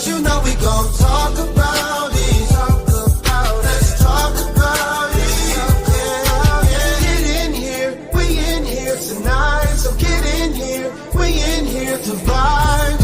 cause you know we gon' talk about it. Let's talk about it. Get in here, we in here tonight. So get in here, we in here to vibe.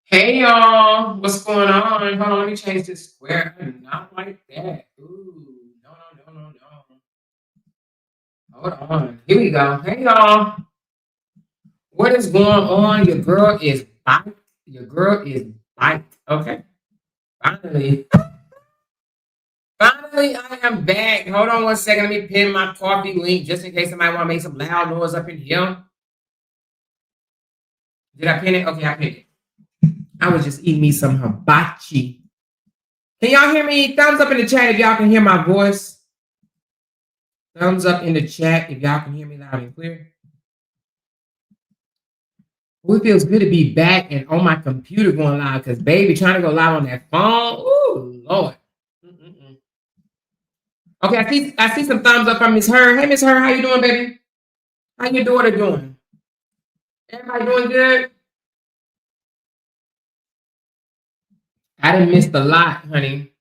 Hey y'all, what's going on? Hold on, let me change this square. Not like that. Ooh, no. Hold on. Here we go. Hey y'all. What is going on? Your girl is biked. Okay. Finally, I am back. Hold on one second. Let me pin my coffee link just in case somebody want to make some loud noise up in here. Did I pin it? Okay, I pinned it. I was just eating me some hibachi. Can y'all hear me? Thumbs up in the chat if y'all can hear my voice. Thumbs up in the chat if y'all can hear me loud and clear. Well, it feels good to be back and on my computer going live because baby trying to go live on that phone. Ooh, Lord. Mm-mm-mm. Okay, I see some thumbs up from Miss Her. Hey, Miss Her, how you doing, baby? How your daughter doing? Everybody doing good? I done missed a lot, honey.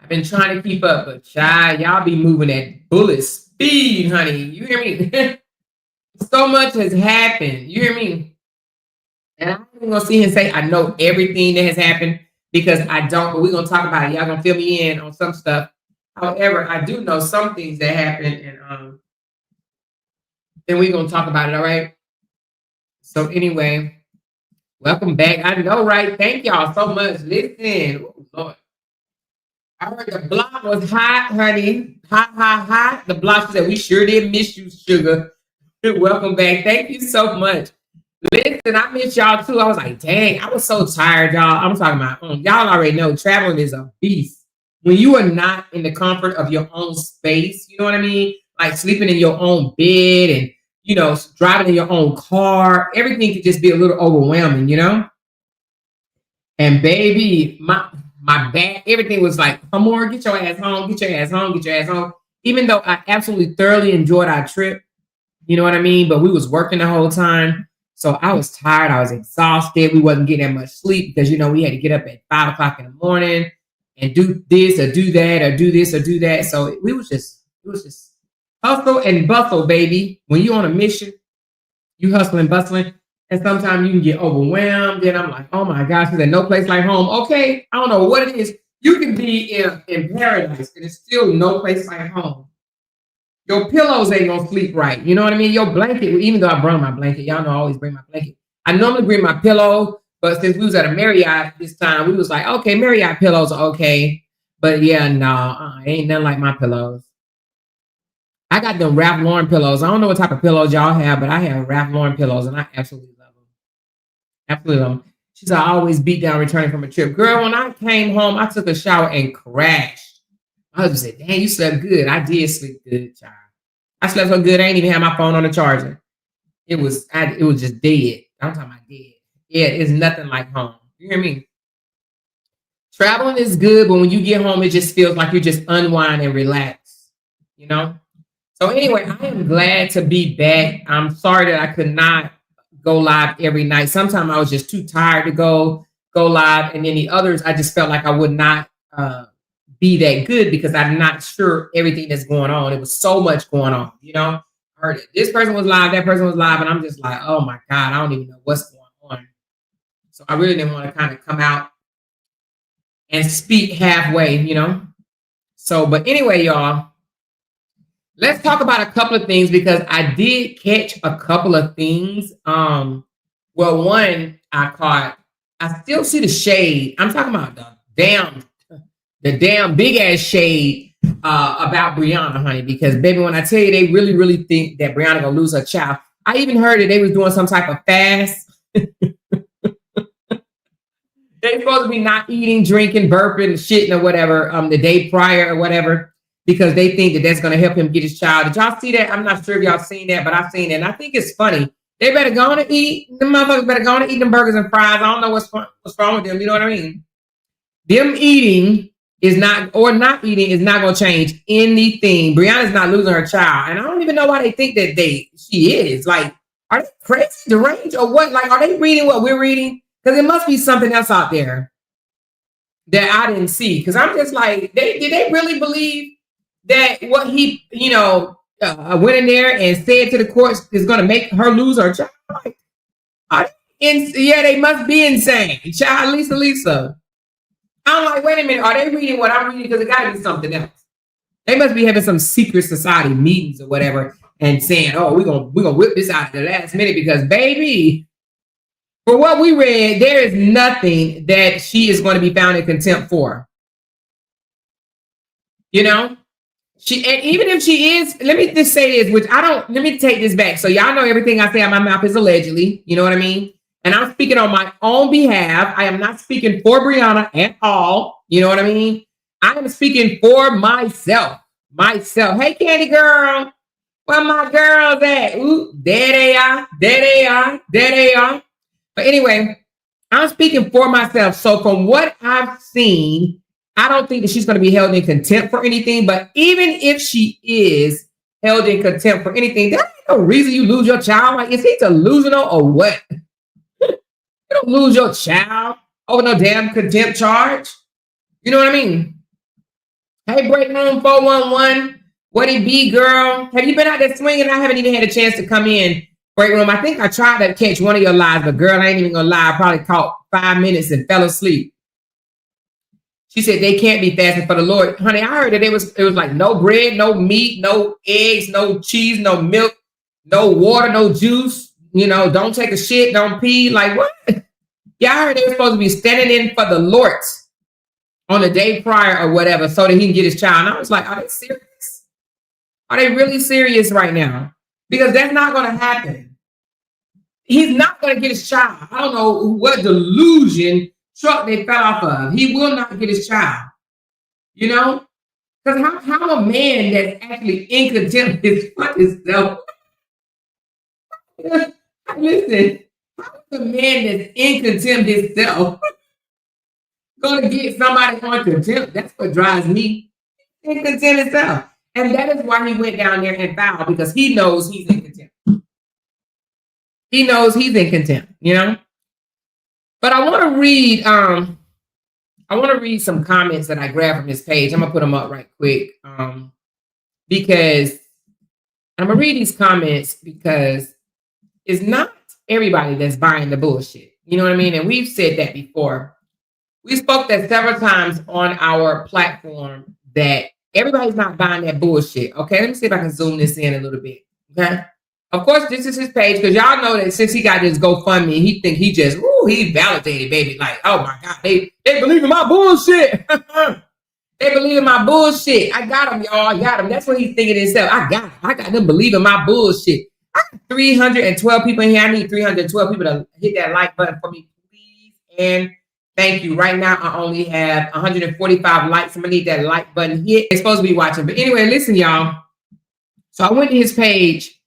I've been trying to keep up, but child, y'all be moving at bullet speed, honey. You hear me? So much has happened. You hear me? And I'm not gonna sit here and say I know everything that has happened because I don't, but we're gonna talk about it. Y'all gonna fill me in on some stuff. However, I do know some things that happened, and then we're gonna talk about it, all right? So anyway, welcome back. I know, right? Thank y'all so much. Listen, oh, Lord. I heard the block was hot, honey. Hot, hot, hot. The block said, we sure did miss you, sugar. Welcome back. Thank you so much. Listen, I miss y'all too. I was like, dang, I was so tired, y'all. I'm talking about, y'all already know traveling is a beast. When you are not in the comfort of your own space, you know what I mean? Like sleeping in your own bed and, driving in your own car, everything could just be a little overwhelming, And baby, my back, everything was like, come on, get your ass home, get your ass home, get your ass home. Even though I absolutely thoroughly enjoyed our trip, you know what I mean? But we was working the whole time. So I was tired. I was exhausted. We wasn't getting that much sleep because, we had to get up at 5 o'clock in the morning and do this or do that or do this or do that. So it was just hustle and bustle, baby. When you on a mission, you hustling, bustling. And sometimes you can get overwhelmed. Then I'm like, oh my gosh, there's no place like home. Okay, I don't know what it is. You can be in paradise and it's still no place like home. Your pillows ain't gonna sleep right. You know what I mean? Your blanket, even though I brought my blanket, y'all know I always bring my blanket. I normally bring my pillow, but since we was at a Marriott this time, we was like, okay, Marriott pillows are okay. But yeah, no, ain't nothing like my pillows. I got them Ralph Lauren pillows. I don't know what type of pillows y'all have, but I have Ralph Lauren pillows, and I absolutely love them. Absolutely love them. She said, I always beat down returning from a trip. Girl, when I came home, I took a shower and crashed. My husband said, dang, you slept good. I did sleep good, child. I slept so good, I ain't even have my phone on the charger. It was just dead. I'm talking about dead. Yeah, it's nothing like home. You hear me? Traveling is good, but when you get home, it just feels like you just unwind and relax, So anyway, I am glad to be back. I'm sorry that I could not go live every night. Sometimes I was just too tired to go live. And then the others, I just felt like I would not be that good because I'm not sure everything that's going on. It was so much going on, I heard it. This person was live, that person was live, and I'm just like, oh my God, I don't even know what's going on. So I really didn't want to kind of come out and speak halfway, So, but anyway, y'all, let's talk about a couple of things because I did catch a couple of things. Well, one I still see the shade. I'm talking about the damn big ass shade about Brianna, honey, because baby, when I tell you they really, really think that Brianna gonna lose her child. I even heard that they was doing some type of fast. They supposed to be not eating, drinking, burping, shitting or whatever the day prior or whatever, because they think that that's going to help him get his child. Did y'all see that? I'm not sure if y'all seen that, but I've seen it. And I think it's funny. They better go on and eat. The motherfuckers better go on and eat them burgers and fries. I don't know what's wrong with them. You know what I mean? Them eating is not eating is not going to change anything. Brianna's not losing her child. And I don't even know why they think that she is. Like, are they crazy, deranged, or what? Like, are they reading what we're reading? Because it must be something else out there that I didn't see. Because I'm just like, did they really believe that what he, went in there and said to the courts is going to make her lose her child? Yeah, they must be insane. Child, Lisa. I'm like, wait a minute. Are they reading what I'm reading? Because it got to be something else. They must be having some secret society meetings or whatever and saying, oh, we're gonna whip this out at the last minute because, baby, for what we read, there is nothing that she is going to be found in contempt for. and even if she is, let me just say this, which let me take this back. So y'all know everything I say out my mouth is allegedly, you know what I mean? And I'm speaking on my own behalf. I am not speaking for Brianna at all. You know what I mean? I am speaking for myself. Hey, Candy girl, where my girls at? Ooh, there they are. But anyway, I'm speaking for myself. So from what I've seen, I don't think that she's going to be held in contempt for anything. But even if she is held in contempt for anything, that ain't no reason you lose your child. Like, is he delusional or what? You don't lose your child over no damn contempt charge. You know what I mean? Hey, Break Room 411. What it be, girl? Have you been out there swinging? I haven't even had a chance to come in. Break Room. I think I tried to catch one of your lives, but girl, I ain't even gonna lie. I probably caught 5 minutes and fell asleep. She said they can't be fasting for the Lord. Honey, I heard that it was like no bread, no meat, no eggs, no cheese, no milk, no water, no juice. You know, don't take a shit, don't pee. Like what? Yeah, I heard they were supposed to be standing in for the Lord on the day prior or whatever so that he can get his child. And I was like, are they serious? Are they really serious right now? Because that's not going to happen. He's not going to get his child. I don't know what delusion truck they fell off of. He will not get his child. You know? Because how a man that's actually in contempt is fucking self. Listen, how is a man that's in contempt himself going to get somebody on contempt? That's what drives me. In contempt himself. And that is why he went down there and fouled, because he knows he's in contempt. He knows he's in contempt, you know? But I want to read some comments that I grabbed from his page. I'm going to put them up right quick. Because I'm going to read these comments because it's not everybody that's buying the bullshit. You know what I mean? And we've said that before. We spoke that several times on our platform that everybody's not buying that bullshit. Okay, let me see if I can zoom this in a little bit. Okay. Of course, this is his page because y'all know that since he got this GoFundMe, he think he just, he validated, baby. Like, oh my God, they believe in my bullshit. They believe in my bullshit. I got him, y'all. I got him. That's what he's thinking himself. I got them believing my bullshit. I got 312 people in here. I need 312 people to hit that like button for me, please. And thank you. Right now, I only have 145 likes. I'm going to need that like button hit. It's supposed to be watching. But anyway, listen, y'all. So I went to his page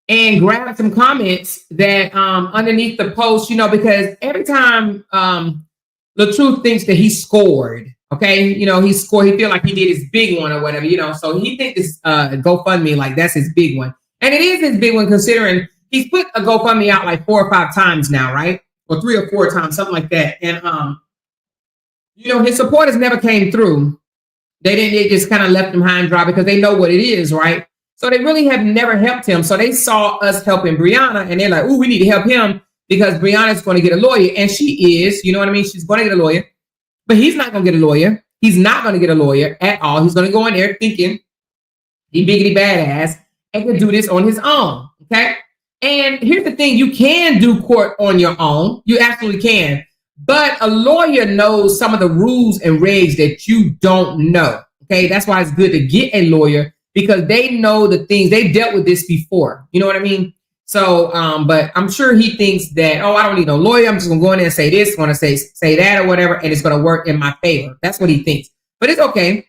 and grabbed some comments that underneath the post, you know, because every time the truth thinks that he scored, okay, you know, he feel like he did his big one or whatever, you know, so he thinks this GoFundMe, like that's his big one. And it is his big one considering he's put a GoFundMe out like 4 or 5 times now, right? Or 3 or 4 times, something like that. And, you know, his supporters never came through. They just kind of left him high and dry because they know what it is, right? So they really have never helped him. So they saw us helping Brianna and they're like, we need to help him because Brianna's going to get a lawyer. And she is, you know what I mean? She's going to get a lawyer, but he's not going to get a lawyer. He's not going to get a lawyer at all. He's going to go in there thinking he biggity badass and can do this on his own. Okay. And here's the thing. You can do court on your own. You absolutely can. But a lawyer knows some of the rules and regs that you don't know. Okay. That's why it's good to get a lawyer, because they know the things. They've dealt with this before. You know what I mean? So, but I'm sure he thinks that, I don't need no lawyer. I'm just going to go in there and say this, going to say that or whatever, and it's going to work in my favor. That's what he thinks. But it's okay.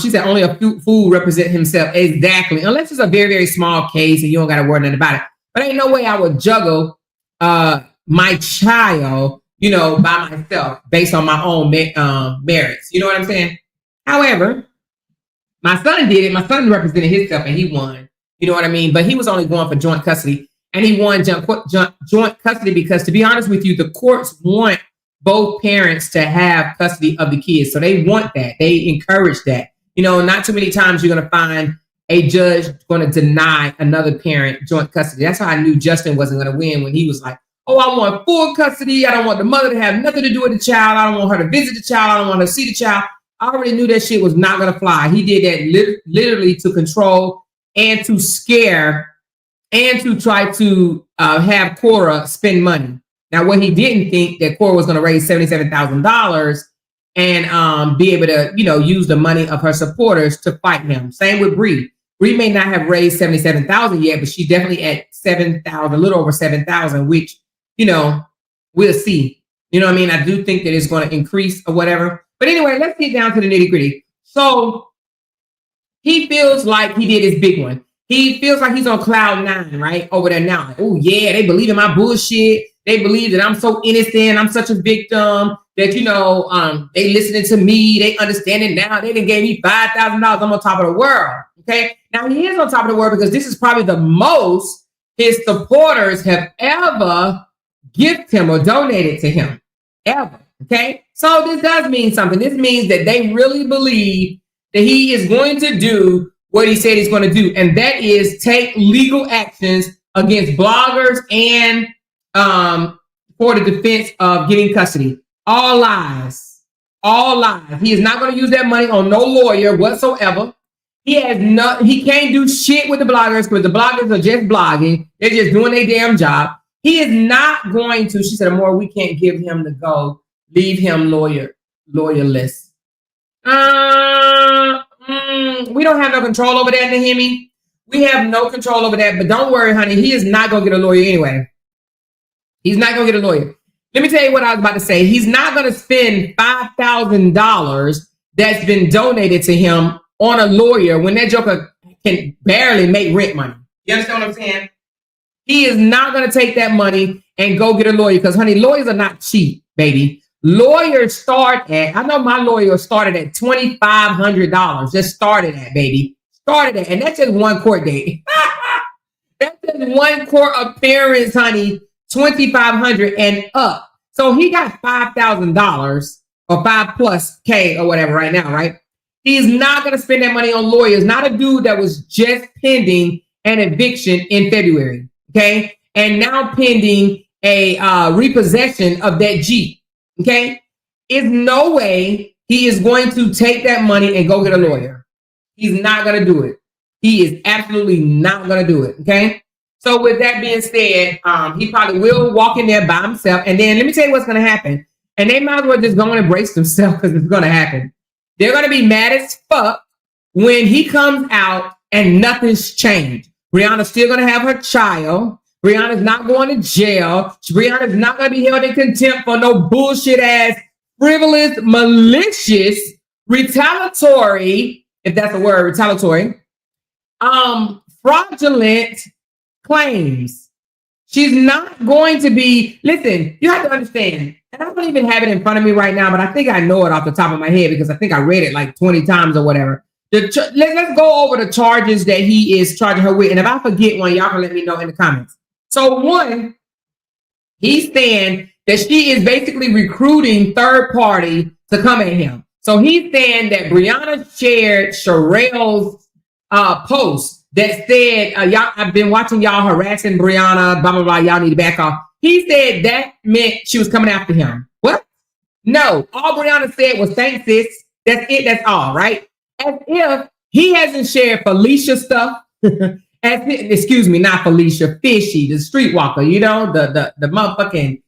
She said only a fool represent himself. Exactly. Unless it's a very, very small case and you don't got to worry nothing about it. But ain't no way I would juggle my child, you know, by myself based on my own merits. You know what I'm saying? However, my son did it. My son represented himself and he won. You know what I mean? But he was only going for joint custody. And he won joint custody because, to be honest with you, the courts want both parents to have custody of the kids. So they want that. They encourage that. You know, not too many times you're going to find a judge going to deny another parent joint custody. That's how I knew Justin wasn't going to win when he was like, I want full custody. I don't want the mother to have nothing to do with the child. I don't want her to visit the child. I don't want her to see the child. I already knew that shit was not going to fly. He did that literally to control and to scare and to try to have Cora spend money. Now, what he didn't think that Cora was going to raise $77,000 and be able to, use the money of her supporters to fight him. Same with Bree. Bree may not have raised 77,000 yet, but she's definitely at 7,000, a little over 7,000, which, we'll see. You know what I mean? I do think that it's going to increase or whatever. But anyway, let's get down to the nitty gritty. So he feels like he did his big one. He feels like he's on cloud 9, right? Over there now. Like, oh yeah, they believe in my bullshit. They believe that I'm so innocent. I'm such a victim that, they listening to me. They understand it now. They done gave me $5,000. I'm on top of the world. Okay. Now he is on top of the world because this is probably the most his supporters have ever gifted him or donated to him ever. Okay. So this does mean something. This means that they really believe that he is going to do what he said he's going to do. And that is take legal actions against bloggers and for the defense of getting custody. All lies. All lies. He is not going to use that money on no lawyer whatsoever. He can't do shit with the bloggers because the bloggers are just blogging. They're just doing their damn job. He is not going to, she said, Amor, we can't give him the go. Leave him lawyerless. We don't have no control over that, Nahimi. We have no control over that, but don't worry, honey. He is not going to get a lawyer anyway. He's not going to get a lawyer. Let me tell you what I was about to say. He's not going to spend $5,000 that's been donated to him on a lawyer when that joker can barely make rent money. You understand what I'm saying? He is not going to take that money and go get a lawyer because, honey, lawyers are not cheap, baby. Lawyers start at, I know my lawyer started at $2,500. Just started at, baby. Started at, and that's just one court date. That's just one court appearance, honey. $2,500 and up. So he got $5,000 or $5,000+ or whatever right now, right? He's not going to spend that money on lawyers. Not a dude that was just pending an eviction in February, okay? And now pending a repossession of that Jeep, okay? There's no way he is going to take that money and go get a lawyer. He's not going to do it. He is absolutely not going to do it, okay? So with that being said, he probably will walk in there by himself. And then let me tell you what's going to happen. And they might as well just go and embrace themselves because it's going to happen. They're going to be mad as fuck when he comes out and nothing's changed. Brianna's still going to have her child. Brianna's not going to jail. Brianna's not going to be held in contempt for no bullshit ass, frivolous, malicious, retaliatory, if that's a word, retaliatory, fraudulent claims. She's not going to be, listen, you have to understand, and I don't even have it in front of me right now, but I think I know it off the top of my head because I think I read it like 20 times or whatever. Let's go over the charges that he is charging her with. And if I forget one, y'all can let me know in the comments. So one, he's saying that she is basically recruiting third party to come at him. So he's saying that Brianna shared Sherelle's post that said, y'all, I've been watching y'all harassing Brianna, blah, blah, blah. Y'all need to back off. He said that meant she was coming after him. What? No. All Brianna said was, thanks, sis. That's it. That's all, right? As if he hasn't shared Felicia stuff. Excuse me, not Felicia, Fishy, the streetwalker, the motherfucking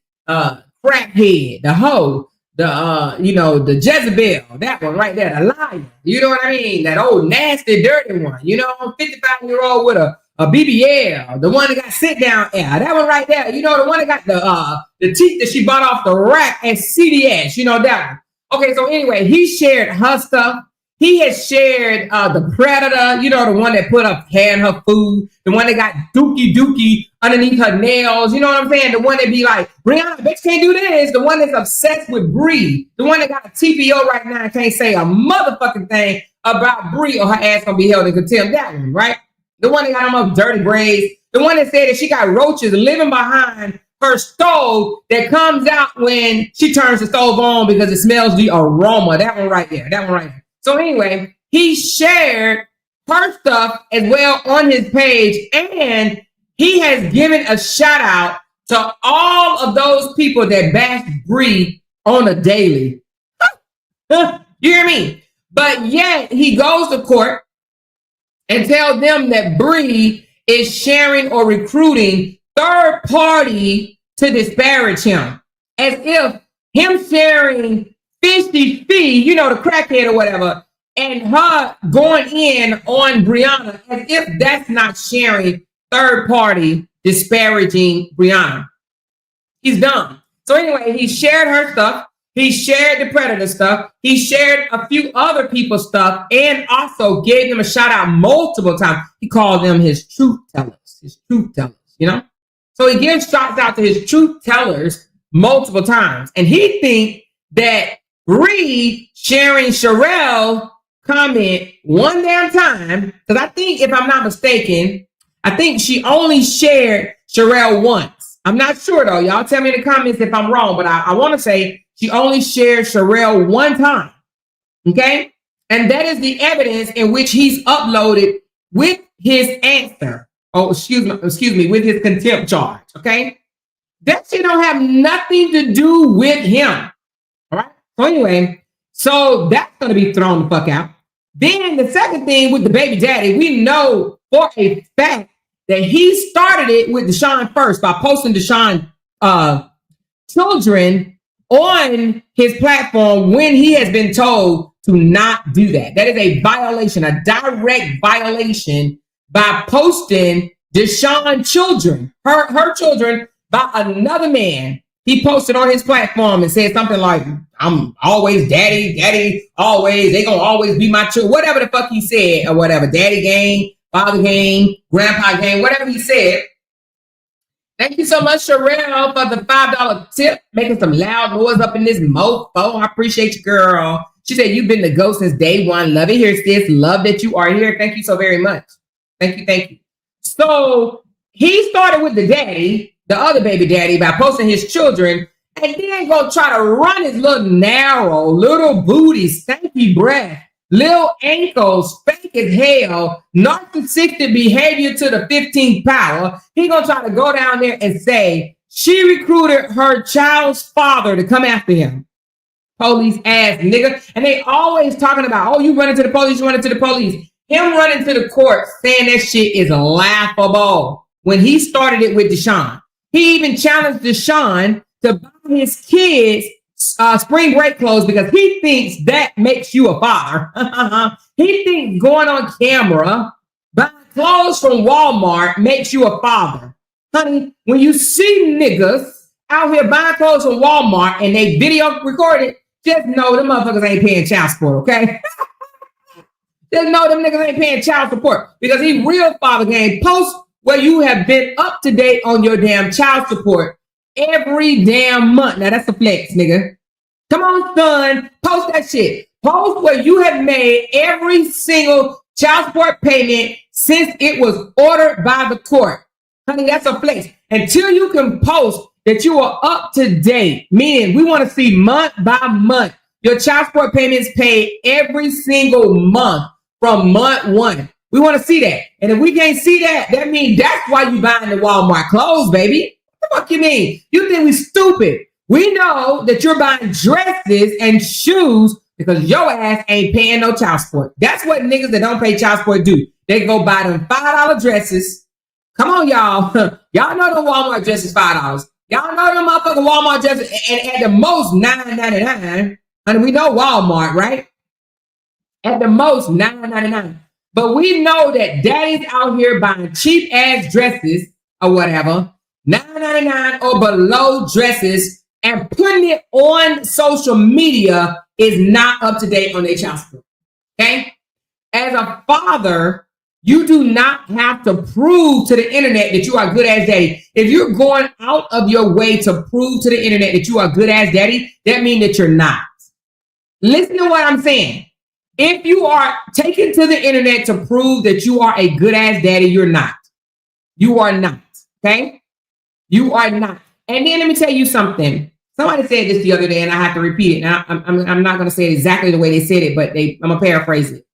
crackhead, the hoe, the Jezebel, that one right there, the liar. You know what I mean? That old nasty, dirty one, 55-year-old with a BBL, the one that got sit down air, that one right there, the one that got the teeth that she bought off the rack at CDS, that one. Okay, so anyway, he shared her stuff. He has shared the Predator, the one that put up hair in her food, the one that got dookie underneath her nails, you know what I'm saying? The one that be like, Brianna, bitch can't do this. The one that's obsessed with Bree, the one that got a TPO right now and can't say a motherfucking thing about Bree or her ass gonna be held in contempt. That one, right? The one that got them up dirty braids, the one that said that she got roaches living behind her stove that comes out when she turns the stove on because it smells the aroma. That one right there. So anyway, he shared her stuff as well on his page, and he has given a shout out to all of those people that bash Bree on a daily. You hear me? But yet he goes to court and tells them that Bree is sharing or recruiting third party to disparage him, as if him sharing Fishy Fee, you know, the crackhead or whatever, and her going in on Brianna as if that's not sharing third party disparaging Brianna. He's dumb. So anyway, he shared her stuff. He shared the Predator stuff. He shared a few other people's stuff and also gave them a shout out multiple times. He called them his truth tellers, you know? So he gives shouts out to his truth tellers multiple times. And he thinks that Bree sharing Sherelle comment one damn time, because I think, if I'm not mistaken, I think she only shared Sherelle once. I'm not sure though. Y'all tell me in the comments if I'm wrong, but I want to say she only shared Sherelle one time. Okay? And that is the evidence in which he's uploaded with his answer. Oh, excuse me, with his contempt charge. Okay? That shit don't have nothing to do with him. All right? So anyway, so that's going to be thrown the fuck out. Then the second thing with the baby daddy, we know for a fact that he started it with Deshaun first by posting Deshaun children on his platform when he has been told to not do that. That is a violation, a direct violation by posting Deshaun children, her children by another man. He posted on his platform and said something like, I'm always daddy, always, they gonna always be my children, whatever the fuck he said or whatever, daddy gang, father gang, grandpa gang, whatever he said. Thank you so much, Sherelle, for the $5 tip, making some loud noise up in this mofo. I appreciate you, girl. She said, you've been the ghost since day one. Love it here, sis. Love that you are here. Thank you so very much. Thank you. So he started with the daddy, the other baby daddy, by posting his children, and then go try to run his little narrow, little booty, stanky breath, little ankles, fake as hell, narcissistic behavior to the 15th power. He gonna try to go down there and say she recruited her child's father to come after him. Police ass nigga. And they always talking about, oh, you running to the police, you running to the police. Him running to the court saying that shit is laughable. When he started it with Deshaun, he even challenged Deshaun to buy his kids spring break clothes because he thinks that makes you a father. He thinks going on camera, buying clothes from Walmart makes you a father. Honey, when you see niggas out here buying clothes from Walmart and they video record it, just know them motherfuckers ain't paying child support, okay? Just know them niggas ain't paying child support because he real father game post where you have been up to date on your damn child support every damn month. Now that's a flex, nigga. Come on, son. Post that shit. Post where you have made every single child support payment since it was ordered by the court. Honey, that's a flex. Until you can post that you are up to date, meaning we want to see month by month your child support payments paid every single month from month one. We want to see that. And if we can't see that, that means that's why you buying the Walmart clothes, baby. What the fuck you mean? You think we stupid? We know that you're buying dresses and shoes because your ass ain't paying no child support. That's what niggas that don't pay child support do. They go buy them $5 dresses. Come on, y'all. Y'all know the Walmart dresses $5. Y'all know them motherfucking Walmart dresses and at the most $9.99. And we know Walmart, right? At the most $9.99. But we know that daddy's out here buying cheap ass dresses or whatever, $9.99 or below dresses, and putting it on social media is not up to date on their child support. Okay? As a father, you do not have to prove to the internet that you are good ass daddy. If you're going out of your way to prove to the internet that you are good ass daddy, that means that you're not. Listen to what I'm saying. If you are taken to the internet to prove that you are a good ass daddy, you're not. You are not. Okay? You are not. And then let me tell you something. Somebody said this the other day, and I have to repeat it. Now, I'm not going to say it exactly the way they said it, but I'm going to paraphrase it.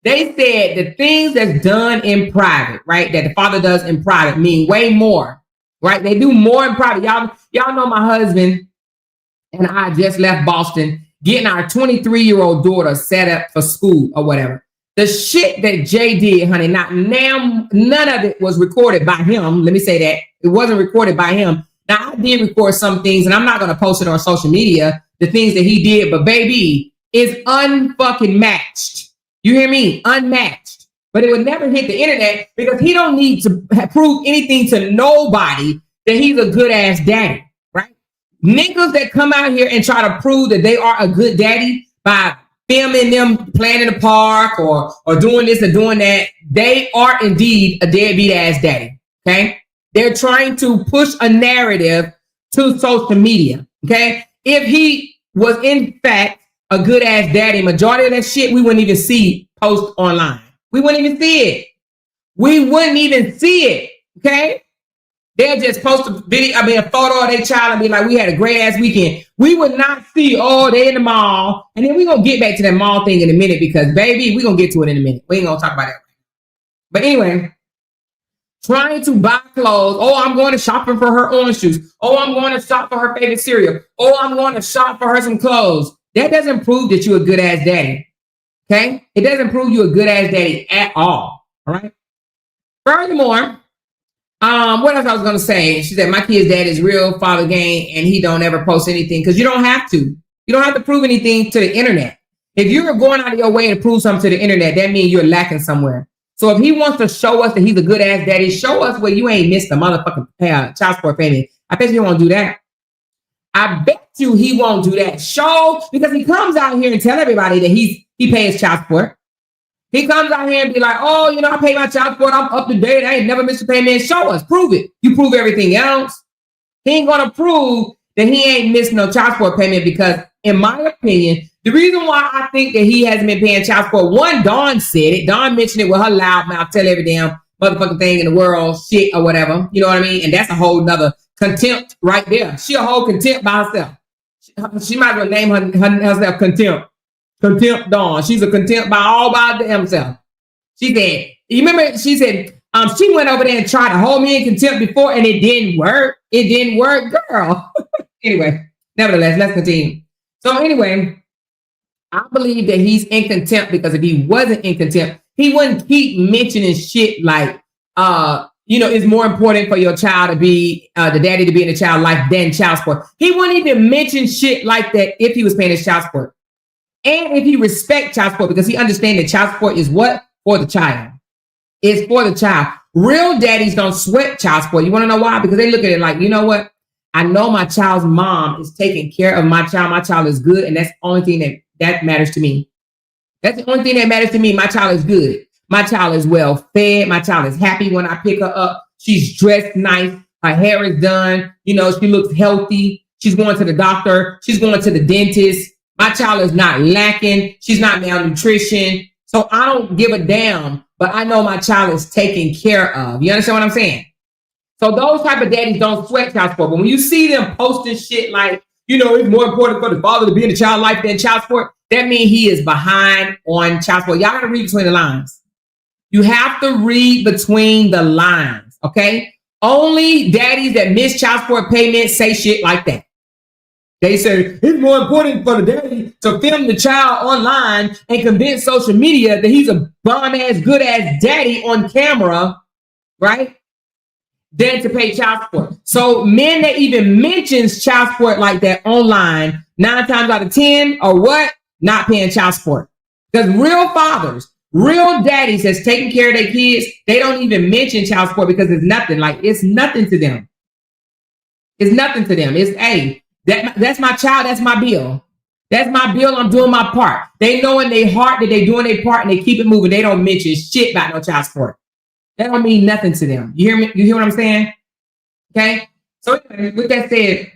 They said the things that's done in private, right, that the father does in private mean way more, right? They do more in private. Y'all know my husband and I just left Boston getting our 23-year-old daughter set up for school or whatever. The shit that Jay did, honey, none of it was recorded by him. Let me say that. It wasn't recorded by him. Now, I did record some things, and I'm not going to post it on social media the things that he did, but baby, is unfucking matched. You hear me? Unmatched. But it would never hit the internet because he don't need to prove anything to nobody that he's a good ass daddy, right? Niggas that come out here and try to prove that they are a good daddy by filming them playing in the park or doing this or doing that, they are indeed a deadbeat ass daddy, okay? They're trying to push a narrative to social media, okay? If he was in fact a good ass daddy, majority of that shit we wouldn't even see post online. We wouldn't even see it. We wouldn't even see it, okay? They'll just post a video, a photo of their child and be like, we had a great ass weekend. We would not see, oh, they in the mall. And then we're going to get back to that mall thing in a minute because, baby, we're going to get to it in a minute. We ain't going to talk about that. But anyway, trying to buy clothes. Oh, I'm going to shopping for her orange juice. Oh, I'm going to shop for her favorite cereal. Oh, I'm going to shop for her some clothes. That doesn't prove that you're a good ass daddy. Okay? It doesn't prove you're a good ass daddy at all. All right? Furthermore, what else I was going to say? She said, my kid's dad is real father game and he don't ever post anything because you don't have to. You don't have to prove anything to the internet. If you're going out of your way to prove something to the internet, that means you're lacking somewhere. So if he wants to show us that he's a good ass daddy, show us where you ain't missed a motherfucking child support payment. I bet you won't do that. I bet you he won't do that. Show, because he comes out here and tell everybody that he pays child support. He comes out here and be like, oh, you know, I pay my child support. I'm up to date. I ain't never missed a payment. Show us. Prove it. You prove everything else. He ain't going to prove that he ain't missed no child support payment because, in my opinion, the reason why I think that he hasn't been paying child support, one, Dawn said it. Dawn mentioned it with her loud mouth, tell every damn motherfucking thing in the world, shit or whatever. You know what I mean? And that's a whole nother contempt right there. She a whole contempt by herself. She might as well name herself contempt. Contempt Dawn. She's a contempt by herself. She said, you remember, she said, she went over there and tried to hold me in contempt before and it didn't work. It didn't work, girl. Anyway, nevertheless, let's continue. So anyway, I believe that he's in contempt because if he wasn't in contempt, he wouldn't keep mentioning shit like, you know, it's more important for your child to be, the daddy to be in the child life than child support. He wouldn't even mention shit like that if he was paying his child support. And if he respects child support, because he understands that child support is what? For the child. It's for the child. Real daddies don't sweat child support. You want to know why? Because they look at it like, you know what? I know my child's mom is taking care of my child. My child is good. And that's the only thing that matters to me. That's the only thing that matters to me. My child is good. My child is well fed. My child is happy when I pick her up. She's dressed nice. Her hair is done. You know, she looks healthy. She's going to the doctor. She's going to the dentist. My child is not lacking. She's not malnutrition. So I don't give a damn, but I know my child is taken care of. You understand what I'm saying? So those type of daddies don't sweat child support. But when you see them posting shit like, you know, it's more important for the father to be in the child life than child support, that means he is behind on child support. Y'all gotta read between the lines. You have to read between the lines, okay? Only daddies that miss child support payments say shit like that. They say it's more important for the daddy to film the child online and convince social media that he's a bomb-ass, good-ass daddy on camera, right? Than to pay child support. So men that even mentions child support like that online, 9 times out of 10 are what? Not paying child support. Because real fathers, real daddies that's taking care of their kids, they don't even mention child support because it's nothing. Like, it's nothing to them. It's nothing to them. It's, hey, that's my child. That's my bill. That's my bill. I'm doing my part. They know in their heart that they're doing their part and they keep it moving. They don't mention shit about no child support. That don't mean nothing to them. You hear me? You hear what I'm saying? Okay. So with that said,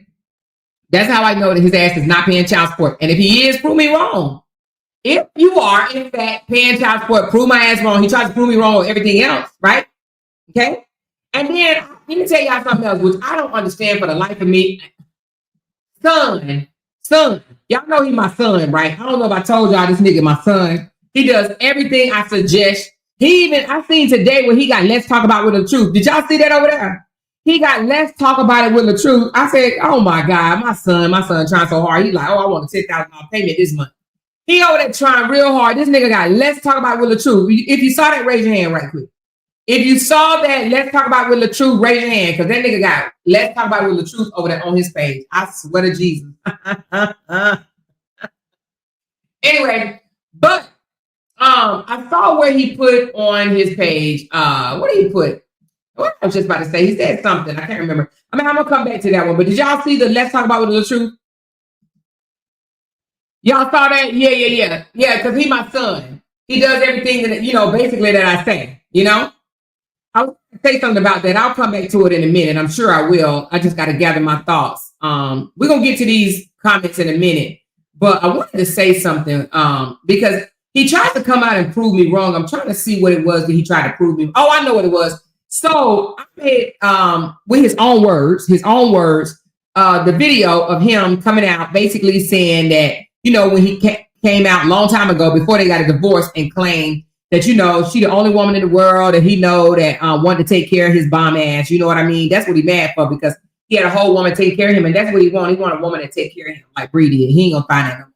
that's how I know that his ass is not paying child support. And if he is, prove me wrong. If you are, in fact, paying child support, prove my ass wrong. He tries to prove me wrong with everything else, right? Okay. And then let me tell y'all something else, which I don't understand for the life of me. Son, y'all know he my son, right? I don't know if I told y'all this nigga my son. He does everything I suggest. I seen today where he got let's talk about with the truth. Did y'all see that over there? He got let's talk about it with the truth. I said, oh my God, my son trying so hard. He's like, oh, I want a $10,000 payment this month. He over there trying real hard. This nigga got let's talk about it with the truth. If you saw that, raise your hand right quick. If you saw that, let's talk about with LaTruth, raise your hand, because that nigga got let's talk about with LaTruth over there on his page. I swear to Jesus. Anyway, but I saw where he put on his page. What did he put? What I was just about to say. He said something. I can't remember. I mean, I'm gonna come back to that one. But did y'all see the let's talk about with LaTruth? Y'all saw that? Yeah. Because he's my son. He does everything that basically that I say. I'll say something about that. I'll come back to it in a minute. I'm sure I will. I just got to gather my thoughts. We're gonna get to these comments in a minute, but I wanted to say something because he tried to come out and prove me wrong. I'm trying to see what it was that he tried to prove me. Oh, I know what it was. So I made with his own words, the video of him coming out basically saying that when he came out a long time ago before they got a divorce and claimed that, she the only woman in the world that he know that wanted to take care of his bomb ass. You know what I mean? That's what he mad for, because he had a whole woman take care of him, and that's what he wanted. He wanted a woman to take care of him like Bree did. He ain't gonna find that.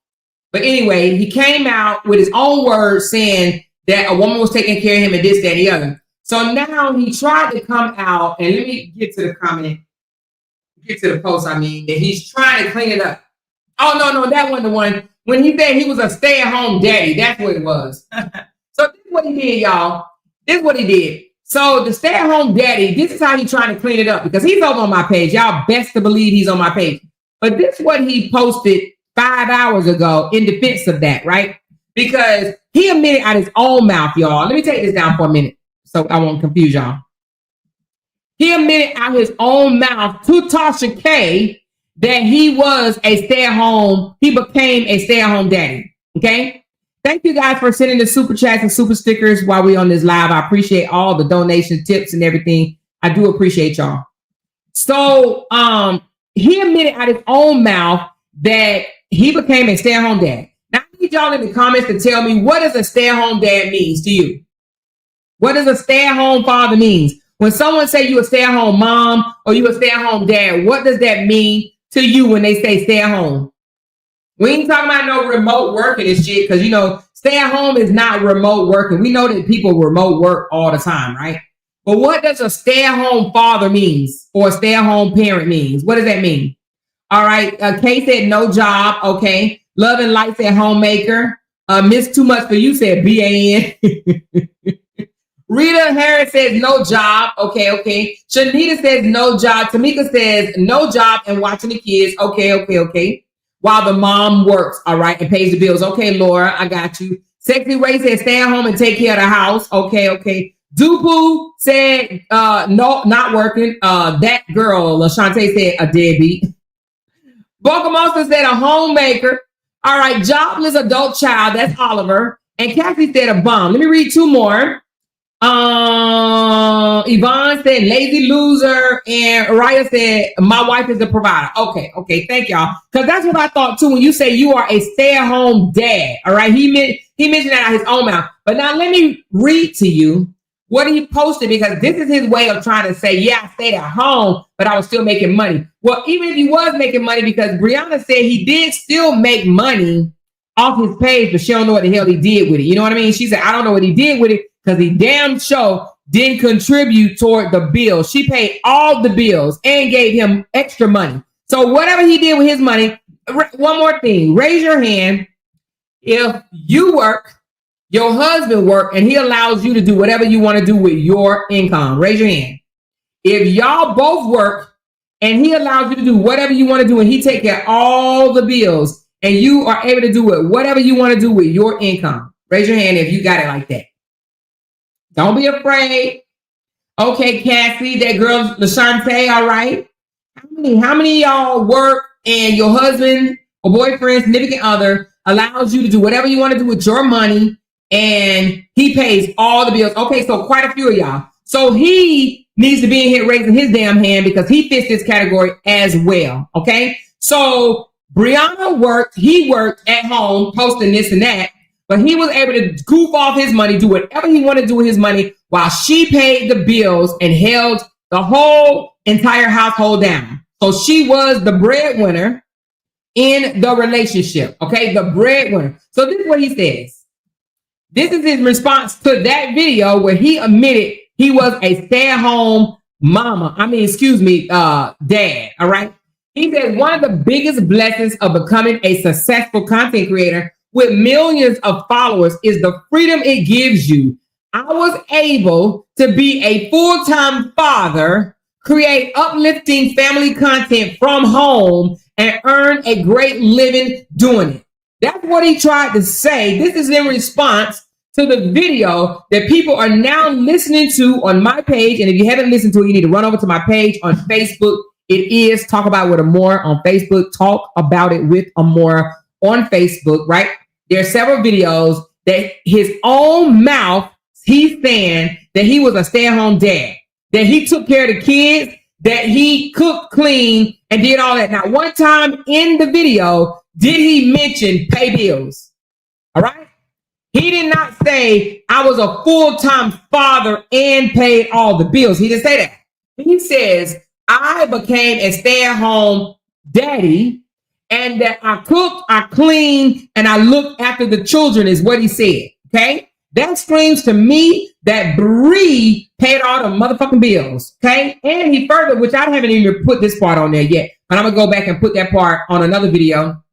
But anyway, he came out with his own words saying that a woman was taking care of him and this, that, and the other. So now he tried to come out, and let me get to the comment, get to the post, that he's trying to clean it up. Oh, no, that wasn't the one. When he said he was a stay-at-home daddy, that's what it was. So this is what he did, y'all. This is what he did. So the stay-at-home daddy, this is how he's trying to clean it up, because he's over on my page. Y'all best to believe he's on my page. But this is what he posted 5 hours ago in defense of that, right? Because he admitted out his own mouth, y'all. Let me take this down for a minute so I won't confuse y'all. He admitted out his own mouth to Tasha K that he was a stay-at-home, he became a stay-at-home daddy, okay? Thank you guys for sending the super chats and super stickers while we're on this live. I appreciate all the donation tips and everything. I do appreciate y'all. So he admitted out his own mouth that he became a stay-at-home dad. Now I need y'all in the comments to tell me, what does a stay-at-home dad means to you? What does a stay-at-home father means? When someone say you a stay-at-home mom or you a stay-at-home dad, what does that mean to you when they say stay at home? We ain't talking about no remote working and shit, because stay at home is not remote working. We know that people remote work all the time, right? But what does a stay at home father means, or a stay at home parent means? What does that mean? All right. Kay said no job. Okay. Love and Light said homemaker. Miss Too Much For You said BAN. Rita Harris says no job. Okay. Shanita says no job. Tamika says no job and watching the kids. Okay. While the mom works, all right, and pays the bills. Okay, Laura, I got you. Sexy Ray said stay at home and take care of the house. Okay. Dupu said no, not working. That girl, LaShante said a deadbeat. Boca Monster said a homemaker. All right, jobless adult child. That's Oliver. And Kathy said a bum. Let me read two more. Yvonne said lazy loser, and Araya said my wife is the provider. Okay, thank y'all, because that's what I thought too when you say you are a stay-at-home dad. All right, he mentioned that out of his own mouth. But now let me read to you what he posted, because this is his way of trying to say, yeah, I stayed at home, but I was still making money. Well, even if he was making money, because Brianna said he did still make money off his page, but she don't know what the hell he did with it. You know what I mean? She said, I don't know what he did with it, because he damn sure didn't contribute toward the bill. She paid all the bills and gave him extra money. So whatever he did with his money, one more thing, raise your hand if you work, your husband work, and he allows you to do whatever you want to do with your income. Raise your hand. If y'all both work and he allows you to do whatever you want to do and he take care of all the bills and you are able to do it, whatever you want to do with your income, raise your hand if you got it like that. Don't be afraid. Okay, Cassie, that girl, LaShante, all right. How many of y'all work and your husband or boyfriend, significant other allows you to do whatever you want to do with your money and he pays all the bills? Okay, so quite a few of y'all. So he needs to be in here raising his damn hand because he fits this category as well, okay? So Brianna worked, he worked at home posting this and that, but he was able to goof off his money, do whatever he wanted to do with his money while she paid the bills and held the whole entire household down. So she was the breadwinner in the relationship, okay? The breadwinner. So this is what he says. This is his response to that video where he admitted he was a stay-at-home dad. All right. He said one of the biggest blessings of becoming a successful content creator with millions of followers is the freedom it gives you. I was able to be a full-time father, create uplifting family content from home, and earn a great living doing it. That's what he tried to say. This is in response to the video that people are now listening to on my page. And if you haven't listened to it, you need to run over to my page on Facebook. It is Talk About It with Amore on Facebook. Talk About It with Amore on Facebook, right? There are several videos that his own mouth, he's saying that he was a stay-at-home dad, that he took care of the kids, that he cooked, cleaned, and did all that. Now, one time in the video, did he mention pay bills? All right? He did not say, I was a full-time father and paid all the bills. He didn't say that. He says, I became a stay-at-home daddy, and that I cooked, I cleaned, and I looked after the children is what he said, okay? That screams to me that Bree paid all the motherfucking bills, okay? And he further, which I haven't even put this part on there yet, but I'm going to go back and put that part on another video,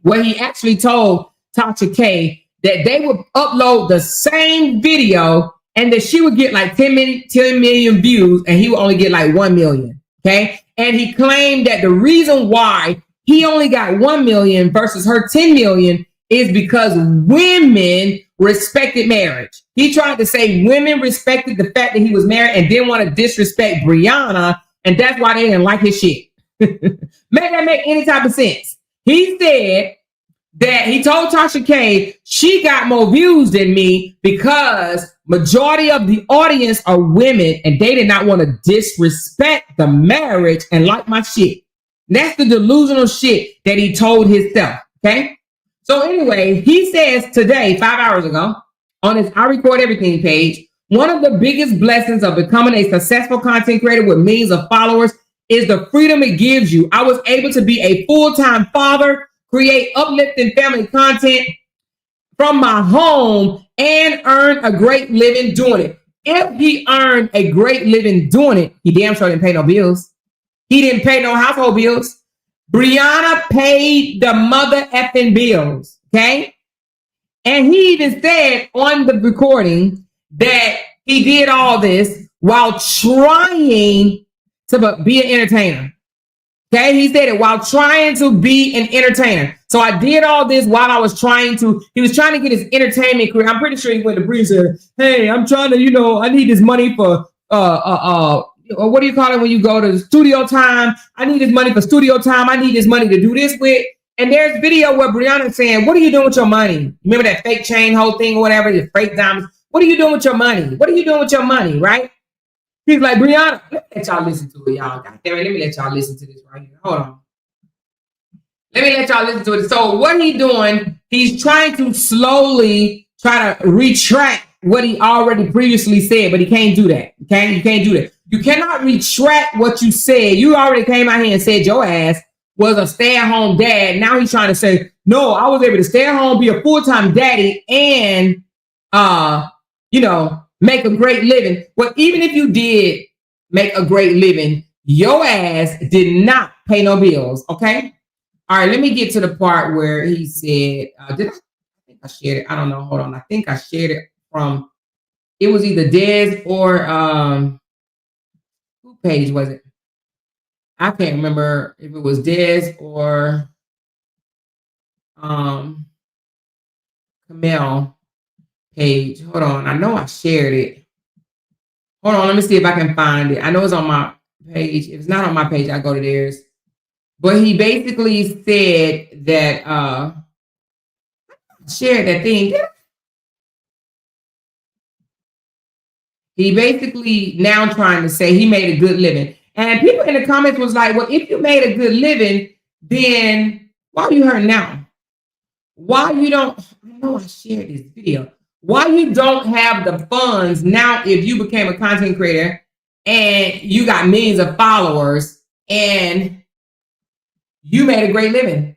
where he actually told Tasha K that they would upload the same video and that she would get like 10 million views and he would only get like 1 million, okay? And he claimed that the reason why he only got 1 million versus her 10 million is because women respected marriage. He tried to say women respected the fact that he was married and didn't want to disrespect Brianna, and that's why they didn't like his shit. Make that make any type of sense? He said that he told Tasha K she got more views than me because majority of the audience are women and they did not want to disrespect the marriage and like my shit. That's the delusional shit that he told himself, okay? So anyway, he says today, 5 hours ago, on his I Record Everything page, one of the biggest blessings of becoming a successful content creator with millions of followers is the freedom it gives you. I was able to be a full-time father, create uplifting family content from my home, and earn a great living doing it. If he earned a great living doing it, he damn sure didn't pay no bills. He didn't pay no household bills. Brianna paid the mother effing bills, okay? And he even said on the recording that he did all this while trying to be an entertainer. Okay, he said it while trying to be an entertainer. So I did all this while I was he was trying to get his entertainment career. I'm pretty sure he went to Bree and said, hey, I'm trying to, I need this money for, what do you call it when you go to studio time? I need this money for studio time. I need this money to do this with. And there's video where Brianna's saying, what are you doing with your money? Remember that fake chain whole thing or whatever, the fake diamonds? What are you doing with your money? What are you doing with your money, right? He's like, Brianna, let me let y'all listen to it, y'all. God damn it, let me let y'all listen to this right here. Hold on. Let me let y'all listen to it. So what he's doing, he's trying to slowly try to retract what he already previously said, but he can't do that, okay? You can't do that. You cannot retract what you said. You already came out here and said your ass was a stay-at-home dad. Now he's trying to say, no, I was able to stay at home, be a full-time daddy, and, make a great living. Well, even if you did make a great living, your ass did not pay no bills, okay? All right, let me get to the part where he said, I think I shared it. I don't know. Hold on. I think I shared it from, it was either Des or, who page was it? I can't remember if it was Des or Camille page. Hold on. I know I shared it. Hold on. Let me see if I can find it. I know it's on my page. If it's not on my page, I go to theirs. But he basically said that shared that thing. He basically now trying to say he made a good living. And people in the comments was like, well, if you made a good living, then why are you hurting now? Why you don't, I know I shared this video. Why you don't have the funds now if you became a content creator and you got millions of followers and you made a great living?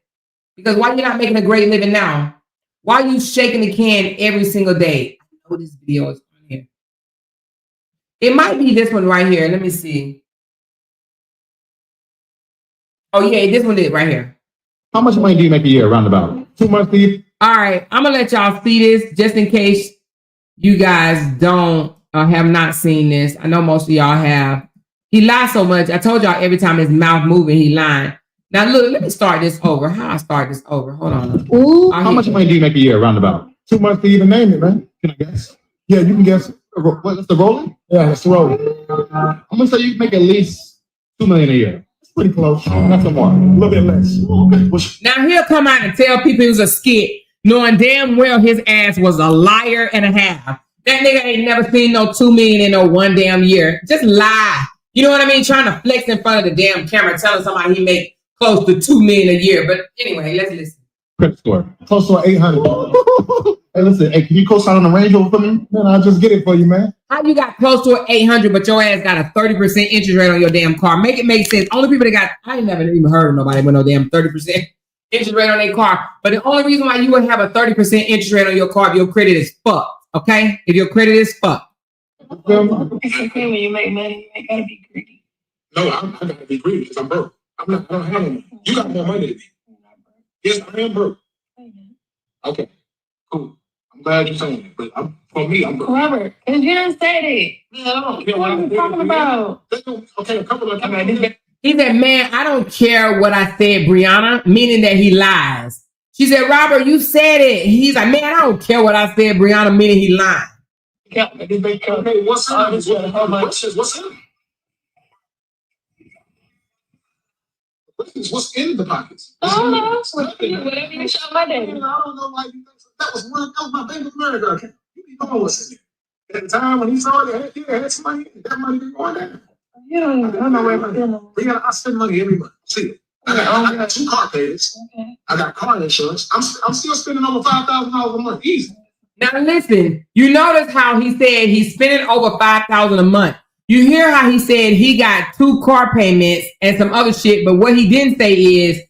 Because why you not making a great living now? Why are you shaking the can every single day? I know this video is on here. It might be this one right here. Let me see. Oh yeah, this one is right here. How much money do you make a year, roundabout? 2 months a year? All right, I'm gonna let y'all see this just in case you guys don't have not seen this. I know most of y'all have. He lies so much. I told y'all every time his mouth moving, he lying. Now look, let me start this over. How I start this over? Hold on. Ooh, how much money do you make a year, roundabout? 2 months to even name it, man. Can I guess? Yeah, you can guess. What's the rolling? Yeah, it's the rolling. I'm gonna say you make at least $2 million a year. It's pretty close. Not some more. A little bit less. Now he'll come out and tell people it was a skit, knowing damn well his ass was a liar and a half. That nigga ain't never seen no 2 million in no one damn year. Just lie. You know what I mean? Trying to flex in front of the damn camera, telling somebody he make close to 2 million a year. But anyway, let's listen. Credit score. Close to 800. Hey, listen. Hey, can you co-sign on the Range Rover for me? Man, I'll just get it for you, man. How you got close to 800, but your ass got a 30% interest rate on your damn car? Make it make sense. Only people that got, I ain't never even heard of nobody with no damn 30% interest rate on their car. But the only reason why you would have a 30% interest rate on your car if your credit is fucked. Okay? If your credit is fucked. It's okay when you make money, you ain't gotta be greedy. No, I gotta be greedy because I'm broke. I don't have any money. You got more money than me. Yes, I am broke. Okay, cool. I'm glad you're saying it, but for me, I'm broke. Robert, because you didn't say that. What are you talking about? Okay, a couple of times. He said, man, I don't care what I said, Brianna, meaning that he lies. She said, Robert, you said it. He's like, man, I don't care what I said, Brianna, meaning he lied. Okay, what's up? What's up? What's in the pockets? I don't know. Whatever you show my daddy. I don't know why you think so. That was my Bank of America account. You be knowing what's in there. At the time when he saw it, he had some money. That money been going down. You don't even know where my feeling. I spend money every month. See it. I got 2 car payments. Okay. I got car insurance. I'm still spending over $5,000 a month. Easy. Now listen, you notice how he said he's spending over $5,000 a month. You hear how he said he got 2 car payments and some other shit, but what he didn't say is,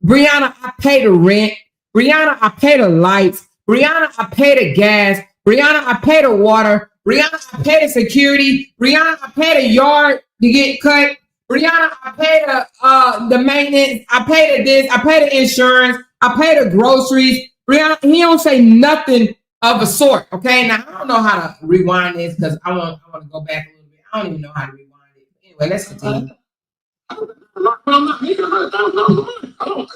Brianna, I pay the rent. Brianna, I pay the lights. Brianna, I pay the gas. Brianna, I pay the water. Brianna, I pay the security. Brianna, I pay the yard to get cut. Brianna, I pay the maintenance. I pay the this. I pay the insurance. I pay the groceries. Brianna, he don't say nothing of a sort. Okay, now I don't know how to rewind this because I want to go back a little bit. I don't even know how to rewind it. Anyway, let's continue. I'm not making $100,000.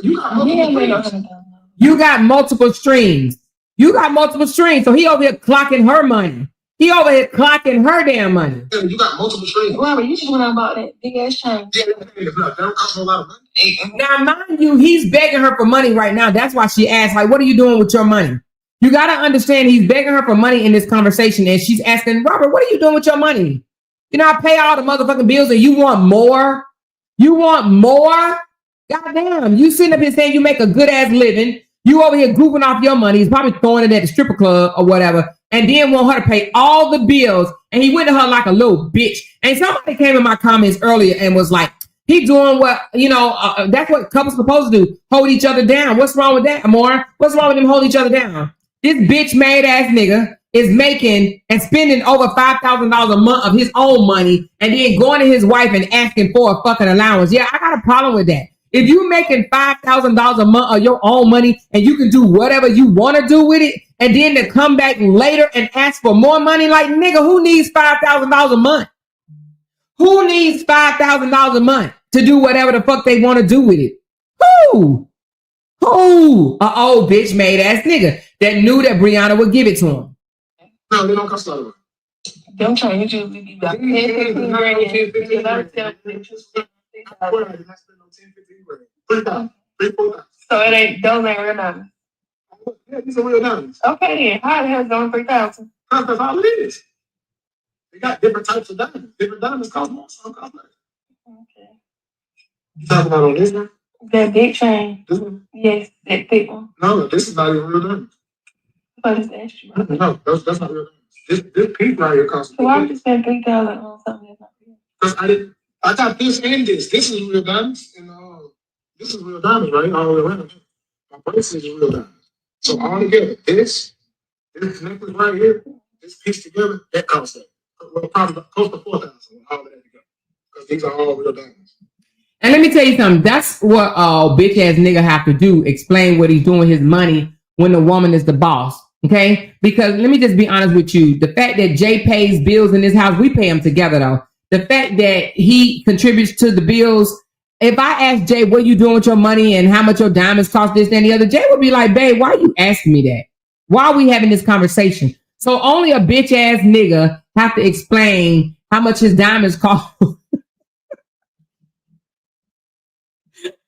You got multiple streams. You got multiple streams. So he over here clocking her money. He over here clocking her damn money. Yeah, you got multiple streams. Robert, you just went out about that big ass chain. Yeah, that don't cost a lot of money. Now, mind you, he's begging her for money right now. That's why she asked, like, what are you doing with your money? You got to understand he's begging her for money in this conversation. And she's asking, Robert, what are you doing with your money? You know, I pay all the motherfucking bills and you want more? You want more? Goddamn. You sitting up here saying you make a good ass living. You over here goofing off your money. He's probably throwing it at the stripper club or whatever. And then want her to pay all the bills. And he went to her like a little bitch. And somebody came in my comments earlier and was like, he doing what, that's what couples supposed to do. Hold each other down. What's wrong with that, Amor? What's wrong with them hold each other down? This bitch made ass nigga is making and spending over $5,000 a month of his own money and then going to his wife and asking for a fucking allowance. Yeah, I got a problem with that. If you making $5,000 a month of your own money and you can do whatever you want to do with it, and then to come back later and ask for more money, like, nigga, who needs $5,000 a month? Who needs $5,000 a month to do whatever the fuck they want to do with it? Who? An old bitch made ass nigga that knew that Brianna would give it to him. No, they don't cost a lot of money. Them change usually be about 10, 15 grand. So it ain't, those ain't real diamonds. Yeah, these are real diamonds. Okay then, how the hell is on 3,000? That's all it is. They got different types of diamonds. Different diamonds cost more, some cost less. Okay. You talking about on this one? That big chain. This one? Yes, that thick one. No, this is not even real diamonds. What is that? No, that's not real diamonds. This piece right here costs. So why would you spend 3,000 on something that's not real? Because I got this and this. This is real diamonds, and this is real diamonds, right? All the way around. My bracelet is real diamonds. So all together, this necklace right here, this piece together, that costs that. Well, probably close to 4,000. All that together, because these are all real diamonds. And let me tell you something. That's what bitch ass nigga have to do. Explain what he's doing with his money when the woman is the boss. Okay? Because let me just be honest with you. The fact that Jay pays bills in this house, we pay them together though. The fact that he contributes to the bills. If I ask Jay, what you doing with your money and how much your diamonds cost, this, and the other, Jay would be like, babe, why are you asking me that? Why are we having this conversation? So only a bitch ass nigga have to explain how much his diamonds cost.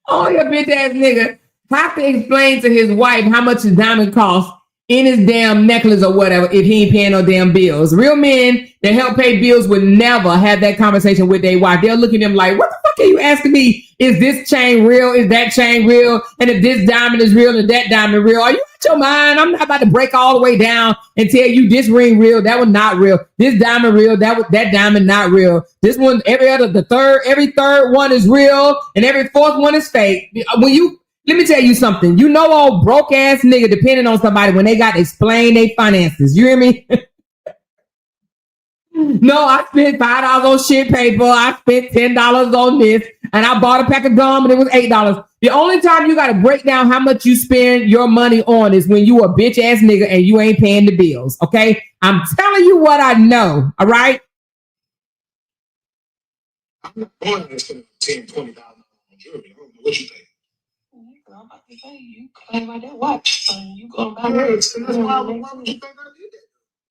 Only a bitch ass nigga have to explain to his wife how much his diamond costs in his damn necklace or whatever if he ain't paying no damn bills. Real men that help pay bills would never have that conversation with their wife. They'll look at them like, what the fuck are you asking me? Is this chain real? Is that chain real? And if this diamond is real and that diamond real, are you out your mind? I'm not about to break all the way down and tell you this ring real, that one not real. This diamond real, that diamond not real. This one, every third one is real and every fourth one is fake. Let me tell you something. You know, old broke ass nigga depending on somebody when they got to explain their finances. You hear me? No, I spent $5 on shit paper. I spent $10 on this, and I bought a pack of gum and it was $8. The only time you got to break down how much you spend your money on is when you a bitch ass nigga and you ain't paying the bills. Okay, I'm telling you what I know. All right. I'm not going to spend $10,000, $20,000 on jewelry. I don't know what you think. I'm about to say, you claim about that watch, so you gonna buy Yes, and that's why would you think I did that?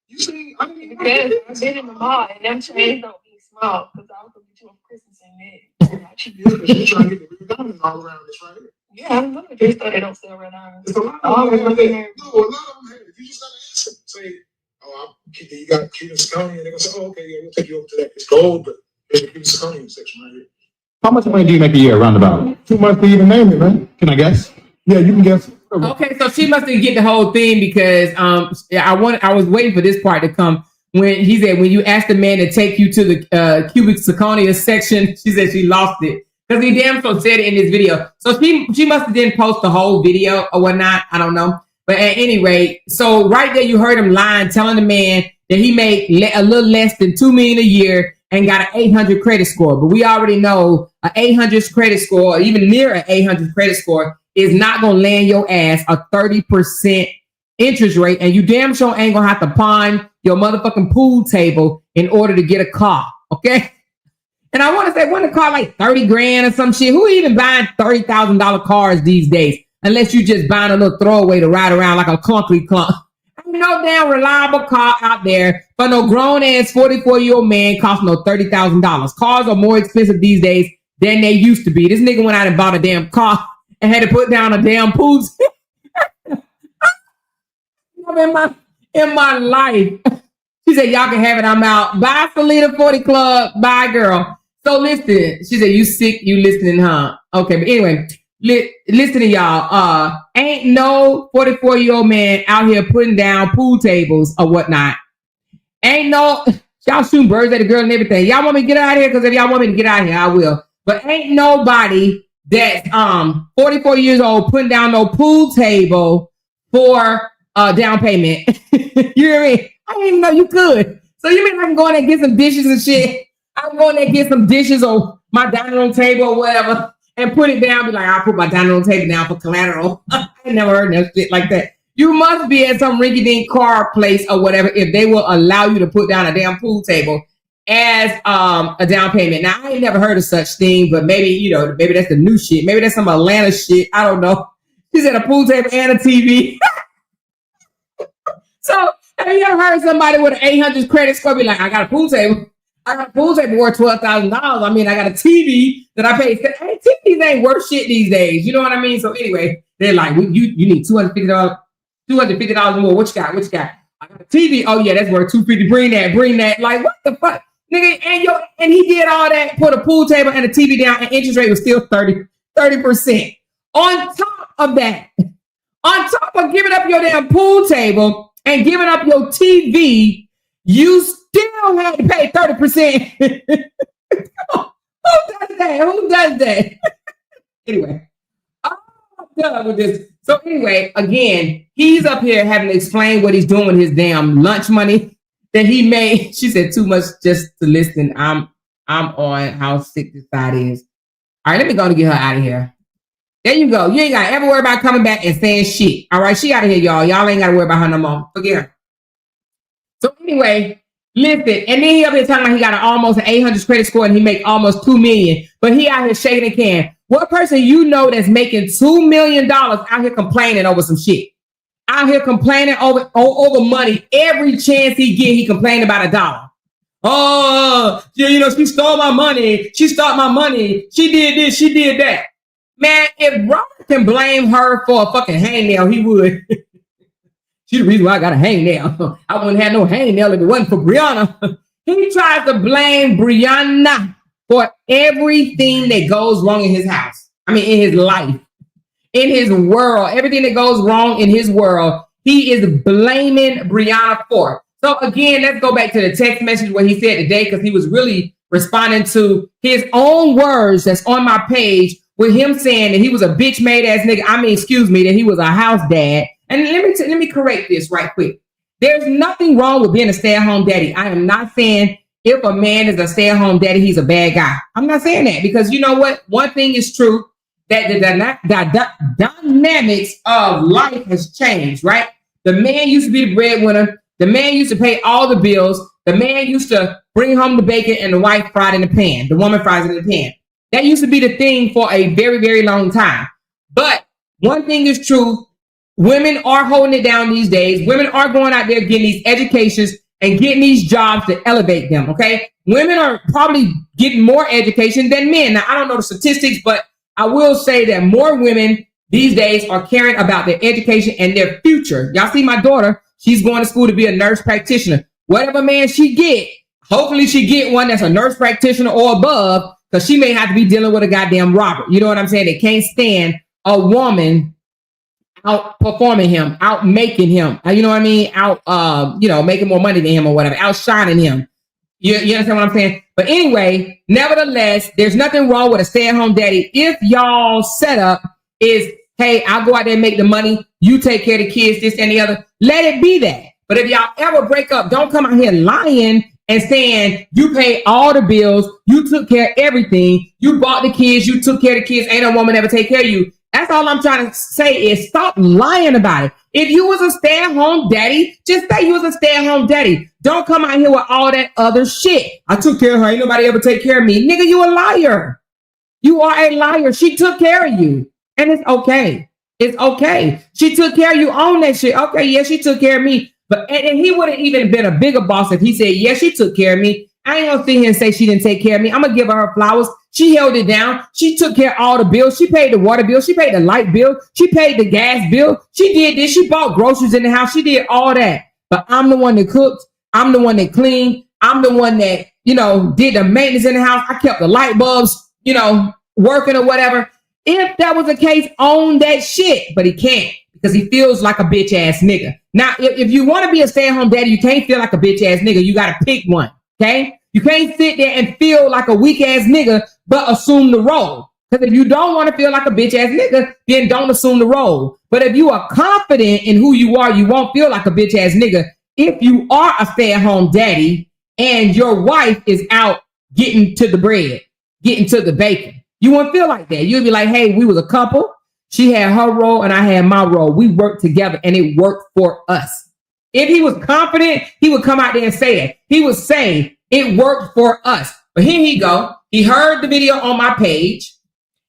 You see, I didn't even because I've been in the mall and them chains don't be small because I was gonna get you a Christmas in that. Yeah, but you trying to get the real diamonds all around this right here. Yeah, I know they store they don't sell real diamonds. It's a lot All of of them them have in it. there. No, a lot of them have it. You just gotta ask them. Say, oh, you got Cuban zirconia, and they're gonna say, oh, okay, yeah, we'll take you over to that. It's gold, but there's a Cuban zirconia section right here. How much money do you make a year, roundabout? 2 months to even name it, man. Can I guess? Yeah, you can guess. Okay, so she must have get the whole thing because I was waiting for this part to come when he said when you asked the man to take you to the cubic zirconia section, she said she lost it because he damn so said it in this video. So she must have didn't post the whole video or whatnot. I don't know, but at any rate, so right there you heard him lying, telling the man that he made a little less than $2 million a year and got an 800 credit score. But we already know an 800 credit score, or even near an 800 credit score, is not going to land your ass a 30% interest rate. And you damn sure ain't going to have to pawn your motherfucking pool table in order to get a car. Okay. And I want to say, wasn't a car like 30 grand or some shit? Who even buying $30,000 cars these days? Unless you just buying a little throwaway to ride around like a clunky clunk. Ain't no damn reliable car out there for no grown ass 44-year-old man cost no $30,000. Cars are more expensive these days than they used to be. This nigga went out and bought a damn car and had to put down a damn pool. in my life. She said, y'all can have it. I'm out. Bye, Felita 40 Club. Bye, girl. So listen, she said, you sick, you listening, huh? Okay, but anyway, listen to y'all. Ain't no 44-year-old man out here putting down pool tables or whatnot. Ain't no, y'all shooting birds at the girl and everything. Y'all want me to get out of here? Because if y'all want me to get out of here, I will. But ain't nobody that's 44 years old putting down no pool table for down payment. You hear me? I didn't even know you could. So you mean I can go in there and get some dishes and shit? I can go in there and get some dishes on my dining room table or whatever and put it down. Be like, I'll put my dining room table down for collateral. I never heard no shit like that. You must be at some rinky-dink car place or whatever if they will allow you to put down a damn pool table as a down payment. Now, I ain't never heard of such thing, but maybe, maybe that's the new shit. Maybe that's some Atlanta shit. I don't know. She said a pool table and a TV. So, have you ever heard somebody with an 800 credit score be like, I got a pool table. I got a pool table worth $12,000. I mean, I got a TV that I paid. Hey, TVs ain't worth shit these days. You know what I mean? So anyway, they're like, you need $250 more. What you got? I got a TV. Oh yeah, that's worth $250. Bring that. Like, what the fuck? Nigga, and he did all that, put a pool table and a TV down, and interest rate was still 30%. On top of that, on top of giving up your damn pool table and giving up your TV, you still had to pay 30%. Who does that? Anyway, I'm done with this. So anyway, again, he's up here having to explain what he's doing with his damn lunch money that he made. She said too much just to listen. I'm on how sick this side is. All right, let me go and get her out of here. There you go. You ain't got to ever worry about coming back and saying shit. All right, she out of here, y'all. Y'all ain't got to worry about her no more. Forget her. So anyway, listen, and then he up here talking about he got almost an 800 credit score and he make almost $2 million, but he out here shaking a can. What person you know that's making $2 million out here complaining over some shit? Out here complaining over money. Every chance he get, he complained about $1. Oh, you know, she stole my money. She stole my money. She did this. She did that. Man, if Robert can blame her for a fucking hangnail, he would. She's the reason why I got a hangnail. I wouldn't have no hangnail if it wasn't for Brianna. He tries to blame Brianna for everything that goes wrong in his house. I mean, in his life, in his world, everything that goes wrong in his world, he is blaming Brianna for. So again, let's go back to the text message where he said today, because he was really responding to his own words that's on my page with him saying that he was a bitch made ass nigga. I mean, excuse me, that he was a house dad. And let me correct this right quick. There's nothing wrong with being a stay-at-home daddy. I am not saying if a man is a stay-at-home daddy, he's a bad guy. I'm not saying that, because you know what? One thing is true, that the dynamics of life has changed, right? The man used to be the breadwinner. The man used to pay all the bills. The man used to bring home the bacon and the wife fried in the pan. The woman fries in the pan. That used to be the thing for a very, very long time. But one thing is true. Women are holding it down these days. Women are going out there getting these educations and getting these jobs to elevate them, okay? Women are probably getting more education than men. Now, I don't know the statistics, but I will say that more women these days are caring about their education and their future. Y'all see my daughter, she's going to school to be a nurse practitioner. Whatever man she get, hopefully she get one that's a nurse practitioner or above, because she may have to be dealing with a goddamn robber. You know what I'm saying? They can't stand a woman outperforming him, out making him, you know what I mean? Out, making more money than him or whatever, outshining him. You understand what I'm saying? But anyway, nevertheless, there's nothing wrong with a stay-at-home daddy. If y'all setup is, hey, I'll go out there and make the money, you take care of the kids, this and the other, let it be that. But if y'all ever break up, don't come out here lying and saying you paid all the bills, you took care of everything, you bought the kids, you took care of the kids, ain't no woman ever take care of you. That's all I'm trying to say is stop lying about it. If you was a stay-at-home daddy, just say you was a stay-at-home daddy. Don't come out here with all that other shit. I took care of her. Ain't nobody ever take care of me. Nigga, you a liar. You are a liar. She took care of you. And it's okay. It's okay. She took care of you on that shit. Okay, yeah, she took care of me. But and he would have even been a bigger boss if he said, yeah, she took care of me. I ain't gonna sit here and say she didn't take care of me. I'm gonna give her flowers. She held it down. She took care of all the bills. She paid the water bill. She paid the light bill. She paid the gas bill. She did this. She bought groceries in the house. She did all that. But I'm the one that cooked. I'm the one that cleaned. I'm the one that, did the maintenance in the house. I kept the light bulbs, working or whatever. If that was the case, own that shit. But he can't, because he feels like a bitch ass nigga. Now, if you want to be a stay-at-home daddy, you can't feel like a bitch ass nigga. You got to pick one. Okay? You can't sit there and feel like a weak ass nigga, but assume the role. Because if you don't want to feel like a bitch ass nigga, then don't assume the role. But if you are confident in who you are, you won't feel like a bitch ass nigga. If you are a stay-at-home daddy and your wife is out getting to the bread, getting to the bacon, you won't feel like that. You'll be like, hey, we was a couple. She had her role and I had my role. We worked together and it worked for us. If he was confident, he would come out there and say it. He would say, it worked for us. But here he go. He heard the video on my page.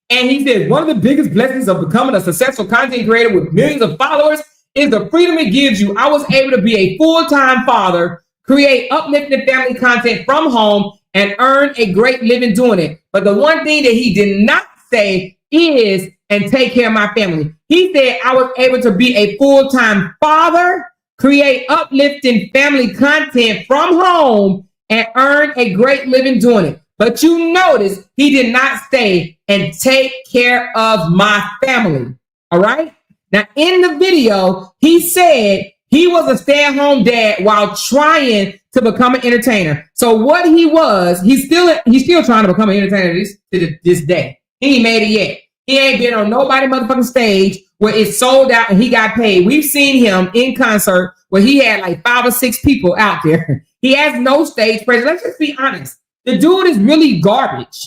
And he said, one of the biggest blessings of becoming a successful content creator with millions of followers is the freedom it gives you. I was able to be a full-time father, create uplifting family content from home, and earn a great living doing it. But the one thing that he did not say is, and take care of my family. He said I was able to be a full-time father, create uplifting family content from home, and earn a great living doing it. But you notice he did not say, and take care of my family. All right? Now, in the video, he said he was a stay-at-home dad while trying to become an entertainer. So what he was, he's still trying to become an entertainer to this day. He ain't made it yet. He ain't been on nobody motherfucking stage where it's sold out and he got paid. We've seen him in concert where he had like 5 or 6 people out there. He has no stage presence. Let's just be honest. The dude is really garbage.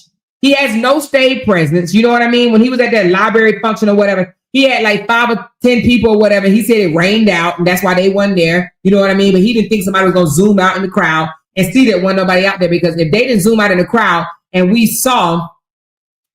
He has no stage presence. You know what I mean? When he was at that library function or whatever, he had like 5 or 10 people or whatever. He said it rained out, and that's why they wasn't there. You know what I mean? But he didn't think somebody was going to zoom out in the crowd and see that wasn't nobody out there, because if they didn't zoom out in the crowd and we saw,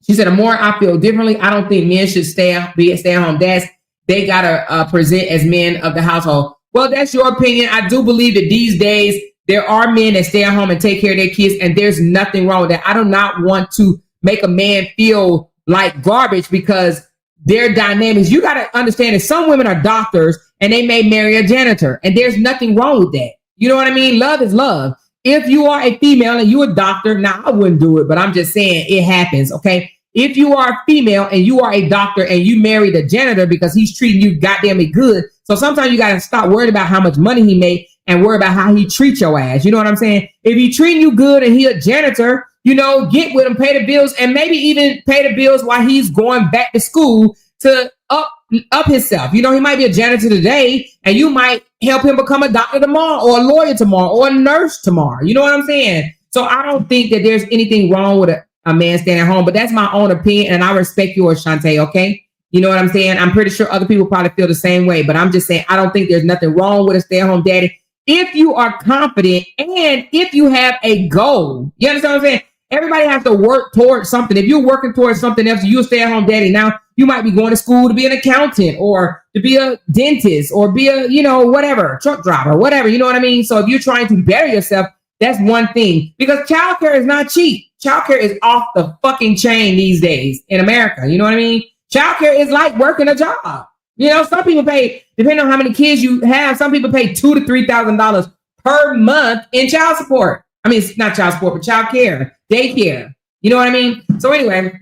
she said, the more I feel differently, I don't think men should stay at home dads. They got to present as men of the household. Well, that's your opinion. I do believe that these days there are men that stay at home and take care of their kids, and there's nothing wrong with that. I do not want to make a man feel like garbage because their dynamics. You got to understand that some women are doctors and they may marry a janitor, and there's nothing wrong with that. You know what I mean? Love is love. If you are a female and you're a doctor, now I wouldn't do it, but I'm just saying it happens, okay? If you are a female and you are a doctor and you married a janitor because he's treating you goddamn good, so sometimes you got to stop worrying about how much money he made and worry about how he treats your ass. You know what I'm saying? If he treating you good and he a janitor, you know, get with him, pay the bills, and maybe even pay the bills while he's going back to school to up himself. You know, he might be a janitor today and you might help him become a doctor tomorrow or a lawyer tomorrow or a nurse tomorrow. You know what I'm saying? So I don't think that there's anything wrong with a man staying at home, but that's my own opinion and I respect yours, Shantae, okay? You know what I'm saying? I'm pretty sure other people probably feel the same way, but I'm just saying I don't think there's nothing wrong with a stay-at-home daddy if you are confident and if you have a goal. You understand what I'm saying? Everybody has to work towards something. If you're working towards something else, you'll stay at home daddy. Now, you might be going to school to be an accountant or to be a dentist or be a, you know, whatever, truck driver, whatever. You know what I mean? So if you're trying to better yourself, that's one thing. Because childcare is not cheap. Childcare is off the fucking chain these days in America. You know what I mean? Childcare is like working a job. You know, some people pay, depending on how many kids you have, some people pay $2,000 to $3,000 per month in child support. I mean, it's not child support, but child care, daycare. You know what I mean? So anyway,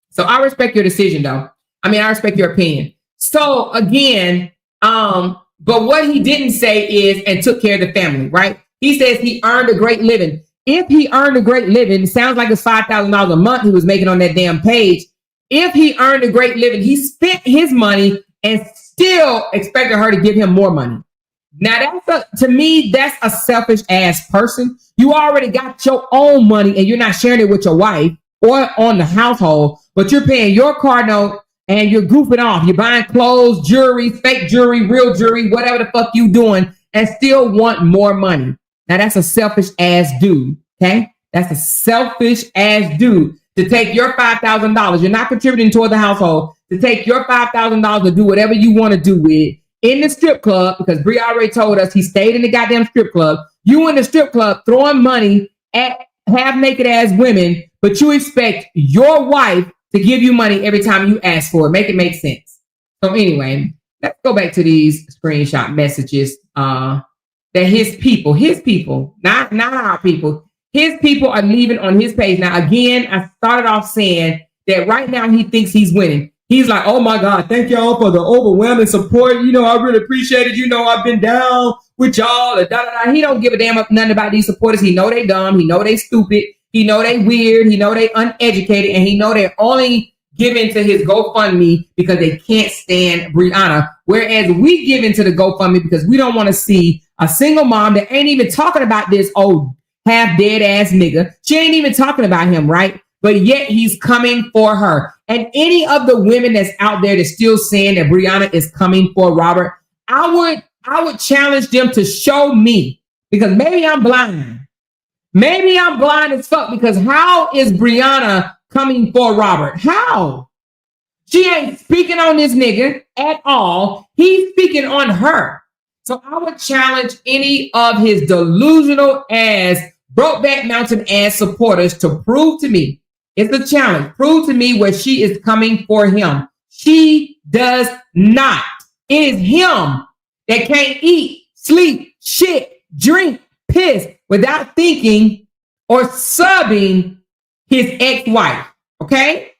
so I respect your decision, though. I mean, I respect your opinion. So again, but what he didn't say is, and took care of the family, right? He says he earned a great living. If he earned a great living, it sounds like it's $5,000 a month he was making on that damn page. If he earned a great living, he spent his money and still expected her to give him more money. Now, to me, that's a selfish ass person. You already got your own money and you're not sharing it with your wife or on the household, but you're paying your car note and you're goofing off. You're buying clothes, jewelry, fake jewelry, real jewelry, whatever the fuck you doing, and still want more money. Now, that's a selfish ass dude, okay? That's a selfish ass dude to take your $5,000. You're not contributing toward the household. To take your $5,000 to do whatever you want to do with it in the strip club, because Bree already told us he stayed in the goddamn strip club. You in the strip club throwing money at half-naked ass women, but you expect your wife to give you money every time you ask for it. Make it make sense. So anyway, let's go back to these screenshot messages that his people, not our people, his people are leaving on his page. Now, again, I started off saying that right now he thinks he's winning. He's like, oh my God, thank y'all for the overwhelming support. You know, I really appreciate it. You know, I've been down with y'all. He don't give a damn nothing about these supporters. He know they dumb. He know they stupid. He know they weird. He know they uneducated. And he know they're only giving to his GoFundMe because they can't stand Brianna. Whereas we give into the GoFundMe because we don't want to see a single mom that ain't even talking about this old half dead ass nigga. She ain't even talking about him, right? But yet he's coming for her. And any of the women that's out there that's still saying that Brianna is coming for Robert, I would challenge them to show me, because maybe I'm blind. Maybe I'm blind as fuck, because how is Brianna coming for Robert? How? She ain't speaking on this nigga at all. He's speaking on her. So I would challenge any of his delusional ass, Brokeback Mountain ass supporters to prove to me. It's a challenge. Prove to me where she is coming for him. She does not. It is him that can't eat, sleep, shit, drink, piss without thinking or subbing his ex-wife. Okay?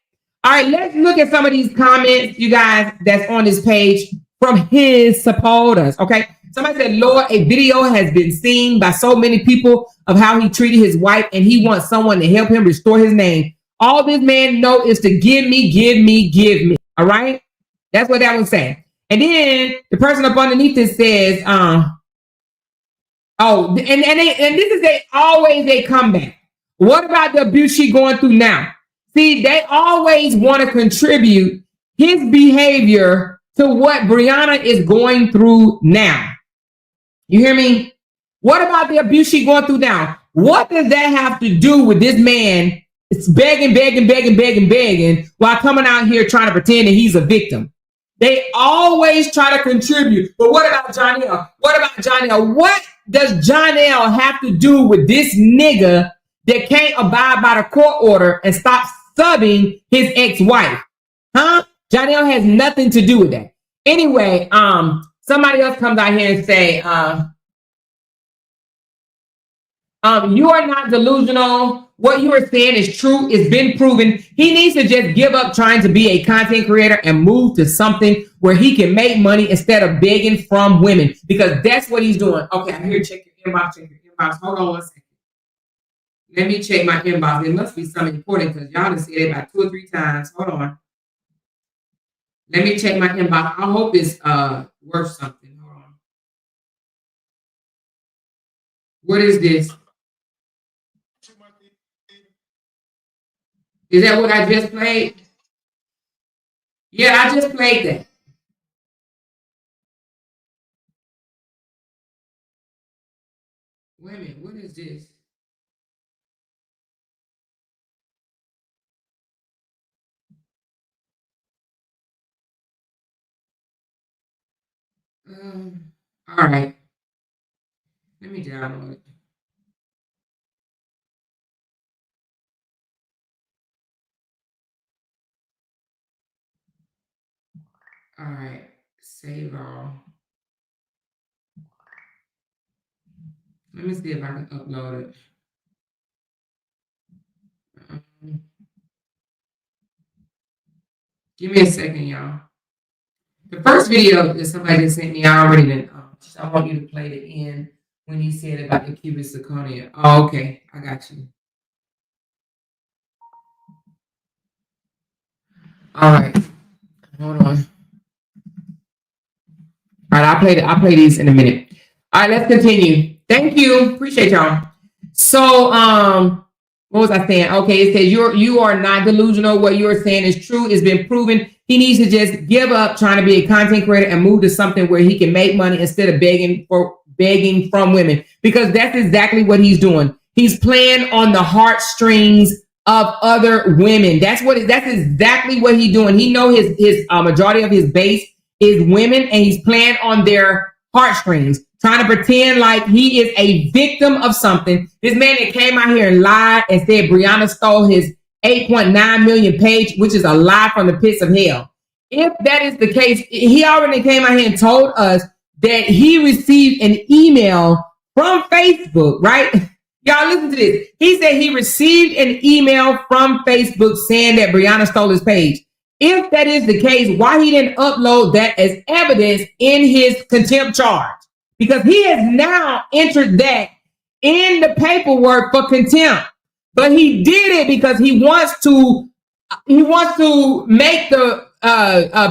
All right, let's look at some of these comments, you guys, that's on this page from his supporters. Okay? Somebody said, Lord, a video has been seen by so many people of how he treated his wife, and he wants someone to help him restore his name. All this man knows is to give me. All right? That's what that was saying. And then the person up underneath it says, Oh, and this is always a comeback. What about the abuse she going through now? See, they always want to contribute his behavior to what Brianna is going through now. You hear me? What about the abuse she going through now? What does that have to do with this man? It's begging while coming out here trying to pretend that he's a victim. They always try to contribute. But what about Jonelle? What does Jonelle have to do with this nigga that can't abide by the court order and stop subbing his ex-wife? Huh? Jonelle has nothing to do with that. Anyway, somebody else comes out here and say, you are not delusional. What you are saying is true. It's been proven. He needs to just give up trying to be a content creator and move to something where he can make money instead of begging from women, because that's what he's doing. Okay, I'm here. Check your inbox. Hold on 1 second. Let me check my inbox. It must be something important because y'all have said it about 2 or 3 times. Hold on. Let me check my inbox. I hope it's worth something. Hold on. What is this? Is that what I just played? Yeah, I just played that. Wait a minute, what is this? All right. Let me download it. All right, save all. Let me see if I can upload it. Give me a second, y'all. The first video that somebody sent me, I already did. I want you to play the end when he said about the cubic zirconia. Oh, okay, I got you. All right, hold on. All right, I'll play these in a minute. All right, let's continue. Thank you. Appreciate y'all. So, what was I saying? Okay, it says you are not delusional. What you are saying is true. It's been proven. He needs to just give up trying to be a content creator and move to something where he can make money instead of begging from women, because that's exactly what he's doing. He's playing on the heartstrings of other women. That's exactly what he's doing. He know his majority of his base is women, and he's playing on their heartstrings, trying to pretend like he is a victim of something. This man that came out here and lied and said Brianna stole his 8.9 million page, which is a lie from the pits of hell. If that is the case, he already came out here and told us that he received an email from Facebook, right? Y'all listen to this. He said he received an email from Facebook saying that Brianna stole his page. If that is the case, why he didn't upload that as evidence in his contempt charge? Because he has now entered that in the paperwork for contempt. But he did it because he wants to make the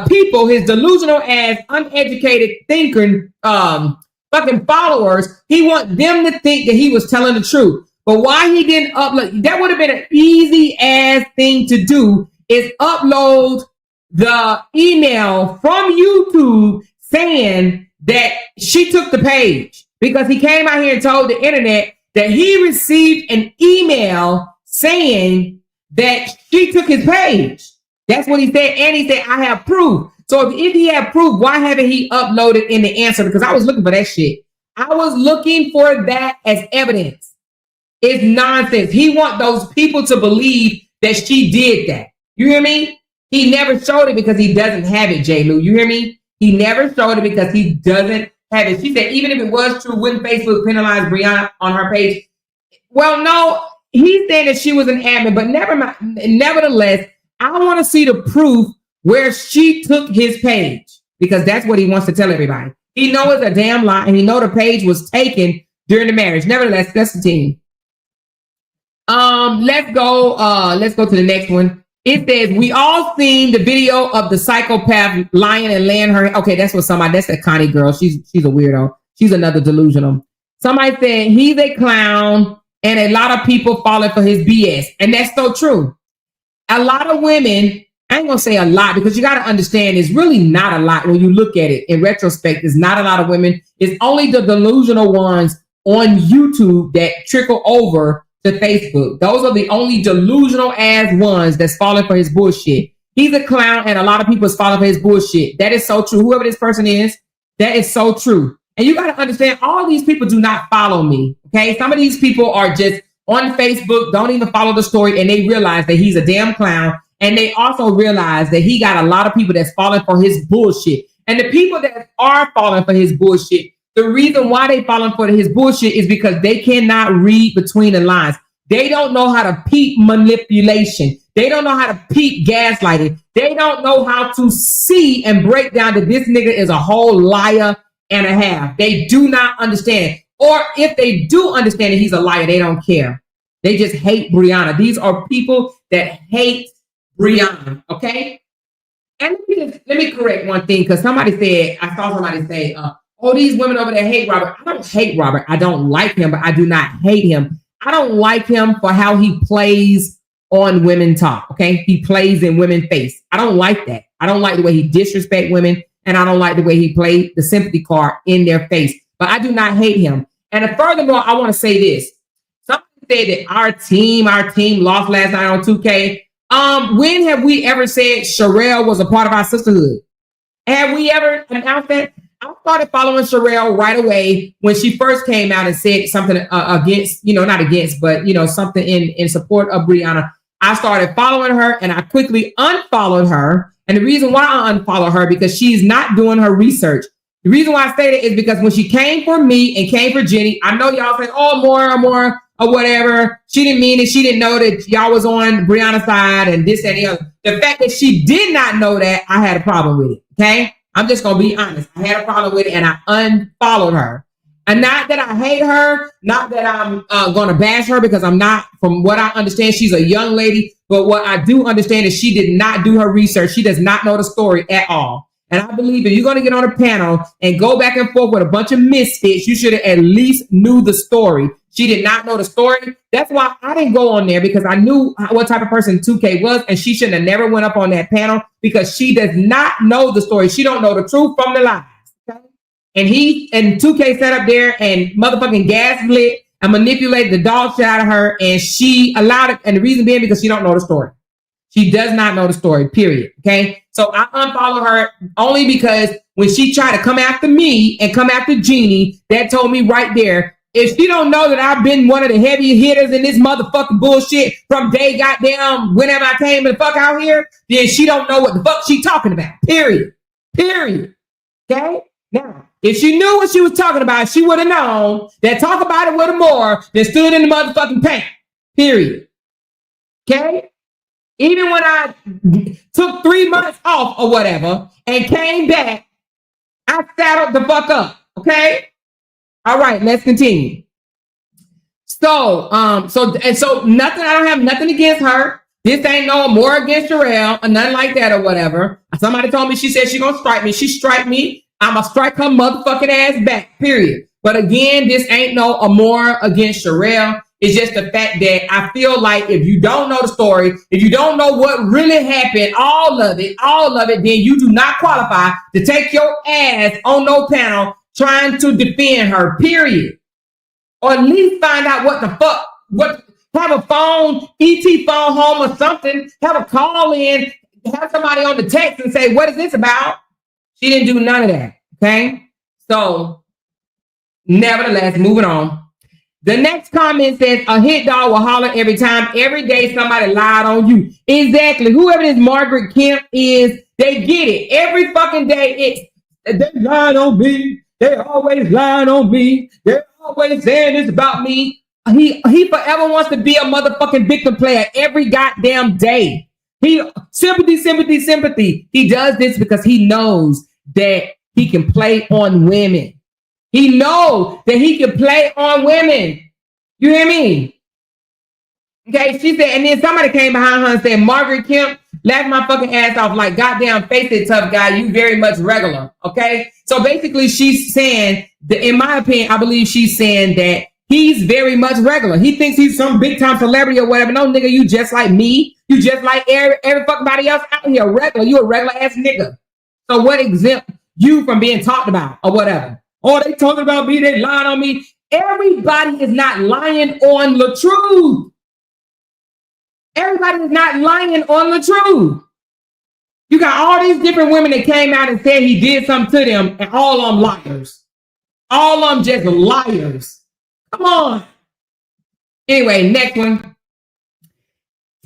people, his delusional ass, uneducated thinking fucking followers, he wants them to think that he was telling the truth. But why he didn't upload, that would have been an easy ass thing to do, is upload the email from YouTube saying that she took the page, because he came out here and told the internet that he received an email saying that she took his page. That's what he said. And he said, I have proof. So if he had proof, why haven't he uploaded in the answer? Because I was looking for that shit. I was looking for that as evidence. It's nonsense. He wants those people to believe that she did that. You hear me? He never showed it because he doesn't have it, J. Lou. You hear me? He never showed it because he doesn't have it. She said, even if it was true, wouldn't Facebook penalize Brianna on her page? Well, no, he's saying that she was an admin, but nevertheless, I want to see the proof where she took his page, because that's what he wants to tell everybody. He knows it's a damn lie, and he know the page was taken during the marriage. Nevertheless, let's continue. Let's go to the next one. It says, we all seen the video of the psychopath lying and laying her. Okay, that's that Connie girl. She's a weirdo. She's another delusional. Somebody said he's a clown and a lot of people falling for his BS. And that's so true. A lot of women, I ain't gonna say a lot because you gotta understand it's really not a lot when you look at it in retrospect. It's not a lot of women. It's only the delusional ones on YouTube that trickle over to Facebook. Those are the only delusional ass ones that's falling for his bullshit. He's a clown and a lot of people is falling for his bullshit. That is so true. Whoever this person is, that is so true. And you got to understand, all these people do not follow me. Okay. Some of these people are just on Facebook, don't even follow the story, and they realize that he's a damn clown. And they also realize that he got a lot of people that's falling for his bullshit. And the people that are falling for his bullshit, the reason why they falling for his bullshit is because they cannot read between the lines. They don't know how to peep manipulation. They don't know how to peep gaslighting. They don't know how to see and break down that this nigga is a whole liar and a half. They do not understand. Or if they do understand that he's a liar, they don't care. They just hate Brianna. These are people that hate Brianna, okay? And let me correct one thing, because somebody said, I saw somebody say, oh, these women over there hate Robert. I don't hate Robert. I don't like him, but I do not hate him. I don't like him for how he plays on women talk, okay? He plays in women's face. I don't like that. I don't like the way he disrespect women, and I don't like the way he played the sympathy card in their face. But I do not hate him. And furthermore, I want to say this. Somebody said that our team lost last night on 2K. When have we ever said Sherelle was a part of our sisterhood? Have we ever announced that? I started following Sherelle right away when she first came out and said something against, not against, but, something in support of Brianna. I started following her and I quickly unfollowed her. And the reason why I unfollowed her, because she's not doing her research. The reason why I say that is because when she came for me and came for Jenny, I know y'all say, oh, more, or whatever. She didn't mean it. She didn't know that y'all was on Brianna's side and this and the other. The fact that she did not know that, I had a problem with it. Okay. I'm just going to be honest. I had a problem with it and I unfollowed her. And not that I hate her, not that I'm going to bash her, because I'm not. From what I understand, she's a young lady. But what I do understand is she did not do her research. She does not know the story at all. And I believe if you're going to get on a panel and go back and forth with a bunch of misfits, you should have at least knew the story. She did not know the story. That's why I didn't go on there, because I knew what type of person 2K was, and she shouldn't have never went up on that panel because she does not know the story. She don't know the truth from the lies. Okay? And 2K sat up there and motherfucking gaslit and manipulated the dog shit out of her, and she allowed it. And the reason being because she don't know the story. She does not know the story, period. Okay. So I unfollowed her only because when she tried to come after me and come after Jeannie, that told me right there, if she don't know that I've been one of the heavy hitters in this motherfucking bullshit from day goddamn whenever I came the fuck out here, then she don't know what the fuck she talking about. Period. Okay? Now, if she knew what she was talking about, she would have known that talk about it with her more than stood in the motherfucking paint. Period. Okay? Even when I took 3 months off or whatever and came back, I saddled the fuck up. Okay? All right, let's continue. So nothing, I don't have nothing against her. This ain't no more against Sherelle or nothing like that or whatever. Somebody told me, she said she gonna strike me. She strike me, I'ma strike her motherfucking ass back, period. But again, this ain't no more against Sherelle. It's just the fact that I feel like if you don't know the story, if you don't know what really happened, all of it, then you do not qualify to take your ass on no panel trying to defend her, period. Or at least find out what the fuck, have a phone, ET phone home or something, have a call in, have somebody on the text and say, what is this about? She didn't do none of that, okay? So, nevertheless, moving on. The next comment says, a hit dog will holler every time. Every day somebody lied on you. Exactly. Whoever this Margaret Kemp is, they get it. Every fucking day, they lied on me. They always lying on me. They're always saying this about me. He forever wants to be a motherfucking victim player every goddamn day. Sympathy. He does this because he knows that he can play on women. He knows that he can play on women. You hear me? Okay, she said, and then somebody came behind her and said, Margaret Kemp, Laugh my fucking ass off like, goddamn, face it, tough guy. You very much regular. Okay. So basically she's saying that, in my opinion, I believe she's saying that he's very much regular. He thinks he's some big time celebrity or whatever. No, nigga, you just like me. You just like every fucking body else out here. Regular. You a regular ass nigga. So what exempt you from being talked about or whatever? Oh, they talking about me. They lying on me. Everybody is not lying on the truth. Everybody is not lying on the truth. You got all these different women that came out and said he did something to them, and all of them liars. All of them just liars. Come on. Anyway, next one.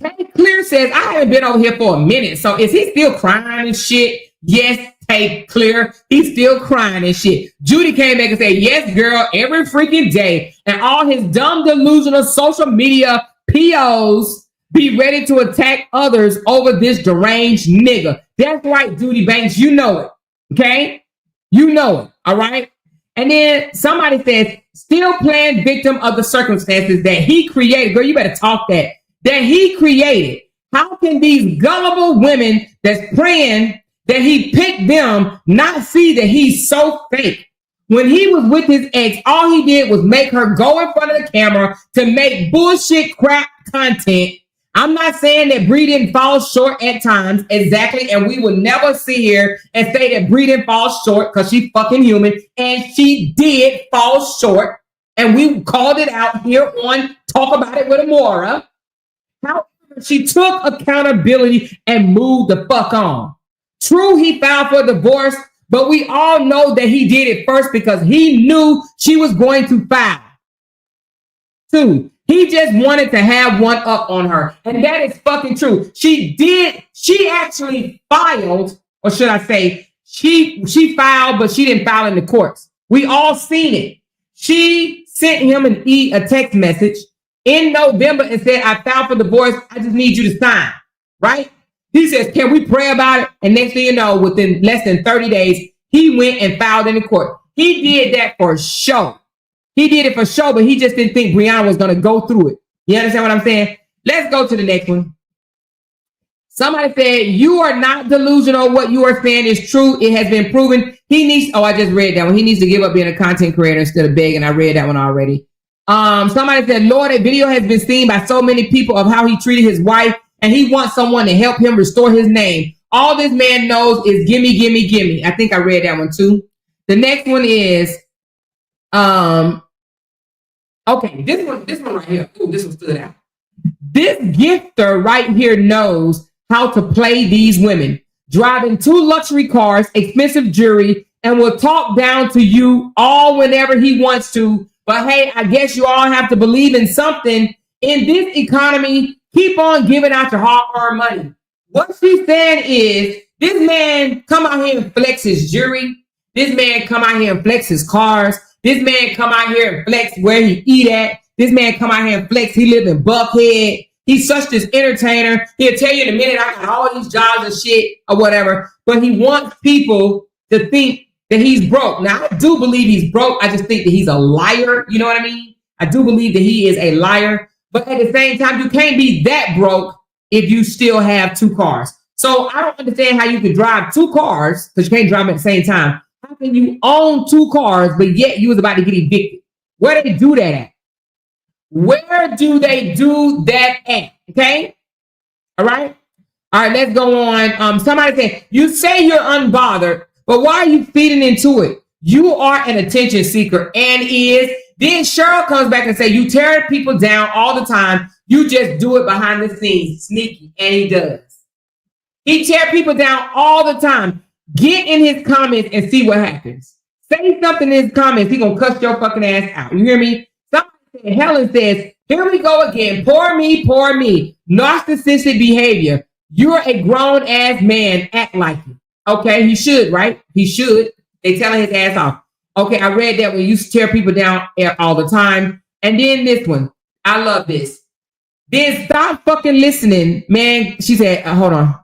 Tate Clear says, I haven't been over here for a minute, so is he still crying and shit? Yes, Tate Clear. He's still crying and shit. Judy came back and said, yes, girl, every freaking day. And all his dumb, delusional social media POs be ready to attack others over this deranged nigga. That's right, Judy Banks. You know it. Okay? You know it. All right? And then somebody says, still playing victim of the circumstances that he created. Girl, you better talk that he created. How can these gullible women that's praying that he picked them not see that he's so fake? When he was with his ex, all he did was make her go in front of the camera to make bullshit crap content. I'm not saying that Bree didn't fall short at times, exactly, and we will never sit here and say that Bree didn't fall short because she's fucking human, and she did fall short, and we called it out here on Talk About It with Amora. However, she took accountability and moved the fuck on. True, he filed for divorce, but we all know that he did it first because he knew she was going to file. 2, he just wanted to have one up on her. And that is fucking true. She actually filed, or should I say, she filed, but she didn't file in the courts. We all seen it. She sent him a text message in November and said, I filed for divorce. I just need you to sign. Right? He says, can we pray about it? And next thing you know, within less than 30 days, he went and filed in the court. He did that for show. He did it for show, but he just didn't think Brianna was going to go through it. You understand what I'm saying? Let's go to the next one. Somebody said, you are not delusional. What you are saying is true. It has been proven. I just read that one. He needs to give up being a content creator instead of begging. I read that one already. Somebody said, Lord, a video has been seen by so many people of how he treated his wife, and he wants someone to help him restore his name. All this man knows is gimme, gimme, gimme. I think I read that one too. The next one is, okay, this one right here. Ooh, this one stood out. This gifter right here knows how to play these women, driving 2 luxury cars, expensive jewelry, and will talk down to you all whenever he wants to. But hey, I guess you all have to believe in something. In this economy, keep on giving out your hard-earned money. What she's saying is, this man come out here and flex his jewelry. This man come out here and flex his cars. This man come out here and flex where he eat at. This man come out here and flex. He live in Buckhead. He's such this entertainer. He'll tell you in a minute, I got all these jobs and shit or whatever. But he wants people to think that he's broke. Now, I do believe he's broke. I just think that he's a liar. You know what I mean? I do believe that he is a liar. But at the same time, you can't be that broke if you still have 2 cars. So I don't understand how you could drive 2 cars, because you can't drive them at the same time. How can you own 2 cars, but yet you was about to get evicted? Where do they do that at? Where do they do that at? Okay? All right? All right, let's go on. Somebody said, you say you're unbothered, but why are you feeding into it? You are an attention seeker and is. Then Cheryl comes back and say, you tear people down all the time. You just do it behind the scenes, sneaky. And he does. He tear people down all the time. Get in his comments and see what happens. Say something in his comments. He gonna cuss your fucking ass out. You hear me? Somebody said, Helen says, here we go again. Poor me, poor me. Narcissistic behavior. You're a grown ass man. Act like it. Okay, he should, right? He should. They telling his ass off. Okay, I read that when you tear people down all the time. And then this one. I love this. Then stop fucking listening, man. She said, hold on.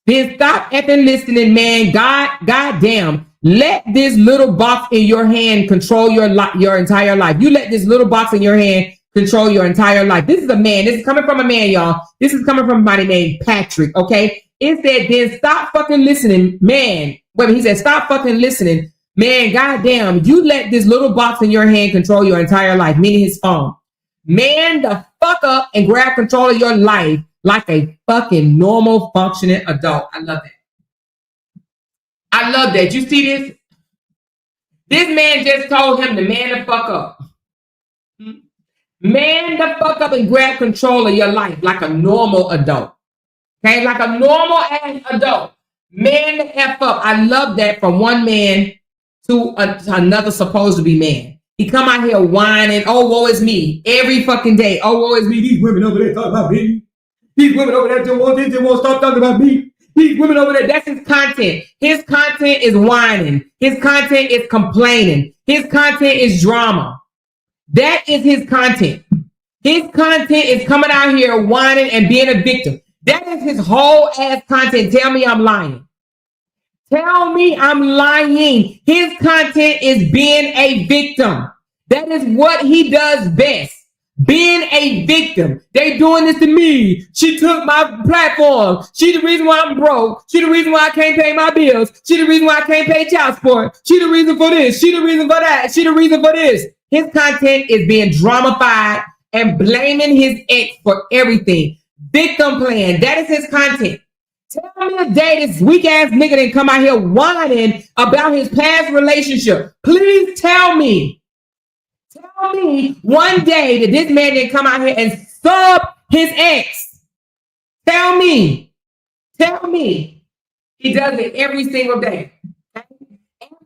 Then stop effing listening, man. God damn. Let this little box in your hand control your entire life. You let this little box in your hand control your entire life. This is a man. This is coming from a man, y'all. This is coming from somebody named Patrick, okay? It said, then stop fucking listening, man. Wait, he said, stop fucking listening. Man, goddamn, you let this little box in your hand control your entire life, meaning his phone. Man, the fuck up and grab control of your life like a fucking normal functioning adult. I love that. I love that. You see this? This man just told him to man the fuck up. Man the fuck up and grab control of your life like a normal adult. Okay, like a normal ass adult. Man the F up. I love that from one man to another supposed to be man. He come out here whining, oh, woe is me, every fucking day. Oh, woe is me. These women over there talking about me. These women over there just won't stop talking about me. These women over there, that's his content. His content is whining. His content is complaining. His content is drama. That is his content. His content is coming out here whining and being a victim. That is his whole ass content. Tell me I'm lying. Tell me I'm lying. His content is being a victim. That is what he does best. Being a victim. They doing this to me. She took my platform. She the reason why I'm broke. She the reason why I can't pay my bills. She the reason why I can't pay child support. She the reason for this. She the reason for that. She the reason for this. His content is being dramified and blaming his ex for everything. Victim plan. That is his content. Tell me a day this weak ass nigga didn't come out here whining about his past relationship. Please tell me. Tell me one day that this man didn't come out here and sub his ex. Tell me. Tell me. He does it every single day.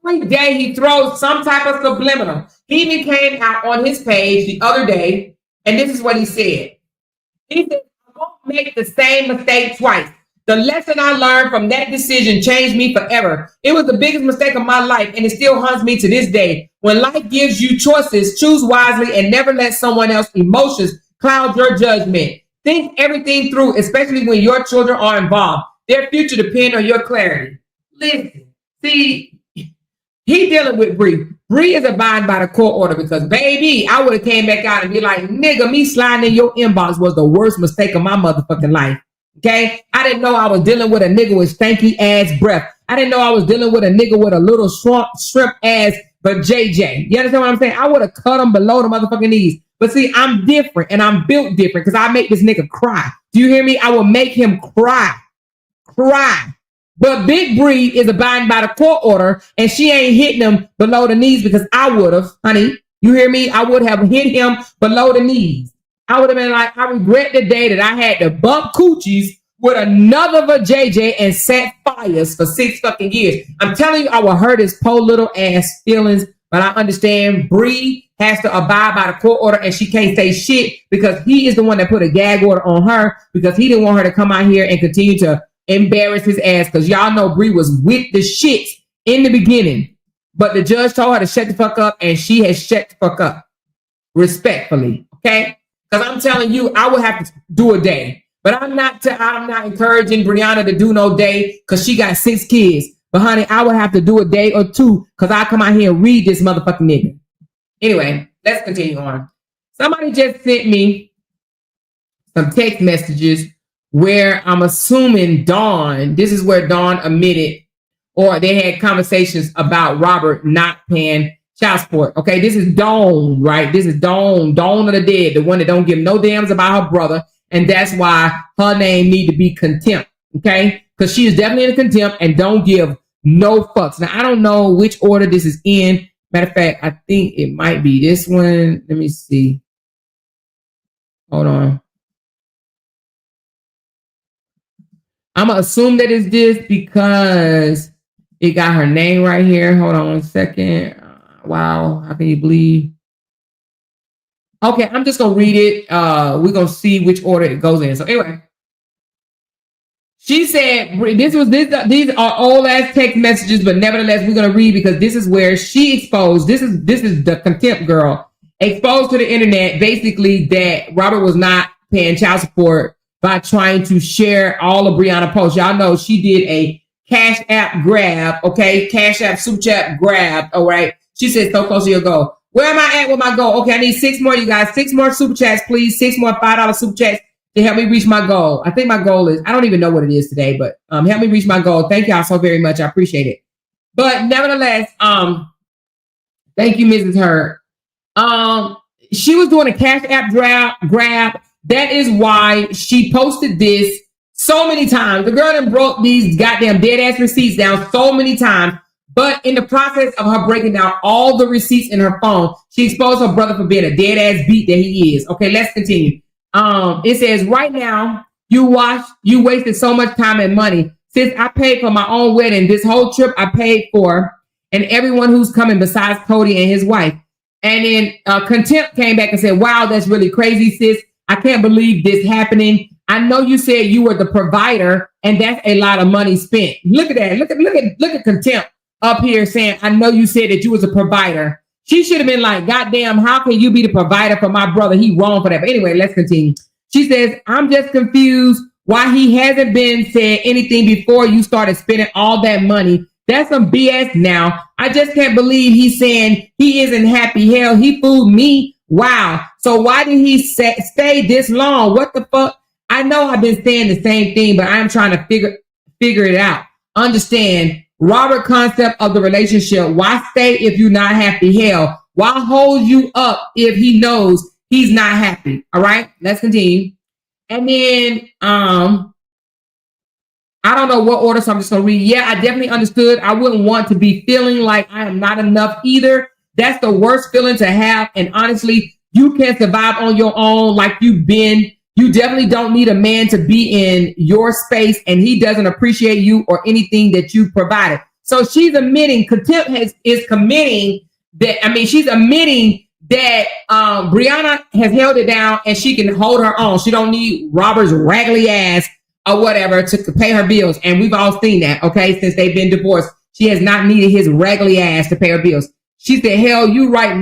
Every day he throws some type of subliminal. He even came out on his page the other day, and this is what he said. He said, I won't make the same mistake twice. The lesson I learned from that decision changed me forever. It was the biggest mistake of my life, and it still haunts me to this day. When life gives you choices, choose wisely and never let someone else's emotions cloud your judgment. Think everything through, especially when your children are involved. Their future depends on your clarity. Listen, see, he dealing with Bree. Bree is abiding by the court order because, baby, I would have came back out and be like, nigga, me sliding in your inbox was the worst mistake of my motherfucking life. Okay? I didn't know I was dealing with a nigga with stanky ass breath. I didn't know I was dealing with a nigga with a little shrimp ass, but JJ. You understand what I'm saying? I would have cut him below the motherfucking knees. But see, I'm different and I'm built different because I make this nigga cry. Do you hear me? I will make him cry. Cry. But Big Bree is abiding by the court order and she ain't hitting him below the knees because I would have, honey. You hear me? I would have hit him below the knees. I would have been like, I regret the day that I had to bump coochies with another JJ and set fires for 6 fucking years. I'm telling you, I will hurt his poor little ass feelings, but I understand Bree has to abide by the court order and she can't say shit because he is the one that put a gag order on her because he didn't want her to come out here and continue to embarrass his ass because y'all know Bree was with the shit in the beginning, but the judge told her to shut the fuck up and she has shut the fuck up respectfully, okay? Because I'm telling you, I would have to do a day. But I'm not encouraging Brianna to do no day because she got 6 kids. But honey, I would have to do a day or 2 because I come out here and read this motherfucking nigga. Anyway, let's continue on. Somebody just sent me some text messages where I'm assuming Dawn, this is where Dawn admitted, or they had conversations about Robert not paying child support. Okay, this is Dawn, right? This is Dawn of the dead, the one that don't give no damns about her brother. And that's why her name need to be contempt, okay? Because she is definitely in contempt and don't give no fucks. Now, I don't know which order this is in. Matter of fact, I think it might be this one. Let me see. Hold on. I'm going to assume that it's this because it got her name right here. Hold on 1 second. Wow, how can you believe? Okay, I'm just gonna read it. We're gonna see which order it goes in. So anyway, she said these are old ass text messages, but nevertheless, we're gonna read because this is where she exposed. This is the contempt girl exposed to the internet, basically that Robert was not paying child support by trying to share all of Brianna posts. Y'all know she did a Cash App grab, okay? Cash App, Super Chat grab, all right? She said, so close to your goal. Where am I at with my goal? Okay, I need 6 more, you guys. 6 more super chats, please. 6 more $5 super chats to help me reach my goal. I think my goal is, I don't even know what it is today, but help me reach my goal. Thank y'all so very much. I appreciate it. But nevertheless, thank you, Mrs. Hurd. She was doing a Cash App grab. That is why she posted this so many times. The girl done broke these goddamn dead ass receipts down so many times. But in the process of her breaking down all the receipts in her phone, she exposed her brother for being a dead ass beat that he is. Okay, let's continue. It says, right now, you wasted so much time and money. Since I paid for my own wedding, this whole trip I paid for, and everyone who's coming besides Cody and his wife. And then Contempt came back and said, wow, that's really crazy, sis. I can't believe this happening. I know you said you were the provider, and that's a lot of money spent. Look at that. Look at Contempt up here saying, I know you said that you was a provider. She should have been like, goddamn, how can you be the provider for my brother? He wrong for that. But anyway, let's continue. She says, I'm just confused why he hasn't been said anything before you started spending all that money. That's some BS now. I just can't believe he's saying he isn't happy. Hell, he fooled me. Wow. So why did he stay this long? What the fuck? I know I've been saying the same thing, but I'm trying to figure it out. Understand Robert concept of the relationship. Why stay if you're not happy? Hell, why hold you up if he knows he's not happy? All right, let's continue. And then I don't know what order, so I'm just gonna read. Yeah, I definitely understood. I wouldn't want to be feeling like I am not enough either. That's the worst feeling to have. And honestly, you can survive on your own like you've been. You definitely don't need a man to be in your space, and he doesn't appreciate you or anything that you provided. So she's admitting, Contempt is committing that, she's admitting that Brianna has held it down and she can hold her own. She don't need Robert's raggedy ass or whatever to pay her bills. And we've all seen that, okay? Since they've been divorced, she has not needed his raggedy ass to pay her bills. She said, hell, you right.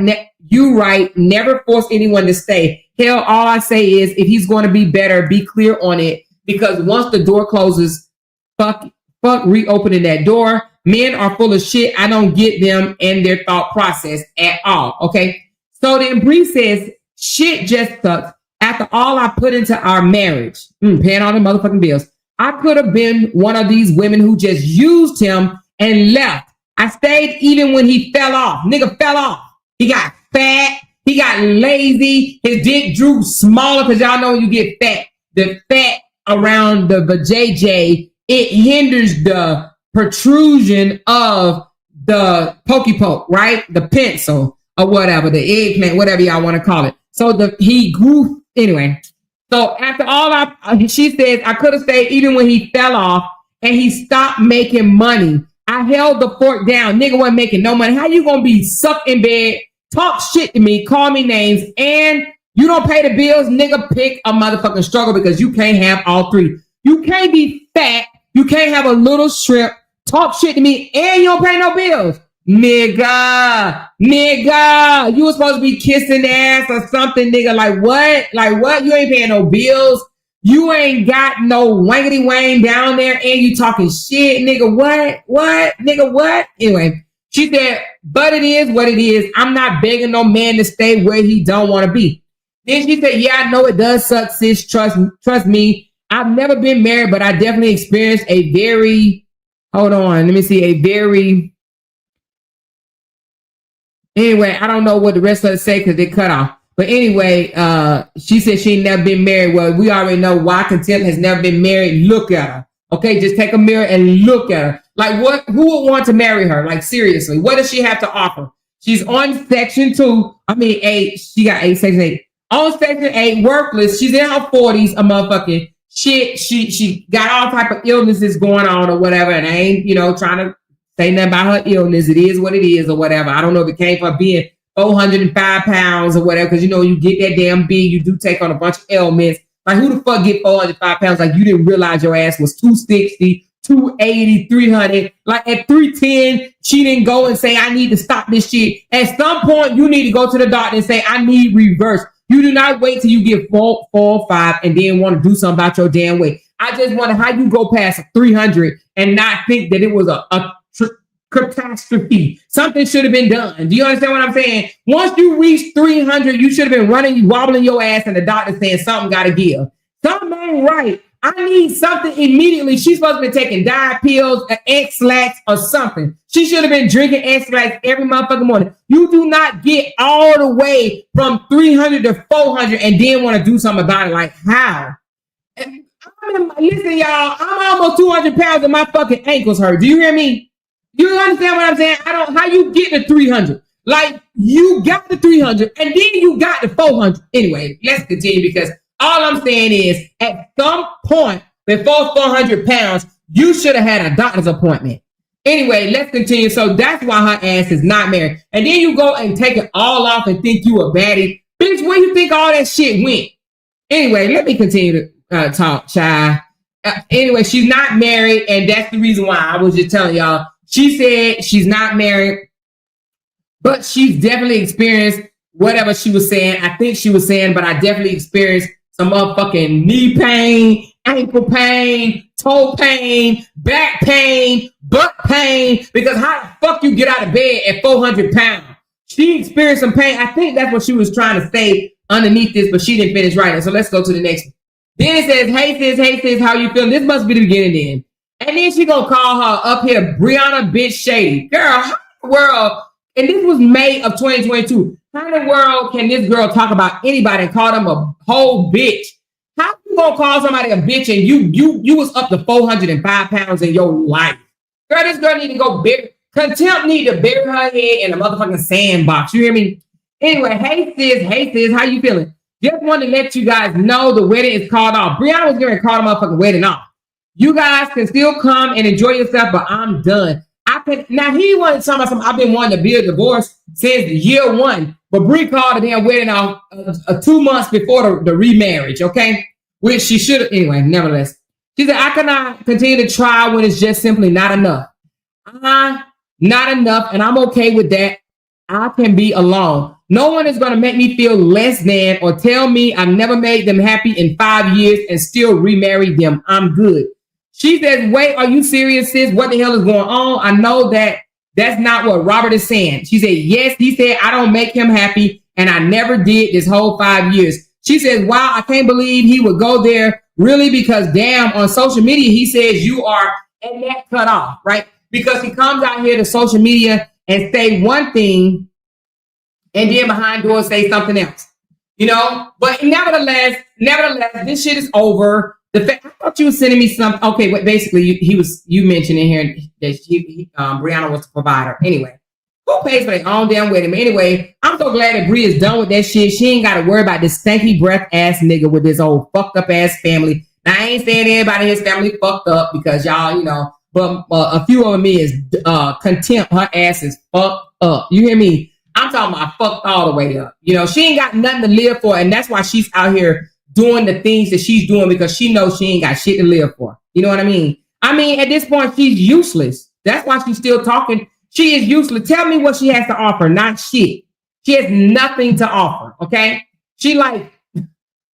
Never force anyone to stay. Hell, all I say is if he's going to be better, be clear on it. Because once the door closes, fuck reopening that door. Men are full of shit. I don't get them and their thought process at all. Okay. So then Bree says, shit just sucks. After all I put into our marriage, paying all the motherfucking bills, I could have been one of these women who just used him and left. I stayed even when he fell off. Nigga fell off. He got fat. He got lazy. His dick drew smaller because y'all know when you get fat, the fat around the vajayjay, it hinders the protrusion of the pokey poke, right? The pencil or whatever, the eggplant, whatever y'all want to call it. So he grew anyway. So after all, she says, I could have stayed even when he fell off and he stopped making money. I held the fork down. Nigga wasn't making no money. How you gonna be sucked in bed, talk shit to me, call me names, and you don't pay the bills? Nigga, pick a motherfucking struggle because you can't have all three. You can't be fat. You can't have a little shrimp, talk shit to me, and you don't pay no bills. Nigga, you were supposed to be kissing ass or something, nigga. Like what? You ain't paying no bills. You ain't got no wangity wang down there and you talking shit, nigga. What? Nigga, what? Anyway, she said, but it is what it is. I'm not begging no man to stay where he don't want to be. Then she said, yeah, I know it does suck, sis. Trust me. I've never been married, but I definitely experienced a very, anyway, I don't know what the rest of it say because they cut off. But anyway, she said she ain't never been married. Well, we already know why Contempt has never been married. Look at her. Okay, just take a mirror and look at her. Like what? Who would want to marry her? Like seriously, what does she have to offer? She's on section 2. 8. She got 8, section 8. On section 8, worthless. She's in her 40s, a motherfucking shit. She got all type of illnesses going on or whatever. And I ain't, trying to say nothing about her illness. It is what it is or whatever. I don't know if it came from being 405 pounds or whatever, because you get that damn big, you do take on a bunch of ailments. Like who the fuck get 405 pounds? Like you didn't realize your ass was 260, 280, 300. Like at 310, she didn't go and say, I need to stop this shit. At some point, you need to go to the doctor and say, I need reverse. You do not wait till you get 4 or 5 and then want to do something about your damn weight. I just wonder how you go past 300 and not think that it was a catastrophe. Something should have been done. Do you understand what I'm saying? Once you reach 300, you should have been running, wobbling your ass, and the doctor saying something got to give. Something ain't right. I need something immediately. She's supposed to be taking diet pills, X-Lax, or something. She should have been drinking X-Lax every motherfucking morning. You do not get all the way from 300 to 400 and then want to do something about it. Like, how? Listen, y'all, I'm almost 200 pounds and my fucking ankles hurt. Do you hear me? You understand what I'm saying? How you get to 300? Like, you got the 300 and then you got the 400. Anyway, let's continue because all I'm saying is at some point before 400 pounds, you should have had a doctor's appointment. Anyway, let's continue. So that's why her ass is not married. And then you go and take it all off and think you a baddie. Bitch, where you think all that shit went? Anyway, let me continue to talk, child. Anyway, she's not married, and that's the reason why I was just telling y'all. She said she's not married, but she's definitely experienced whatever she was saying. I think she was saying, but I definitely experienced some motherfucking knee pain, ankle pain, toe pain, back pain, butt pain, because how the fuck you get out of bed at 400 pounds? She experienced some pain. I think that's what she was trying to say underneath this, but she didn't finish writing. So let's go to the next one. Then it says, hey sis, how you feeling? This must be the beginning then. And then she gonna call her up here, Brianna bitch shady. Girl, how in the world, and this was May of 2022, how in the world can this girl talk about anybody and call them a whole bitch? How you gonna call somebody a bitch and you was up to 405 pounds in your life? Girl, this girl need to go big. Contempt need to bury her head in a motherfucking sandbox. You hear me? Anyway, hey sis, how you feeling? Just wanted to let you guys know the wedding is called off. Brianna was going to call the motherfucking wedding off. You guys can still come and enjoy yourself, but I'm done. Now he wanted something. I've been wanting to be a divorce since year one, but Brie called the damn wedding off 2 months before the remarriage, okay? Which she should have, anyway, nevertheless. She said, I cannot continue to try when it's just simply not enough. Not enough, and I'm okay with that. I can be alone. No one is going to make me feel less than or tell me I've never made them happy in 5 years and still remarry them. I'm good. She says, wait, are you serious, sis? What the hell is going on? I know that's not what Robert is saying. She said, yes, he said, I don't make him happy and I never did this whole 5 years. She says, wow, I can't believe he would go there really because damn, on social media, he says you are and that cut off, right? Because he comes out here to social media and say one thing and then behind doors say something else, you know. But nevertheless, this shit is over. The fact I thought you were sending me something. Okay, but basically, you mentioned in here that Brianna was the provider. Anyway, who pays for their own damn wedding? Anyway, I'm so glad that Bri is done with that shit. She ain't got to worry about this stanky breath ass nigga with this old fucked up ass family. Now I ain't saying everybody in his family fucked up because y'all, you know, but a few of me is contempt. Her ass is fucked up. You hear me? I'm talking about fucked all the way up. You know, she ain't got nothing to live for. And that's why she's out here doing the things that she's doing because she knows she ain't got shit to live for. You know what I mean? I mean, at this point, she's useless. That's why she's still talking. She is useless. Tell me what she has to offer, not shit. She has nothing to offer, okay? She like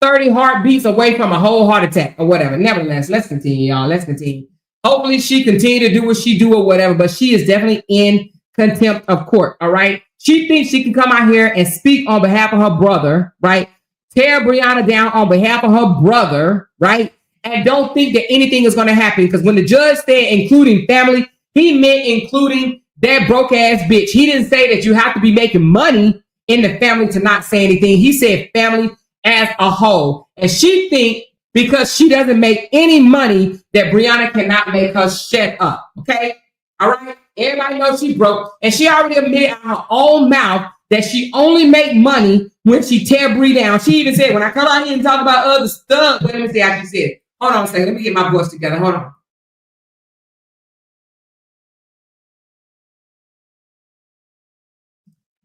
30 heartbeats away from a whole heart attack or whatever. Nevertheless, let's continue, y'all. Let's continue. Hopefully she continue to do what she do or whatever, but she is definitely in contempt of court, all right? She thinks she can come out here and speak on behalf of her brother, right? Tear Brianna down on behalf of her brother, right? And don't think that anything is going to happen because when the judge said including family, he meant including that broke ass bitch. He didn't say that you have to be making money in the family to not say anything. He said family as a whole. And she think because she doesn't make any money that Brianna cannot make her shut up, okay? All right? Everybody knows she broke, and she already admitted out her own mouth that she only make money when she tear Bri down. She even said, when I come out here and talk about other stuff, wait, let me see how she said it. Hold on a second. Let me get my voice together. Hold on.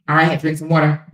All right, I had to drink some water.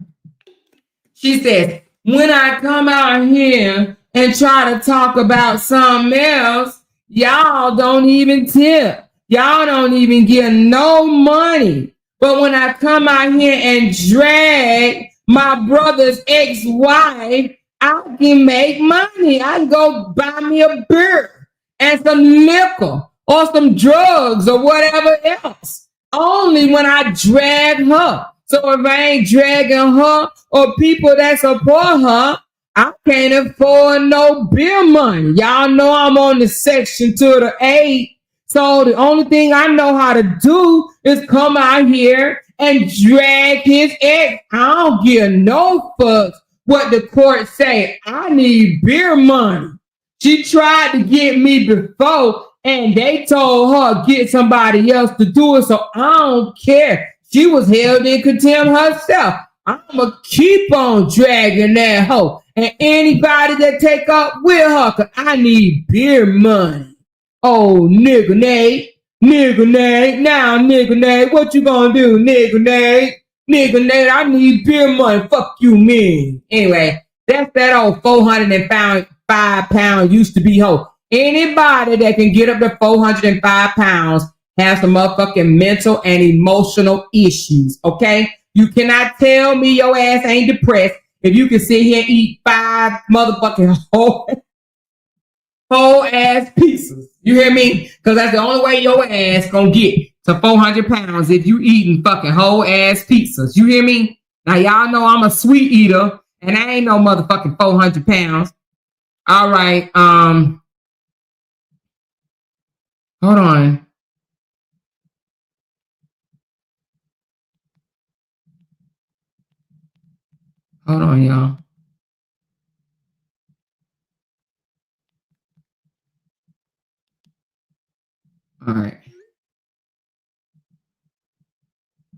She says, when I come out here and try to talk about something else, y'all don't even tip. Y'all don't even get no money. But when I come out here and drag my brother's ex-wife, I can make money. I can go buy me a beer and some liquor or some drugs or whatever else. only when I drag her. So if I ain't dragging her or people that support her, I can't afford no beer money. Y'all know I'm on the section to the 8. So the only thing I know how to do is come out here and drag his ex. I don't give no fucks what the court say. I need beer money. She tried to get me before and they told her get somebody else to do it. So I don't care. She was held in contempt herself. I'ma keep on dragging that hoe. And anybody that take up with her, cause I need beer money. Oh, nigga Nate. Now, nigga Nate, what you gonna do, nigga Nate? Nigga Nate, I need beer money. Fuck you, man. Anyway, that's that old 405 pound used to be hoe. Anybody that can get up to 405 pounds has some motherfucking mental and emotional issues, okay? You cannot tell me your ass ain't depressed if you can sit here and eat 5 motherfucking whole ass pieces. You hear me? Because that's the only way your ass gonna get to 400 pounds if you eating fucking whole ass pizzas. You hear me? Now y'all know I'm a sweet eater and I ain't no motherfucking 400 pounds. All right. Hold on. Hold on, y'all. All right.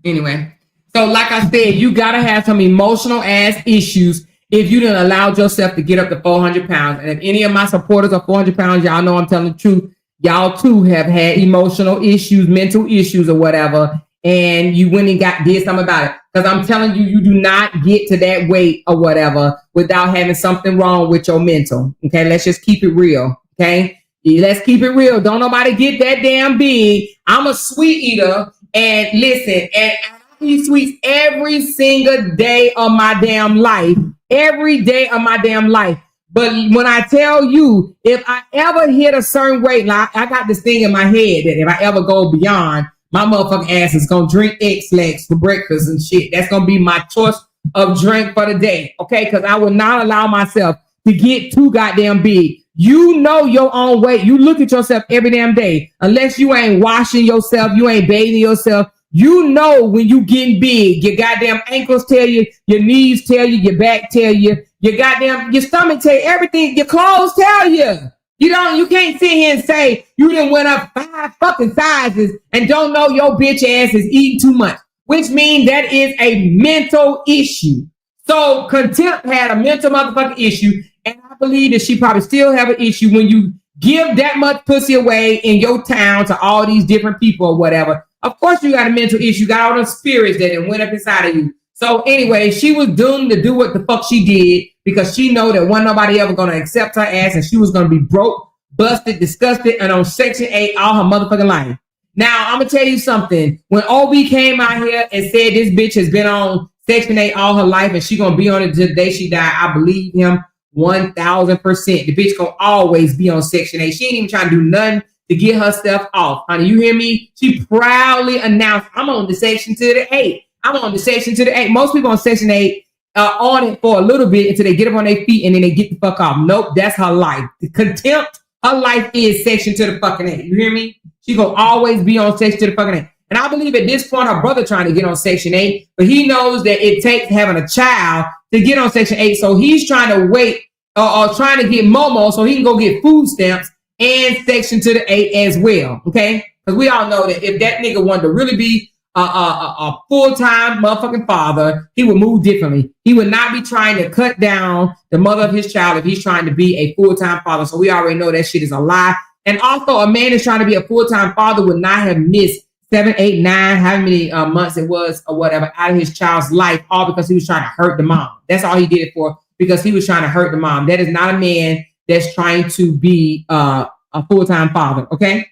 Anyway, so like I said, you gotta have some emotional ass issues if you didn't allow yourself to get up to 400 pounds. And if any of my supporters are 400 pounds, y'all know I'm telling the truth. Y'all too have had emotional issues, mental issues, or whatever, and you went and did something about it. Because I'm telling you, you do not get to that weight or whatever without having something wrong with your mental. Okay, let's just keep it real. Okay, let's keep it real. Don't nobody get that damn big. I'm a sweet eater, and listen, and I eat sweets every single day of my damn life. Every day of my damn life. But when I tell you, if I ever hit a certain weight, like I got this thing in my head that if I ever go beyond, my motherfucking ass is gonna drink X-Lax for breakfast and shit. That's gonna be my choice of drink for the day, okay? Because I will not allow myself to get too goddamn big. You know your own weight. You look at yourself every damn day. Unless you ain't washing yourself, you ain't bathing yourself. You know when you getting big. Your goddamn ankles tell you, your knees tell you, your back tell you, your stomach tell you, everything, your clothes tell you. You can't sit here and say you done went up 5 fucking sizes and don't know your bitch ass is eating too much, which means that is a mental issue. So Contempt had a mental motherfucking issue, and I believe that she probably still have an issue when you give that much pussy away in your town to all these different people or whatever. Of course you got a mental issue, you got all those spirits that went up inside of you. So anyway, she was doomed to do what the fuck she did because she know that wasn't nobody ever gonna accept her ass and she was gonna be broke, busted, disgusted, and on Section 8 all her motherfucking life. Now, I'm gonna tell you something. When OB came out here and said this bitch has been on Section 8 all her life and she gonna be on it till the day she died, I believe him 1,000%. The bitch gonna always be on Section 8. She ain't even trying to do nothing to get her stuff off. Honey, you hear me? She proudly announced, I'm on the Section to the 8. I'm on the Section to the 8. Most people on Section 8 are on it for a little bit until they get up on their feet and then they get the fuck off. Nope, that's her life. The Contempt, her life is Section to the fucking 8. You hear me? She gonna always be on Section to the fucking 8. And I believe at this point, her brother trying to get on Section 8, but he knows that it takes having a child to get on Section 8. So he's trying to wait or trying to get Momo so he can go get food stamps and Section to the 8 as well. Okay? Because we all know that if that nigga wanted to really be a full-time motherfucking father, he would move differently. He would not be trying to cut down the mother of his child if he's trying to be a full-time father. So we already know that shit is a lie. And also, a man is trying to be a full-time father would not have missed 7, 8, 9, how many months it was or whatever out of his child's life, all because he was trying to hurt the mom. That's all he did it for, because he was trying to hurt the mom. That is not a man that's trying to be a full-time father. Okay.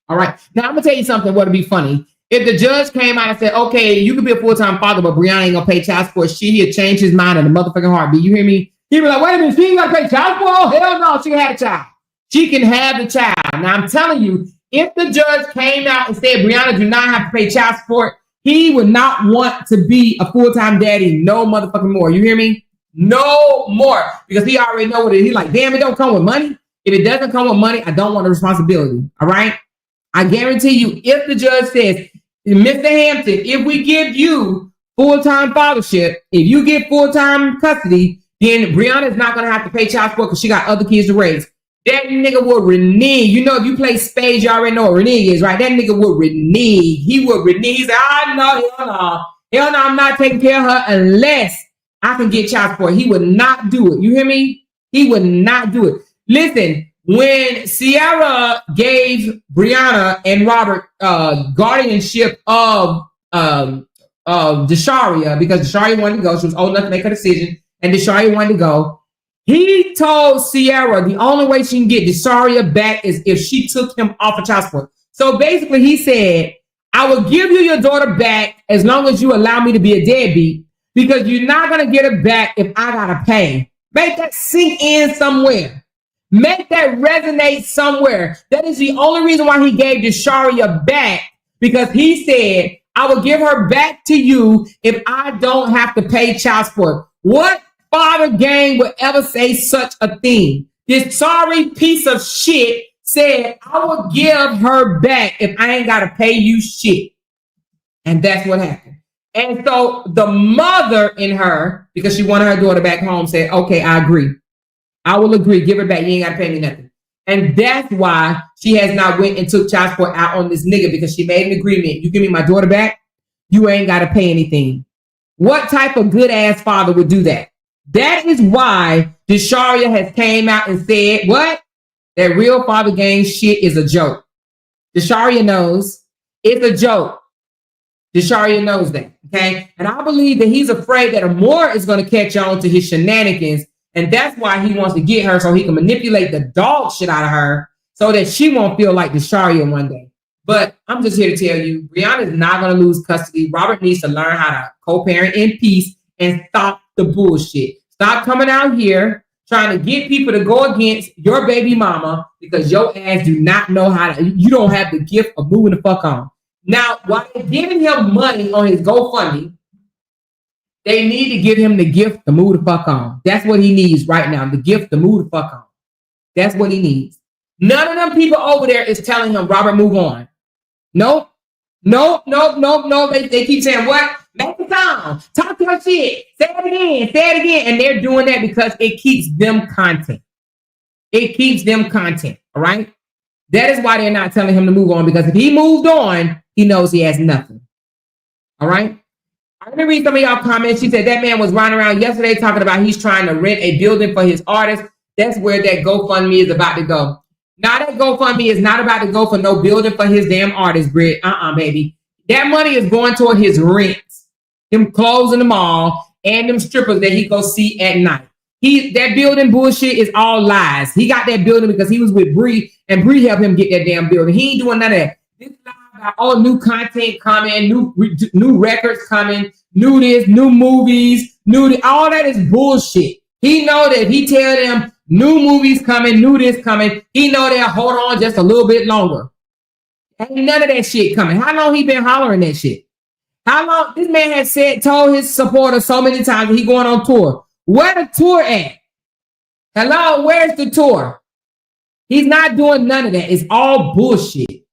All right. Now I'm gonna tell you something. What'd be funny? If the judge came out and said, okay, you can be a full-time father, but Brianna ain't gonna pay child support, he'd change his mind in a motherfucking heartbeat. You hear me? He'd be like, wait a minute, she ain't gonna pay child support? Oh, hell no, she can have a child. She can have the child. Now I'm telling you, if the judge came out and said Brianna do not have to pay child support, he would not want to be a full-time daddy no motherfucking more. You hear me? No more. Because he already know what it is. He's like, damn, it don't come with money. If it doesn't come with money, I don't want the responsibility. All right? I guarantee you, if the judge says, Mr. Hampton, if we give you full-time fathership, if you get full-time custody, then Brianna's not going to have to pay child support because she got other kids to raise. That nigga will renege. You know, if you play spades, you already know what renege is, right? That nigga will renege. He will renege. He said, no, hell no. Hell no, I'm not taking care of her unless I can get child support. He would not do it. You hear me? He would not do it. Listen, when Sierra gave Brianna and Robert guardianship of Desharia, because Desharia wanted to go, she was old enough to make her decision, and Desharia wanted to go. He told Sierra the only way she can get Desharia back is if she took him off of child support. So basically, he said, I will give you your daughter back as long as you allow me to be a deadbeat, because you're not going to get her back if I got to pay. Make that sink in somewhere. Make that resonate somewhere. That is the only reason why he gave Desharia back, because he said, I will give her back to you if I don't have to pay child support. What father gang would ever say such a thing? This sorry piece of shit said, I will give her back if I ain't got to pay you shit. And that's what happened. And so the mother in her, because she wanted her daughter back home, said, okay, I agree. I will agree. Give her back. You ain't got to pay me nothing. And that's why she has not went and took child support out on this nigga, because she made an agreement. You give me my daughter back, you ain't got to pay anything. What type of good ass father would do that? That is why Desharia has came out and said, what? That real father gang shit is a joke. Desharia knows it's a joke. Desharia knows that, okay? And I believe that he's afraid that Amor is going to catch on to his shenanigans, and that's why he wants to get her so he can manipulate the dog shit out of her so that she won't feel like Desharia one day. But I'm just here to tell you, Brianna is not going to lose custody. Robert needs to learn how to co-parent in peace and stop the bullshit. Stop coming out here trying to get people to go against your baby mama because your ass do not know how to, you don't have the gift of moving the fuck on. Now, while they're giving him money on his GoFundMe, they need to give him the gift to move the fuck on. That's what he needs right now, the gift to move the fuck on. That's what he needs. None of them people over there is telling him, Robert, move on. Nope. They keep saying, what? Make the sound. Talk your shit. Say it again. And they're doing that because it keeps them content. It keeps them content, all right? That is why they're not telling him to move on, because if he moved on, he knows he has nothing. All right? Let me read some of y'all comments. She said that man was running around yesterday talking about he's trying to rent a building for his artists. That's where that GoFundMe is about to go. Now that GoFundMe is not about to go for no building for his damn artist, Britt. Baby. That money is going toward his rent, him closing the mall, and them strippers that he go see at night. That building bullshit is all lies. He got that building because he was with Bree, and Bree helped him get that damn building. He ain't doing none of that. This is about all new content coming, new records coming, new this, new movies, all that is bullshit. He know that if he tell them new movies coming, new this coming, he know they'll hold on just a little bit longer. Ain't none of that shit coming. How long he been hollering that shit? How long? This man has told his supporters so many times that he going on tour. Where the tour at? Hello, where's the tour? He's not doing none of that. It's all bullshit.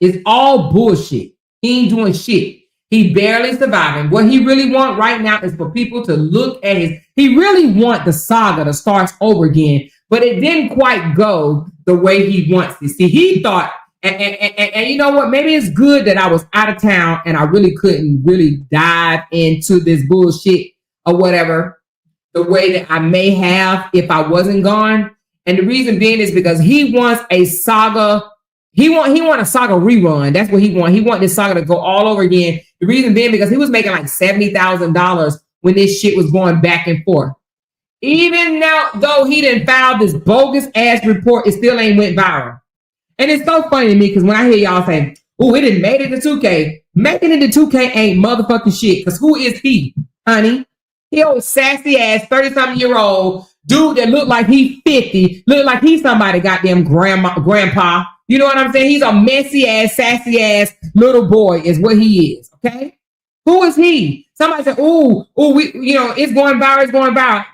It's all bullshit. He ain't doing shit. He barely surviving. What he really want right now is for people to look at he really want the saga to start over again, but it didn't quite go the way he wants to. See, he thought, and you know what? Maybe it's good that I was out of town and I really couldn't really dive into this bullshit or whatever the way that I may have if I wasn't gone. And the reason being is because he wants a saga. He want a saga rerun. That's what he want. He want this saga to go all over again. The reason being because he was making like $70,000 when this shit was going back and forth. Even now, though he didn't file this bogus ass report, it still ain't went viral. And it's so funny to me because when I hear y'all saying, oh, it didn't made it to 2K. Making it to 2K ain't motherfucking shit. Because who is he, honey? He old sassy ass 30-something-year-old dude that looked like he 50, looked like he's somebody goddamn grandpa. You know what I'm saying? He's a messy ass, sassy ass little boy is what he is. Okay. Who is he? Somebody said, it's going viral, it's going viral.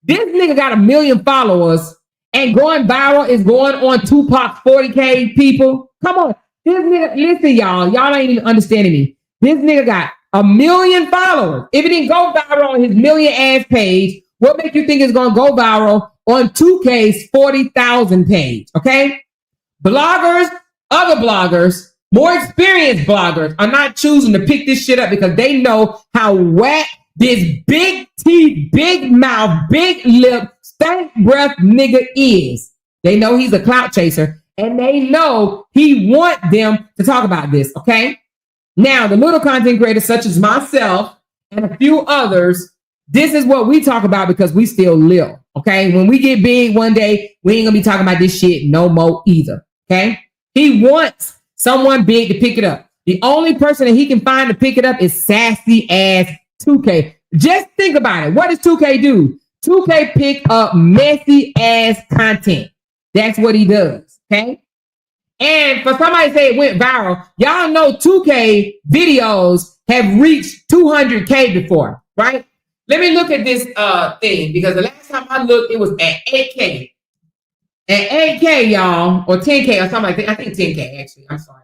This nigga got 1 million followers and going viral is going on Tupac's 40K people. Come on. This nigga, listen, y'all ain't even understanding me. This nigga got 1 million followers. If it didn't go viral on his million ass page, what makes you think it's going to go viral on 2K's 40,000 page? Okay. Bloggers, other bloggers, more experienced bloggers are not choosing to pick this shit up because they know how whack this big teeth, big mouth, big lip, stank breath nigga is. They know he's a clout chaser and they know he want them to talk about this, okay? Now, the little content creators such as myself and a few others, this is what we talk about because we still live, okay? When we get big one day, we ain't gonna be talking about this shit no more either, okay? He wants someone big to pick it up. The only person that he can find to pick it up is sassy ass 2K. Just think about it. What does 2K do? 2K pick up messy ass content. That's what he does. Okay. And for somebody to say it went viral, y'all know 2K videos have reached 200K before, right? Let me look at this thing because the last time I looked, it was at 8K. At 8K, y'all, or 10K or something like that. I think 10K, actually. I'm sorry.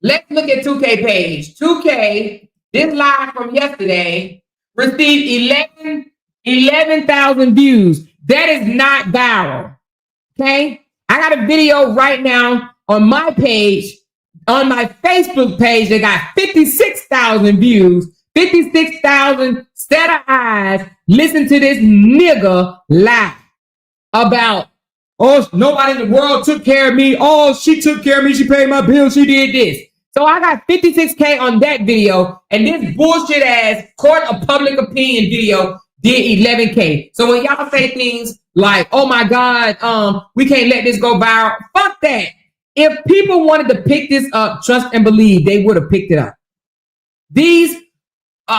Let's look at 2K page. 2K, this live from yesterday, received 11,000 views. That is not viral. Okay? I got a video right now on my page, on my Facebook page, that got 56,000 views, 56,000 set of eyes. Listen to this nigga lie about, oh, nobody in the world took care of me. Oh, she took care of me. She paid my bills. She did this. So I got 56K on that video, and this bullshit ass court of public opinion video did 11K. So when y'all say things like, oh my God, we can't let this go viral, fuck that. If people wanted to pick this up, trust and believe, they would have picked it up. These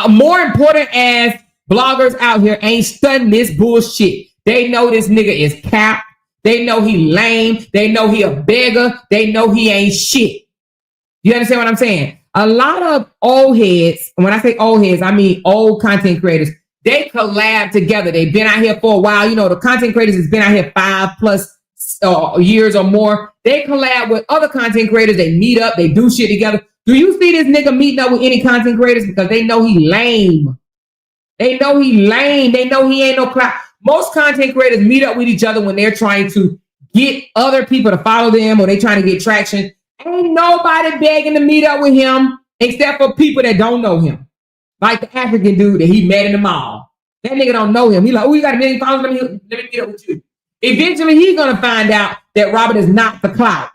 more important ass bloggers out here ain't studying this bullshit. They know this nigga is cap. They know he lame. They know he a beggar. They know he ain't shit. You understand what I'm saying? A lot of old heads, and when I say old heads, I mean old content creators, they collab together. They've been out here for a while. You know, the content creators has been out here 5+ years or more. They collab with other content creators. They meet up. They do shit together. Do you see this nigga meeting up with any content creators? Because they know he lame. They know he lame. They know he ain't no clout. Most content creators meet up with each other when they're trying to get other people to follow them or they trying to get traction. Ain't nobody begging to meet up with him except for people that don't know him. Like the African dude that he met in the mall. That nigga don't know him. He like, oh, you got 1 million followers? Let me meet up with you. Eventually, he's going to find out that Robert is not the clout.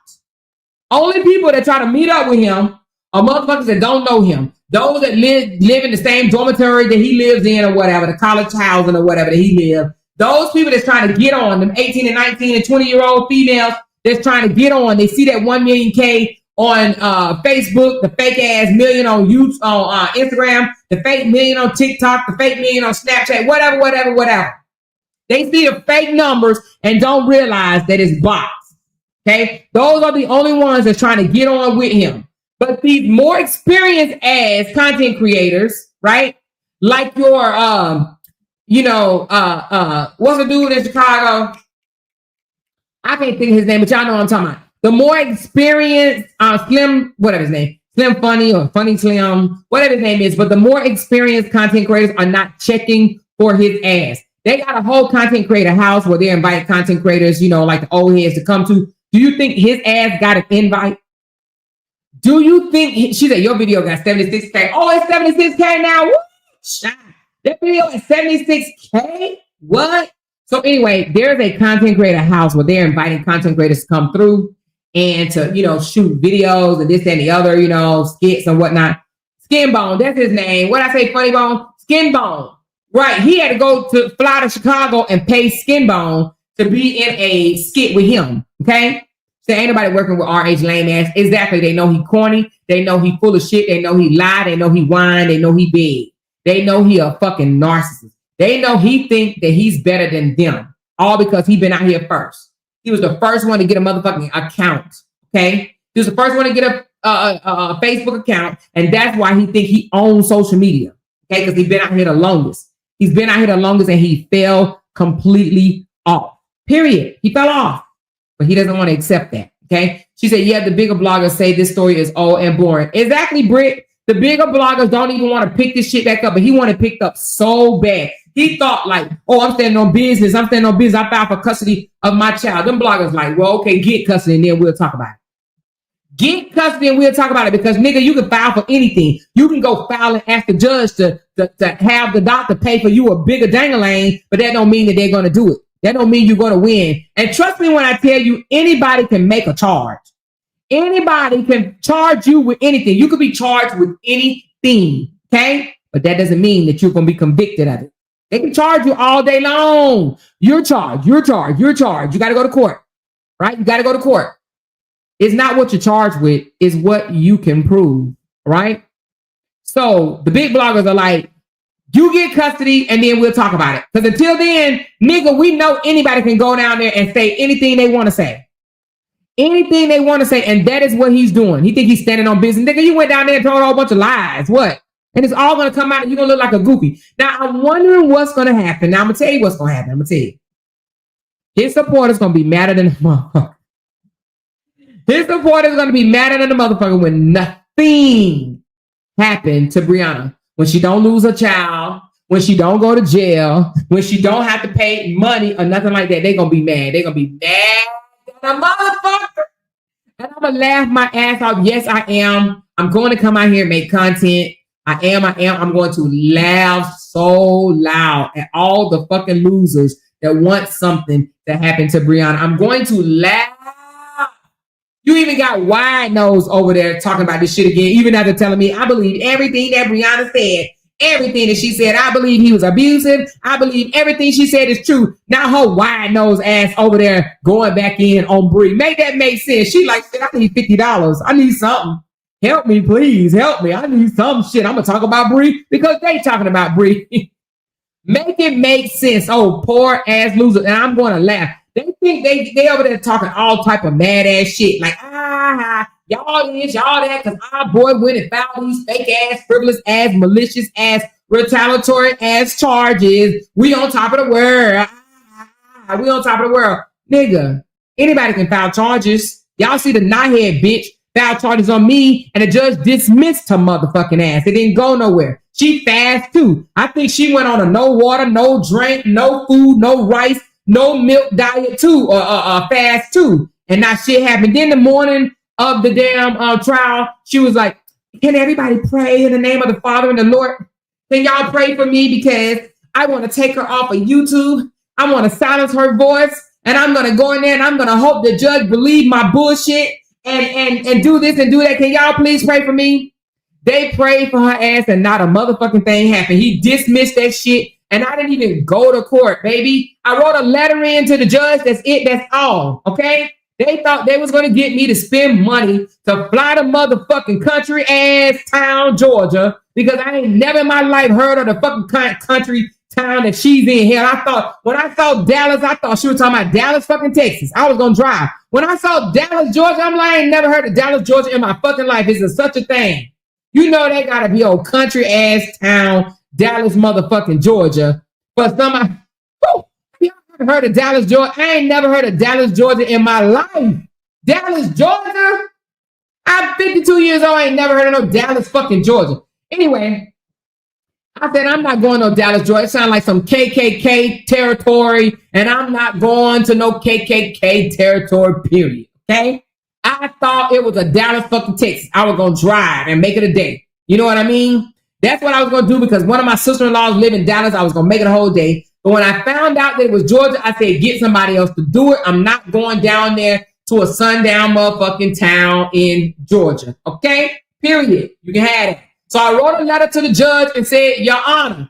Only people that try to meet up with him are motherfuckers that don't know him. Those that live in the same dormitory that he lives in or whatever, the college housing or whatever that he lives. Those people that's trying to get on, them 18 and 19 and 20-year-old females that's trying to get on. They see that 1 million K on Facebook, the fake ass million on YouTube, on Instagram, the fake million on TikTok, the fake million on Snapchat, whatever. They see the fake numbers and don't realize that it's bots. Okay, those are the only ones that's trying to get on with him. But these more experienced ass content creators, right? Like your, what's the dude in Chicago? I can't think of his name, but y'all know what I'm talking about. The more experienced, Slim, whatever his name, Slim Funny or Funny Slim, whatever his name is, but the more experienced content creators are not checking for his ass. They got a whole content creator house where they invite content creators, like the old heads to come to. Do you think his ass got an invite? Do you think she said your video got 76K? Oh, it's 76K now. What? That video is 76K? What? So anyway, there's a content creator house where they're inviting content creators to come through and to, shoot videos and this and the other, skits and whatnot. Skinbone, that's his name. What I say, Funny Bone? Skinbone. Right. He had to fly to Chicago and pay Skinbone to be in a skit with him. Okay. So ain't nobody working with RH lame ass. Exactly. They know he corny. They know he full of shit. They know he lie. They know he whine. They know he big. They know he a fucking narcissist. They know he think that he's better than them. All because he been out here first. He was the first one to get a motherfucking account. Okay. He was the first one to get a Facebook account. And that's why he think he owns social media. Okay. Because he's been out here the longest. He's been out here the longest and he fell completely off. Period. He fell off. But he doesn't want to accept that. Okay. She said, yeah, the bigger bloggers say this story is old and boring. Exactly, Britt. The bigger bloggers don't even want to pick this shit back up, but he wanted to pick up so bad. He thought like, oh, I'm standing on business. I filed for custody of my child. Them bloggers like, well, okay, get custody and then we'll talk about it. Get custody and we'll talk about it because, nigga, you can file for anything. You can go file and ask the judge to have the doctor pay for you a bigger dangling, but that don't mean that they're going to do it. That don't mean you're going to win. And trust me when I tell you, anybody can make a charge. Anybody can charge you with anything. You could be charged with anything, okay? But that doesn't mean that you're going to be convicted of it. They can charge you all day long. You're charged. You got to go to court, right? You got to go to court. It's not what you're charged with. It's what you can prove, right? So the big bloggers are like, you get custody and then we'll talk about it. Because until then, nigga, we know anybody can go down there and say anything they want to say. Anything they want to say, and that is what he's doing. He think he's standing on business. Nigga, you went down there and told a whole bunch of lies. What? And it's all going to come out and you're going to look like a goofy. Now, I'm wondering what's going to happen. Now, I'm going to tell you what's going to happen. I'm going to tell you. His supporters going to be madder than the motherfucker. His supporters going to be madder than the motherfucker when nothing happened to Brianna. When she don't lose her child, when she don't go to jail, when she don't have to pay money or nothing like that, they're going to be mad. They're going to be mad. A motherfucker. And I'm gonna laugh my ass off. Yes, I am. I'm going to come out here and make content. I am. I'm going to laugh so loud at all the fucking losers that want something to happen to Brianna. I'm going to laugh. You even got Wide Nose over there talking about this shit again, even after telling me I believe everything that Brianna said. Everything that she said, I believe he was abusive. I believe everything she said is true. Now her Wide Nose ass over there going back in on Bree. Make that make sense. She like, shit, I need $50. I need something. Help me, please. Help me. I need some shit. I'm going to talk about Bree because they talking about Bree. Make it make sense. Oh, poor ass loser. And I'm going to laugh. They think they over there talking all type of mad ass shit. Like, y'all this, y'all that, because our boy went and filed these fake ass, frivolous ass, malicious ass, retaliatory ass charges. We on top of the world. We on top of the world. Nigga, anybody can file charges. Y'all see the knothead bitch filed charges on me and the judge dismissed her motherfucking ass. It didn't go nowhere. She fast too. I think she went on a no water, no drink, no food, no rice, no milk diet too, or fast too. And now shit happened. Then the morning of the damn trial, she was like, can everybody pray in the name of the Father and the Lord? Can y'all pray for me because I want to take her off of YouTube. I want to silence her voice. And I'm going to go in there and I'm going to hope the judge believe my bullshit and do this and do that. Can y'all please pray for me? They prayed for her ass and not a motherfucking thing happened. He dismissed that shit. And I didn't even go to court, baby. I wrote a letter in to the judge. That's it. That's all. Okay. They thought they was going to get me to spend money to fly to motherfucking country ass town, Georgia, because I ain't never in my life heard of the fucking country town that she's in. Hell, I thought when I saw Dallas, I thought she was talking about Dallas, fucking Texas. I was going to drive. When I saw Dallas, Georgia, I'm like, I ain't never heard of Dallas, Georgia in my fucking life. Is there such a thing? You know, they got to be old country ass town, Dallas, motherfucking Georgia. But somebody, heard of Dallas, Georgia. I ain't never heard of Dallas, Georgia in my life. Dallas, Georgia? I'm 52 years old. I ain't never heard of no Dallas, fucking Georgia. Anyway, I said, I'm not going to no Dallas, Georgia. It sounds like some KKK territory, and I'm not going to no KKK territory, period. Okay? I thought it was a Dallas, fucking Texas. I was going to drive and make it a day. You know what I mean? That's what I was going to do because one of my sister-in-laws live in Dallas. I was going to make it a whole day. But when I found out that it was Georgia, I said, get somebody else to do it. I'm not going down there to a sundown motherfucking town in Georgia. Okay? Period. You can have it. So I wrote a letter to the judge and said, Your Honor,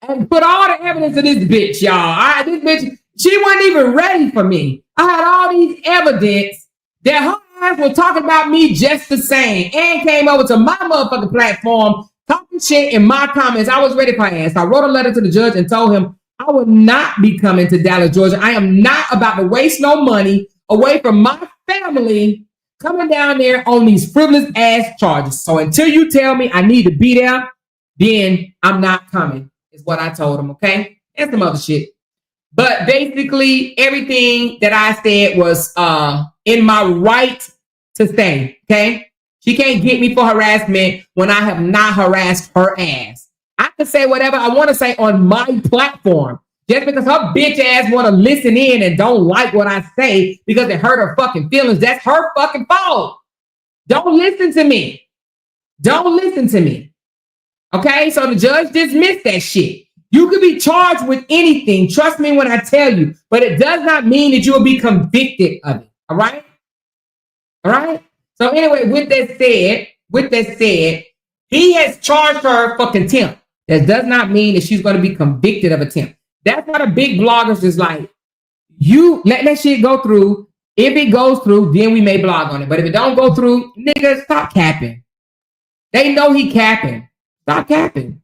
and put all the evidence of this bitch, y'all. This bitch, she wasn't even ready for me. I had all these evidence that her ass was talking about me just the same and came over to my motherfucking platform talking shit in my comments. I was ready for her ass. I wrote a letter to the judge and told him I will not be coming to Dallas, Georgia. I am not about to waste no money away from my family coming down there on these frivolous ass charges. So until you tell me I need to be there, then I'm not coming, is what I told him, okay? And some other shit. But basically, everything that I said was in my right to say, okay? She can't get me for harassment when I have not harassed her ass. I can say whatever I want to say on my platform. Just because her bitch ass want to listen in and don't like what I say because it hurt her fucking feelings, that's her fucking fault. Don't listen to me. Don't listen to me. Okay? So the judge dismissed that shit. You could be charged with anything. Trust me when I tell you. But it does not mean that you will be convicted of it. All right? All right? So anyway, with that said, he has charged her for contempt. That does not mean that she's going to be convicted of attempt. That's why the big bloggers is like, you let that shit go through. If it goes through, then we may blog on it. But if it don't go through, nigga, stop capping. They know he capping. Stop capping.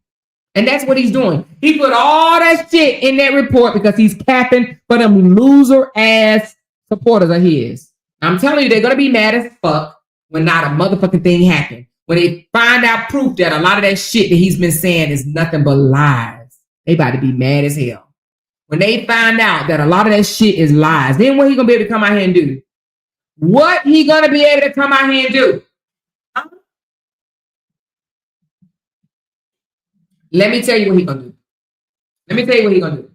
And that's what he's doing. He put all that shit in that report because he's capping for them loser ass supporters of his. I'm telling you, they're going to be mad as fuck when not a motherfucking thing happened. When they find out proof that a lot of that shit that he's been saying is nothing but lies. They about to be mad as hell. When they find out that a lot of that shit is lies, then what he gonna be able to come out here and do? What he gonna be able to come out here and do? Huh? Let me tell you what he gonna do. Let me tell you what he gonna do.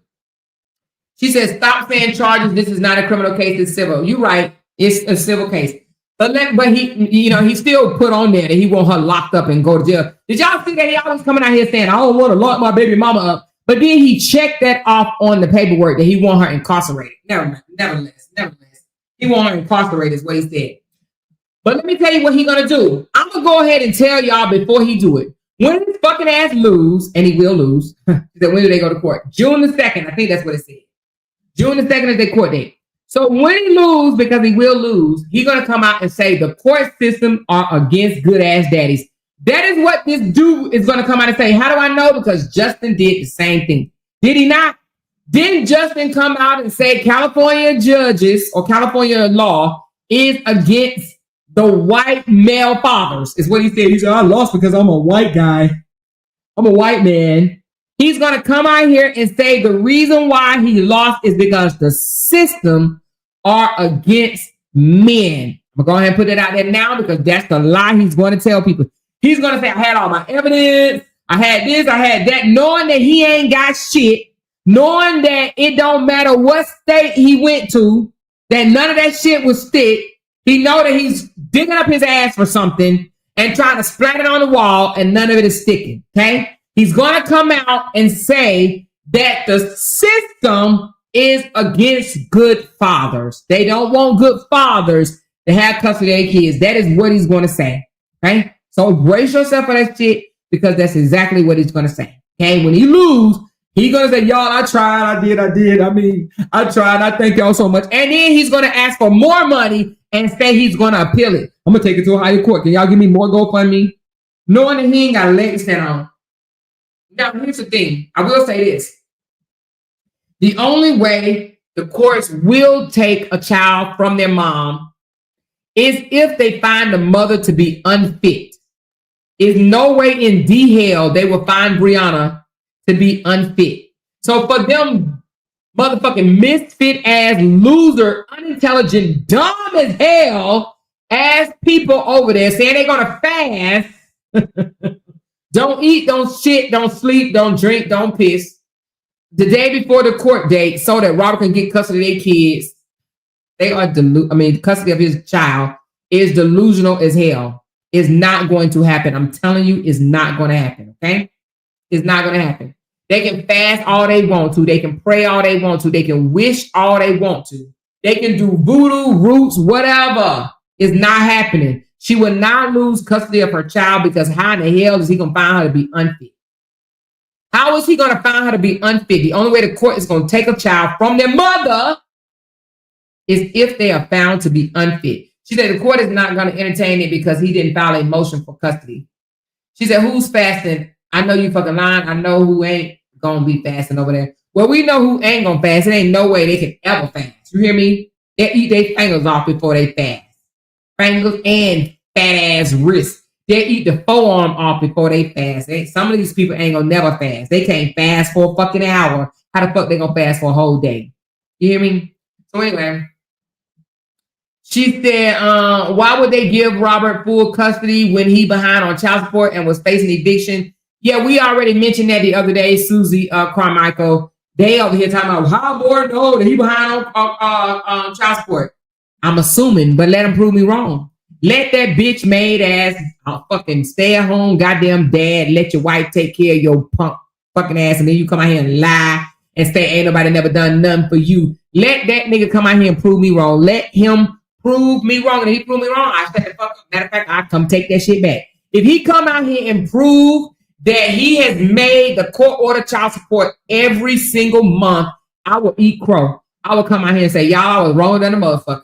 She says, stop saying charges. This is not a criminal case, it's civil. You're right, it's a civil case. But he still put on there that he want her locked up and go to jail. Did y'all see that he always coming out here saying, I don't want to lock my baby mama up? But then he checked that off on the paperwork that he want her incarcerated. Nevertheless. He want her incarcerated is what he said. But let me tell you what he gonna do. I'm gonna go ahead and tell y'all before he do it. When his fucking ass lose, and he will lose, when do they go to court? June the 2nd, I think that's what it said. June the 2nd is their court date. So when he lose, because he will lose, he's gonna come out and say the court system are against good ass daddies. That is what this dude is going to come out and say. How do I know? Because Justin did the same thing. Did he not? Didn't Justin come out and say California judges or California law is against the white male fathers? Is what he said. He said, I lost because I'm a white guy. I'm a white man. He's going to come out here and say the reason why he lost is because the system are against men. I'm going to go ahead and put it out there now because that's the lie he's going to tell people. He's going to say, I had all my evidence. I had this, I had that, knowing that he ain't got shit, knowing that it don't matter what state he went to, that none of that shit would stick. He know that he's digging up his ass for something and trying to splat it on the wall and none of it is sticking, okay? He's going to come out and say that the system is against good fathers. They don't want good fathers to have custody of their kids. That is what he's going to say, okay? So brace yourself for that shit because that's exactly what he's going to say. Okay, when he lose, he's going to say, y'all, I tried, I did. I tried. I thank y'all so much. And then he's going to ask for more money and say he's going to appeal it. I'm going to take it to a higher court. Can y'all give me more GoFundMe? Knowing that he ain't got a leg to stand on. Now, here's the thing. I will say this. The only way the courts will take a child from their mom is if they find the mother to be unfit. Is no way in D hell they will find Brianna to be unfit. So for them motherfucking misfit ass, loser, unintelligent, dumb as hell ass people over there saying they're gonna fast, don't eat, don't shit, don't sleep, don't drink, don't piss, the day before the court date so that Robert can get custody of their kids. They are custody of his child is delusional as hell. It's not going to happen. I'm telling you, it's not going to happen, okay? It's not going to happen. They can fast all they want to. They can pray all they want to. They can wish all they want to. They can do voodoo, roots, whatever. It's not happening. She will not lose custody of her child because how in the hell is he going to find her to be unfit? How is he going to find her to be unfit? The only way the court is going to take a child from their mother is if they are found to be unfit. She said the court is not going to entertain it because he didn't file a motion for custody. She said, who's fasting? I know you fucking lying. I know who ain't going to be fasting over there. Well, we know who ain't gonna fast. It ain't no way they can ever fast. You hear me? They eat their fingers off before they fast. Fingers and fat ass wrists. They eat the forearm off before they fast. Some of these people ain't gonna never fast. They can't fast for a fucking hour. How the fuck they gonna fast for a whole day? You hear me? So anyway, she said, why would they give Robert full custody when he behind on child support and was facing eviction? Yeah, we already mentioned that the other day, Susie Carmichael. They over here talking about how bored know that he behind on child support. I'm assuming, but let him prove me wrong. Let that bitch made ass fucking stay at home, goddamn dad. Let your wife take care of your punk fucking ass, and then you come out here and lie and say ain't nobody never done nothing for you. Let that nigga come out here and prove me wrong. Let him prove me wrong, and if he prove me wrong, I shut the fuck up. Matter of fact, I come take that shit back. If he come out here and prove that he has made the court order child support every single month, I will eat crow. I will come out here and say, y'all, I was wrong than a motherfucker.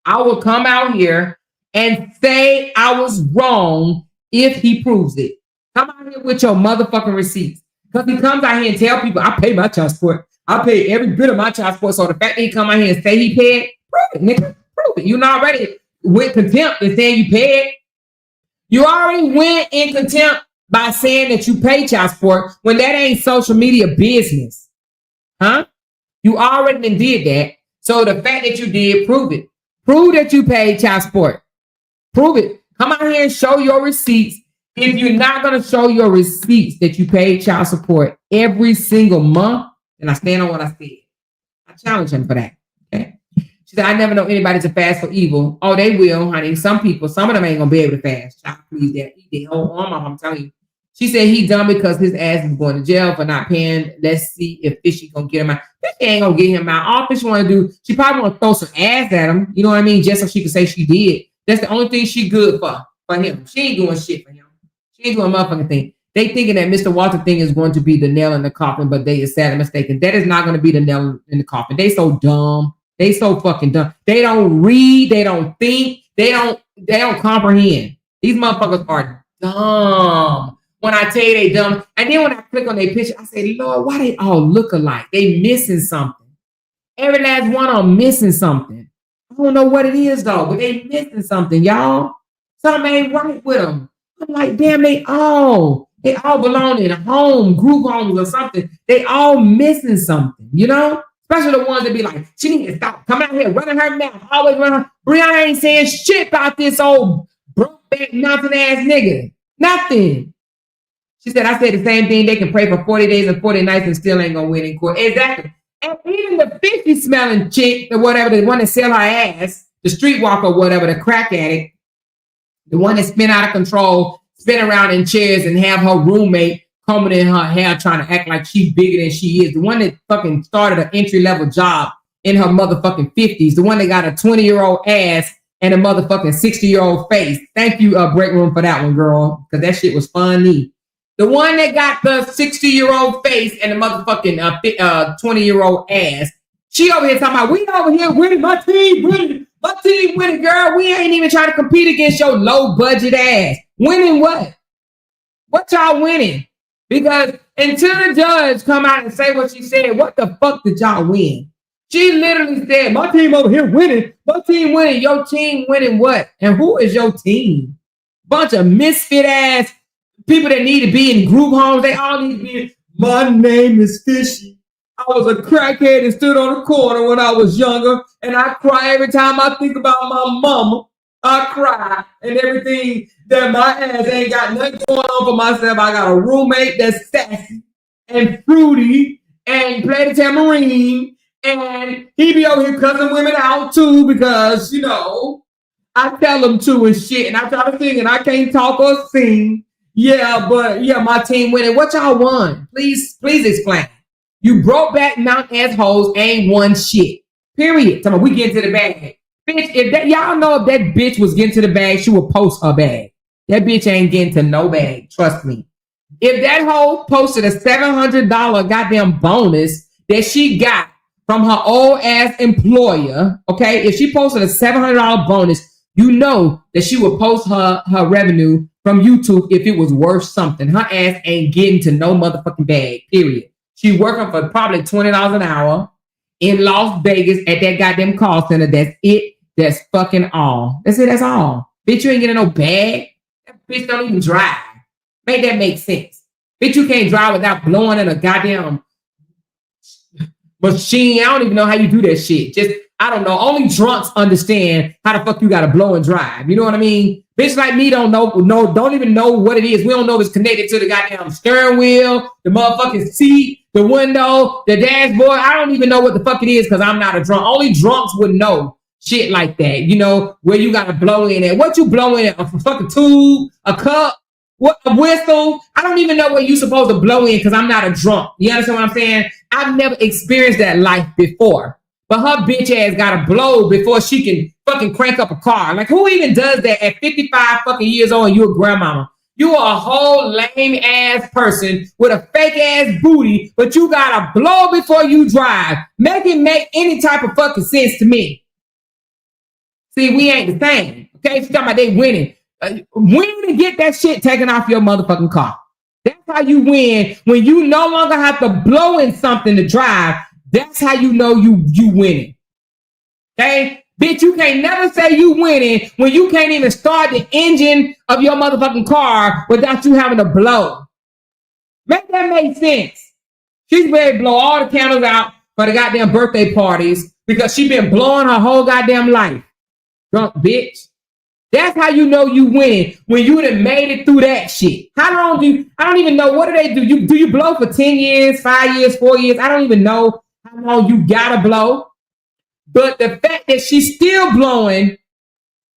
I will come out here and say I was wrong if he proves it. Come out here with your motherfucking receipts. Because he comes out here and tell people, I pay my child support. I pay every bit of my child support. So the fact that he come out here and say he paid, prove it, nigga. Prove it. You already with contempt and saying you paid. You already went in contempt by saying that you pay child support when that ain't social media business. Huh? You already did that. So the fact that you did, prove it. Prove that you paid child support. Prove it. Come out here and show your receipts. If you're not going to show your receipts that you paid child support every single month, then I stand on what I said. I challenge him for that. Okay. She said, I never know anybody to fast for evil. Oh, they will, honey. Some people, some of them ain't going to be able to fast. Child, please, that eat their whole arm off, I'm telling you. She said he done because his ass is going to jail for not paying. Let's see if Fishy gonna get him out. Fishy ain't gonna get him out. All Fishy want to do, she probably want to throw some ass at him. You know what I mean? Just so she can say she did. That's the only thing she good for him. She ain't doing shit for him. She ain't doing a motherfucking thing. They thinking that Mr. Walter thing is going to be the nail in the coffin, but they is sadly mistaken. That is not going to be the nail in the coffin. They so dumb. They so fucking dumb. They don't read. They don't think. They don't comprehend. These motherfuckers are dumb. When I tell you they dumb, and then when I click on their picture, I say, Lord, why they all look alike? They missing something. Every last one of them missing something. I don't know what it is though, but they missing something, y'all. Something ain't right with them. I'm like, damn, they all belong in a home, group homes or something. They all missing something, you know? Especially the ones that be like, she need to stop coming out here running her mouth, always running her. Brianna ain't saying shit about this old broke back nothing ass nigga. Nothing. She said, I said the same thing. They can pray for 40 days and 40 nights and still ain't gonna win in court. Exactly. And even the 50 smelling chick or whatever, the one that sell her ass, the streetwalker or whatever, the crack addict, the one that spin out of control, spin around in chairs and have her roommate combing in her hair trying to act like she's bigger than she is. The one that fucking started an entry-level job in her motherfucking 50s. The one that got a 20-year-old ass and a motherfucking 60-year-old face. Thank you, Break Room, for that one, girl, because that shit was funny. The one that got the 60-year-old face and the motherfucking 20-year-old ass. She over here talking about, we over here winning, my team winning. My team winning, girl. We ain't even trying to compete against your low-budget ass. Winning what? What y'all winning? Because until the judge come out and say what she said, what the fuck did y'all win? She literally said, my team over here winning. My team winning. Your team winning what? And who is your team? Bunch of misfit ass people that need to be in group homes. They all need to be. My name is Fishy. I was a crackhead and stood on the corner when I was younger. And I cry every time I think about my mama. I cry and everything that my ass ain't got nothing going on for myself. I got a roommate that's sassy and fruity and play the tambourine. And he be over here cussing women out too because, you know, I tell them to and shit. And I try to sing and I can't talk or sing. Yeah, but yeah, my team winning. What y'all won? Please explain. You broke back Mount assholes ain't won shit. Period. Tell me, we get into the bag. Bitch, if that y'all know if that bitch was getting to the bag, she would post her bag. That bitch ain't getting to no bag. Trust me. If that hoe posted a $700 goddamn bonus that she got from her old ass employer, okay? If she posted a $700 bonus, you know that she would post her revenue from YouTube if it was worth something. Her ass ain't getting to no motherfucking bag, period. She working for probably $20 an hour in Las Vegas at that goddamn call center. That's it. That's fucking all. That's it. That's all. Bitch, you ain't getting no bag. That bitch don't even drive. Make that make sense. Bitch, you can't drive without blowing in a goddamn machine. I don't even know how you do that shit. Just, I don't know. Only drunks understand how the fuck you gotta blow and drive. You know what I mean? Bitch like me don't even know what it is. We don't know if it's connected to the goddamn steering wheel, the motherfucking seat, the window, the dashboard. I don't even know what the fuck it is because I'm not a drunk. Only drunks would know shit like that. You know, where you gotta blow in at. What you blow in at? A fucking tube, a cup, what, a whistle? I don't even know what you supposed to blow in because I'm not a drunk. You understand what I'm saying? I've never experienced that life before. But her bitch ass got to blow before she can fucking crank up a car. Like, who even does that at 55 fucking years old and you a grandmama? You are a whole lame ass person with a fake ass booty, but you got to blow before you drive. Make it make any type of fucking sense to me. See, we ain't the same. Okay, she's talking about they winning. Win and get that shit taken off your motherfucking car. That's how you win. When you no longer have to blow in something to drive, that's how you know you winning. Okay? Bitch, you can't never say you winning when you can't even start the engine of your motherfucking car without you having to blow. Make that make sense. She's ready to blow all the candles out for the goddamn birthday parties because she been blowing her whole goddamn life. Drunk bitch. That's how you know you winning, when you done made it through that shit. How long I don't even know, what do they do? Do you blow for 10 years, 5 years, 4 years? I don't even know how long you gotta blow. But the fact that she's still blowing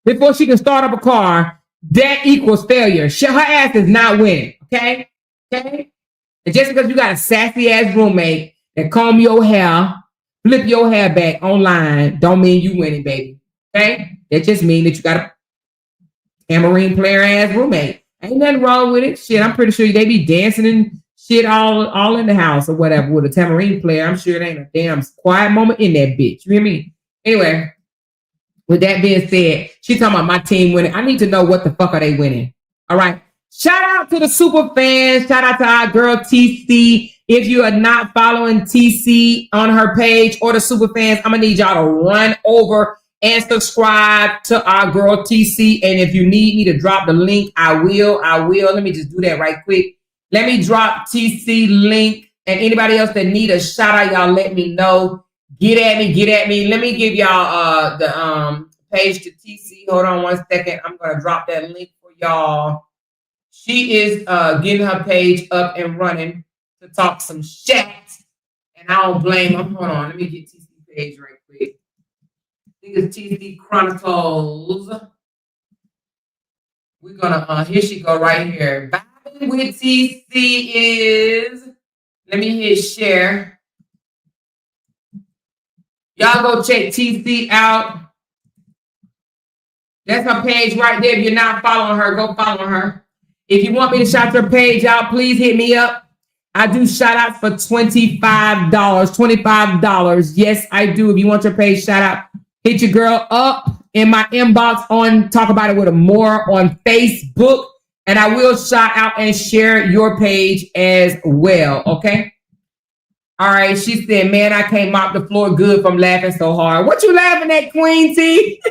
before she can start up a car, that equals failure. Her ass is not winning, okay? Okay? And just because you got a sassy ass roommate that comb your hair, flip your hair back online, don't mean you winning, baby. Okay? That just means that you got a tambourine player ass roommate. Ain't nothing wrong with it. Shit, I'm pretty sure they be dancing and shit all in the house or whatever with a tambourine player. I'm sure it ain't a damn quiet moment in that bitch. You hear me? Anyway, with that being said, she's talking about my team winning. I need to know what the fuck are they winning. All right. Shout out to the super fans. Shout out to our girl TC. If you are not following TC on her page or the super fans, I'm gonna need y'all to run over and subscribe to our girl TC. And if you need me to drop the link, I will. Let me just do that right quick. Let me drop TC link. And anybody else that need a shout out, y'all let me know. Get at me. Let me give y'all the page to TC. Hold on 1 second. I'm gonna drop that link for y'all. She is getting her page up and running to talk some shit. And I don't blame her. Hold on, let me get TC page right quick. I think it's TC Chronicles. We're gonna here she go right here. Vibing with TC is, let me hit share. Y'all go check TC out. That's her page right there. If you're not following her, go follow her. If you want me to shout your page out, please hit me up. I do shout outs for $25. $25. Yes, I do. If you want your page shout out, hit your girl up in my inbox on Talk About It With a More on Facebook. And I will shout out and share your page as well. Okay. All right. She said, man, I can't mop the floor good from laughing so hard. What you laughing at, Queen T?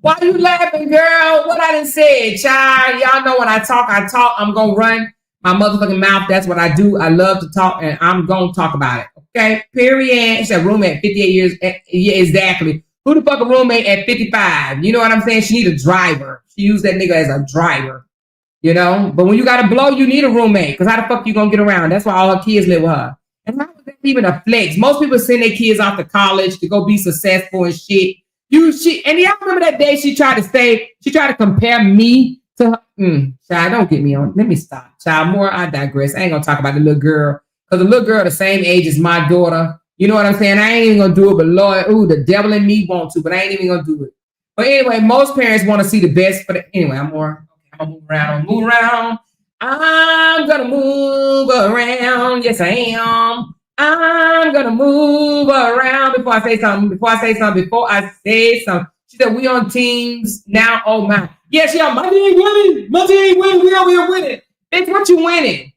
Why you laughing, girl? What I done said, child. Y'all know when I talk. I'm going to run my motherfucking mouth. That's what I do. I love to talk, and I'm going to talk about it. Okay? Period. It's a roommate at 58 years. Yeah, exactly. Who the fuck a roommate at 55? You know what I'm saying? She need a driver. She used that nigga as a driver. You know? But when you got to blow, you need a roommate. Because how the fuck you going to get around? That's why all her kids live with her. And how is that even a flex? Most people send their kids off to college to go be successful and shit. And y'all remember that day she tried to compare me to her. Child, don't get me on. Let me stop. Child, more I digress. I ain't gonna talk about the little girl. Because the little girl the same age as my daughter. You know what I'm saying? I ain't even gonna do it, but Lord, the devil in me want to, but I ain't even gonna do it. But anyway, most parents want to see the best for the anyway, I'm gonna move around. I'm gonna move around. Yes, I am. I'm gonna move around before I say something. She said, we on teams now. Oh my. Yes, yeah, my team winning. We over here winning. Bitch, what you winning?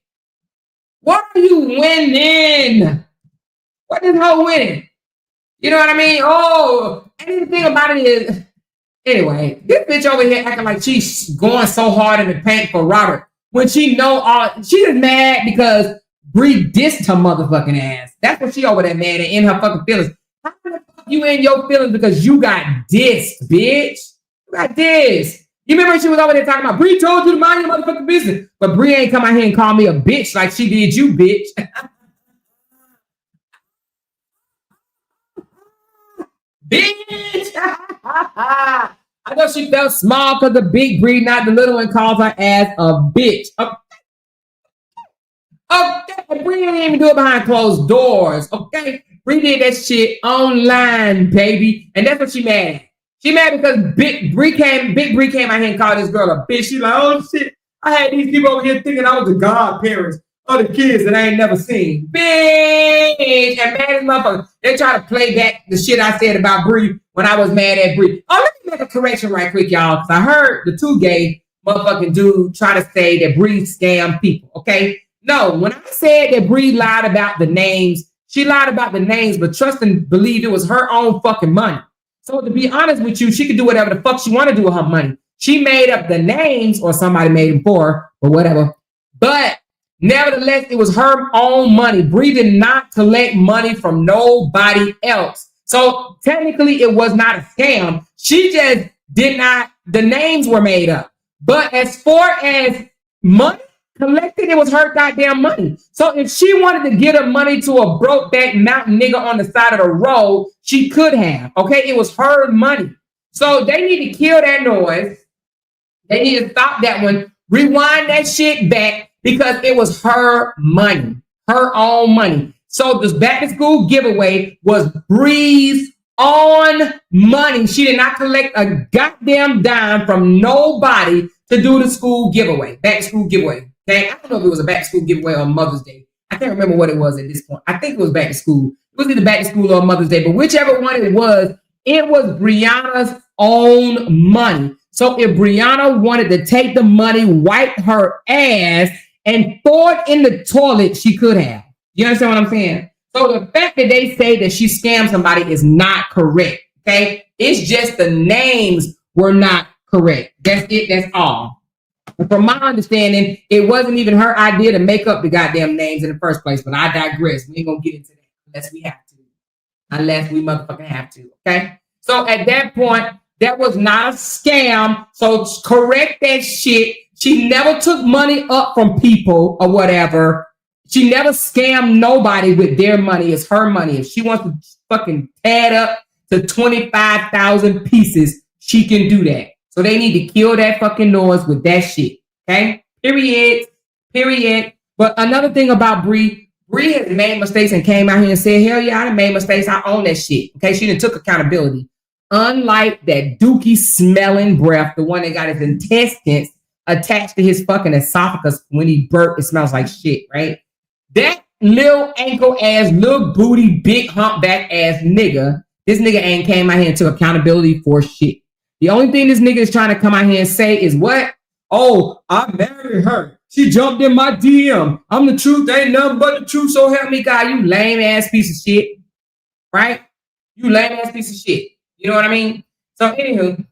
What are you winning? What is her winning? You know what I mean? Oh, and the thing about it is, anyway, this bitch over here acting like she's going so hard in the paint for Robert when she know all. She is mad because Bree dissed her motherfucking ass. That's what she over there mad at, in her fucking feelings. How the fuck you in your feelings because you got dissed, bitch? You got dissed. You remember she was over there talking about Bree told you to mind your motherfucking business, but Bree ain't come out here and call me a bitch like she did you, bitch. Bitch! I know she felt small because the big Bree, not the little one, calls her ass a bitch. Okay, Bree didn't even do it behind closed doors. Okay, Bree did that shit online, baby, and that's what she mad at. She mad because Big Bree came out here and called this girl a bitch. She like, oh shit, I had these people over here thinking I was the godparents of the kids that I ain't never seen. Bitch, and mad as motherfucker. They try to play back the shit I said about Bree when I was mad at Bree. Oh, let me make a correction right quick, y'all, because I heard the two gay motherfucking dude try to say that Bree scammed people. Okay, no, when I said that Bree lied about the names, she lied about the names, but trust and believe it was her own fucking money. So to be honest with you, she could do whatever the fuck she want to do with her money. She made up the names, or somebody made them for her, or whatever. But nevertheless, it was her own money. Bree did not collect money from nobody else. So technically, it was not a scam. She just did not, the names were made up. But as far as money collected, it was her goddamn money. So if she wanted to get her money to a broke back mountain nigga on the side of the road, she could have. Okay, it was her money. So they need to kill that noise. They need to stop that one. Rewind that shit back because it was her money, her own money. So this back to school giveaway was Bree's own money. She did not collect a goddamn dime from nobody to do the school giveaway, back to school giveaway. Okay, I don't know if it was a back to school giveaway on Mother's Day. I can't remember what it was at this point. I think it was back to school. It was either back to school or Mother's Day, but whichever one it was Brianna's own money. So if Brianna wanted to take the money, wipe her ass, and throw it in the toilet, she could have. You understand what I'm saying? So the fact that they say that she scammed somebody is not correct. Okay, it's just the names were not correct. That's it. That's all. From my understanding, it wasn't even her idea to make up the goddamn names in the first place, but I digress. We ain't gonna get into that unless we have to. Unless we motherfucking have to, okay? So at that point, that was not a scam. So correct that shit. She never took money up from people or whatever. She never scammed nobody with their money. It's her money. If she wants to fucking add up to 25,000 pieces, she can do that. So they need to kill that fucking noise with that shit. Okay? Period. Period. But another thing about Bree has made mistakes and came out here and said, hell yeah, I done made mistakes. I own that shit. Okay? She done took accountability. Unlike that dookie smelling breath, the one that got his intestines attached to his fucking esophagus when he burped, it smells like shit, right? That little ankle ass, little booty, big humpback ass nigga, this nigga ain't came out here and took accountability for shit. The only thing this nigga is trying to come out here and say is what? Oh, I married her. She jumped in my DM. I'm the truth. Ain't nothing but the truth. So help me God, you lame ass piece of shit. Right? You lame ass piece of shit. You know what I mean? So anywho,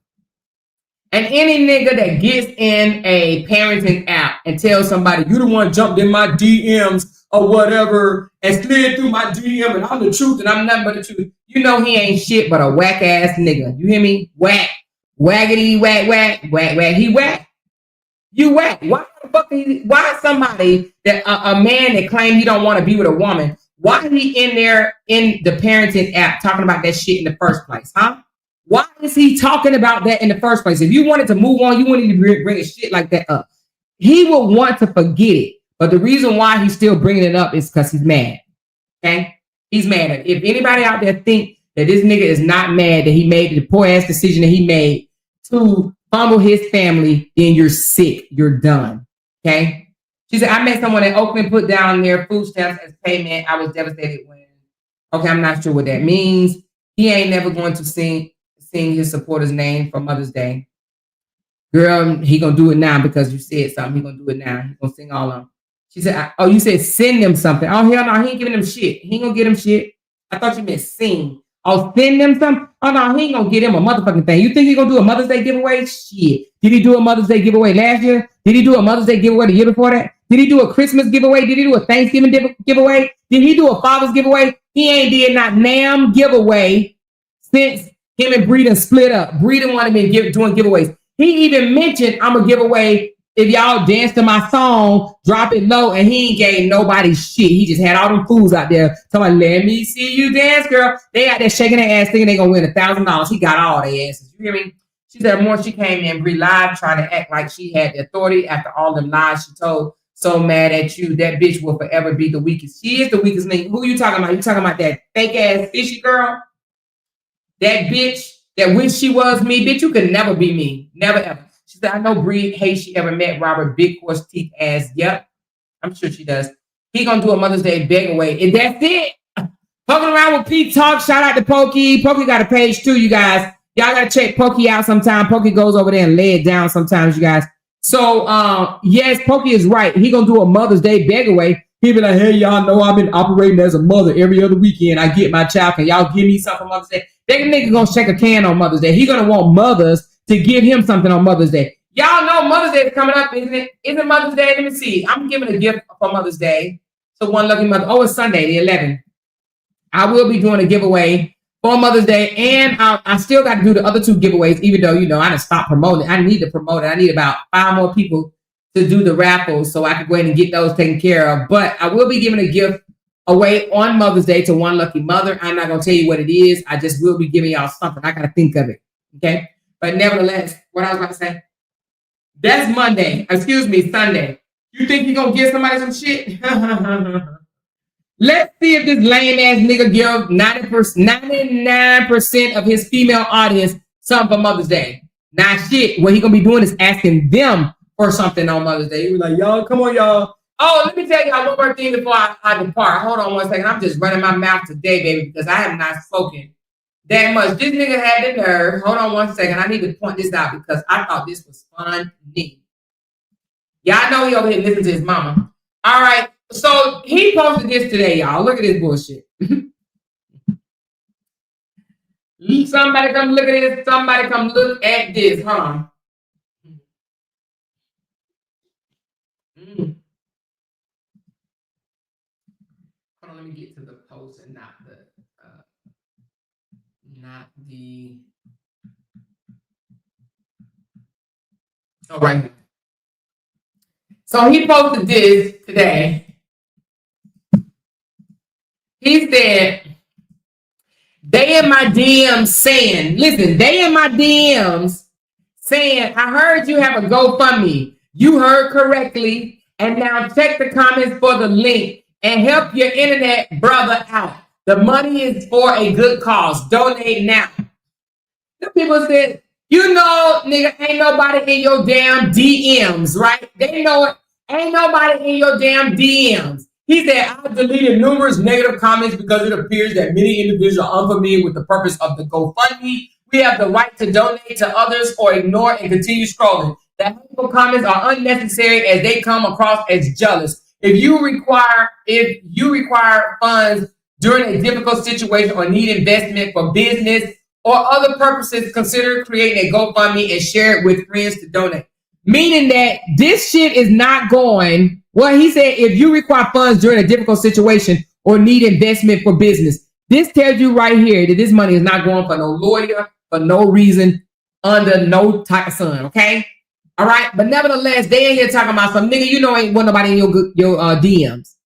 and any nigga that gets in a parenting app and tells somebody, you the one jumped in my DMs or whatever and slid through my DM and I'm the truth and I'm nothing but the truth. You know he ain't shit but a whack ass nigga. You hear me? Whack. Waggity, whack, whack, whack, whack. He whack. You whack. Why the fuck? Why somebody that a man that claims he don't want to be with a woman? Why he in there in the parenting app talking about that shit in the first place, huh? Why is he talking about that in the first place? If you wanted to move on, you wanted to bring a shit like that up. He would want to forget it, but the reason why he's still bringing it up is because he's mad. Okay, he's mad. If anybody out there think that this nigga is not mad that he made the poor ass decision that he made to fumble his family, then you're sick. You're done. Okay? She said, I met someone in Oakland put down their food stamps as payment. I was devastated when, okay, I'm not sure what that means. He ain't never going to sing his supporter's name for Mother's Day. Girl, he gonna do it now because you said something. He gonna do it now. He gonna sing all of them. She said, oh, you said send them something. Oh, hell no, he ain't giving them shit. He ain't gonna get them shit. I thought you meant sing. Oh, send them something? Oh, no, he ain't gonna get him a motherfucking thing. You think he gonna do a Mother's Day giveaway? Shit. Did he do a Mother's Day giveaway last year? Did he do a Mother's Day giveaway the year before that? Did he do a Christmas giveaway? Did he do a Thanksgiving giveaway? Did he do a Father's giveaway? He ain't did not NAM giveaway since him and Breeden split up. Breeden wanted me doing giveaways. He even mentioned I'm gonna give away if y'all dance to my song, drop it low, and he ain't gave nobody shit. He just had all them fools out there talking, let me see you dance, girl. They out there shaking their ass thinking they gonna win $1,000. He got all their asses. You hear me? She said more she came in Bree live trying to act like she had the authority after all them lies she told. So mad at you. That bitch will forever be the weakest. She is the weakest link. Who you talking about? You talking about that fake ass fishy girl? That bitch that wish she was me? Bitch, you could never be me. Never ever. She said, I know Bree hates she ever met Robert big horse teeth ass. Yep. I'm sure she does. He gonna do a Mother's Day beg away. And that's it. Poking around with Pete Talk. Shout out to Pokey. Pokey got a page too, you guys. Y'all gotta check Pokey out sometime. Pokey goes over there and lay it down sometimes, you guys. So yes, Pokey is right. He gonna do a Mother's Day beg away. He be like, hey, y'all know I've been operating as a mother every other weekend. I get my child. Can y'all give me something on Mother's Day? That nigga gonna shake a can on Mother's Day. He gonna want mothers to give him something on Mother's Day. Y'all know Mother's Day is coming up, isn't it? Is it Mother's Day? Let me see. I'm giving a gift for Mother's Day to one lucky mother. Oh, it's Sunday, the 11th. I will be doing a giveaway for Mother's Day, and I still got to do the other 2 giveaways, even though, you know, I done stopped promoting it. I need to promote it. I need about 5 more people to do the raffles so I can go ahead and get those taken care of. But I will be giving a gift away on Mother's Day to one lucky mother. I'm not going to tell you what it is. I just will be giving y'all something. I got to think of it. Okay? But nevertheless, what I was about to say, that's Monday. Excuse me, Sunday. You think you're going to give somebody some shit? Let's see if this lame-ass nigga give 99% of his female audience something for Mother's Day. Now, shit, what he going to be doing is asking them for something on Mother's Day. He was like, y'all, come on, y'all. Oh, let me tell y'all one more thing before I depart. Hold on one second. I'm just running my mouth today, baby, because I have not spoken that much. This nigga had the nerve. Hold on one second. I need to point this out because I thought this was funny. Y'all know he over here listening to his mama. All right. So he posted this today, y'all. Look at this bullshit. Somebody come look at this. Somebody come look at this, huh? Hold on, let me get to the post and not the. All right. So he posted this today. He said, they in my DMs saying, listen, they in my DMs saying, I heard you have a GoFundMe. You heard correctly. And now check the comments for the link and help your internet brother out. The money is for a good cause. Donate now. The people said, you know, nigga, ain't nobody in your damn DMs, right? They know it. Ain't nobody in your damn DMs. He said, I've deleted numerous negative comments because it appears that many individuals are unfamiliar with the purpose of the GoFundMe. We have the right to donate to others or ignore and continue scrolling. The hateful comments are unnecessary as they come across as jealous. If you require funds during a difficult situation or need investment for business or other purposes, consider creating a GoFundMe and share it with friends to donate. Meaning that this shit is not going. Well, he said, if you require funds during a difficult situation or need investment for business, this tells you right here that this money is not going for no lawyer, for no reason, under no type of sun, okay? All right? But nevertheless, they ain't here talking about some nigga, you know ain't want nobody in your DMs.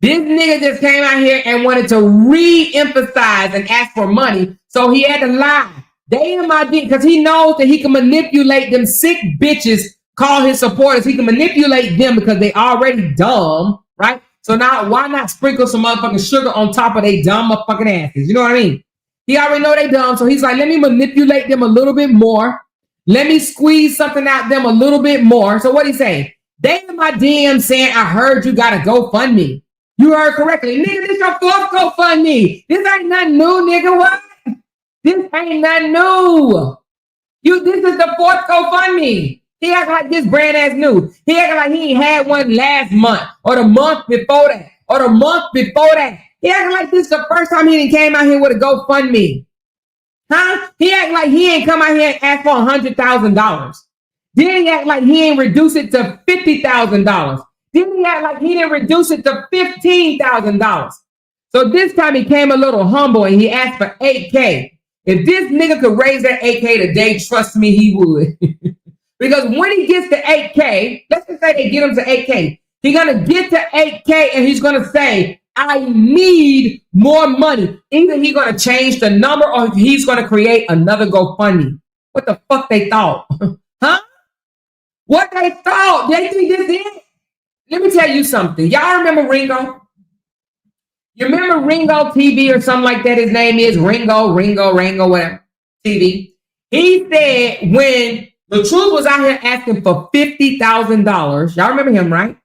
This nigga just came out here and wanted to re-emphasize and ask for money, so he had to lie. They in my DM, because he knows that he can manipulate them sick bitches, call his supporters. He can manipulate them because they already dumb, right? So now why not sprinkle some motherfucking sugar on top of they dumb motherfucking asses? You know what I mean? He already know they dumb, so he's like, let me manipulate them a little bit more. Let me squeeze something out them a little bit more. So what he say? They in my DM saying, I heard you got to GoFundMe. You heard correctly. Nigga, this your fourth GoFundMe. This ain't nothing new, nigga. What? This ain't nothing new. This is the fourth GoFundMe. He He acting like this brand ass new. He acting like he ain't had one last month or the month before that or the month before that. He acting like this is the first time he came out here with a GoFundMe. Huh? He act like he ain't come out here and ask for $100,000. Then he act like he ain't reduce it to $50,000. Then he act like he didn't reduce it to $15,000. So this time he came a little humble and he asked for $8K. If this nigga could raise that $8K today, trust me, he would. Because when he gets to $8K, let's just say they get him to $8K, he's gonna get to $8K and he's gonna say, I need more money. Either he's gonna change the number or he's gonna create another GoFundMe. What the fuck they thought? Huh? What they thought? They think this is it? Let me tell you something. Y'all remember Ringo? You remember Ringo TV or something like that? His name is Ringo, whatever. TV. He said when the truth was out here asking for $50,000. Y'all remember him, right?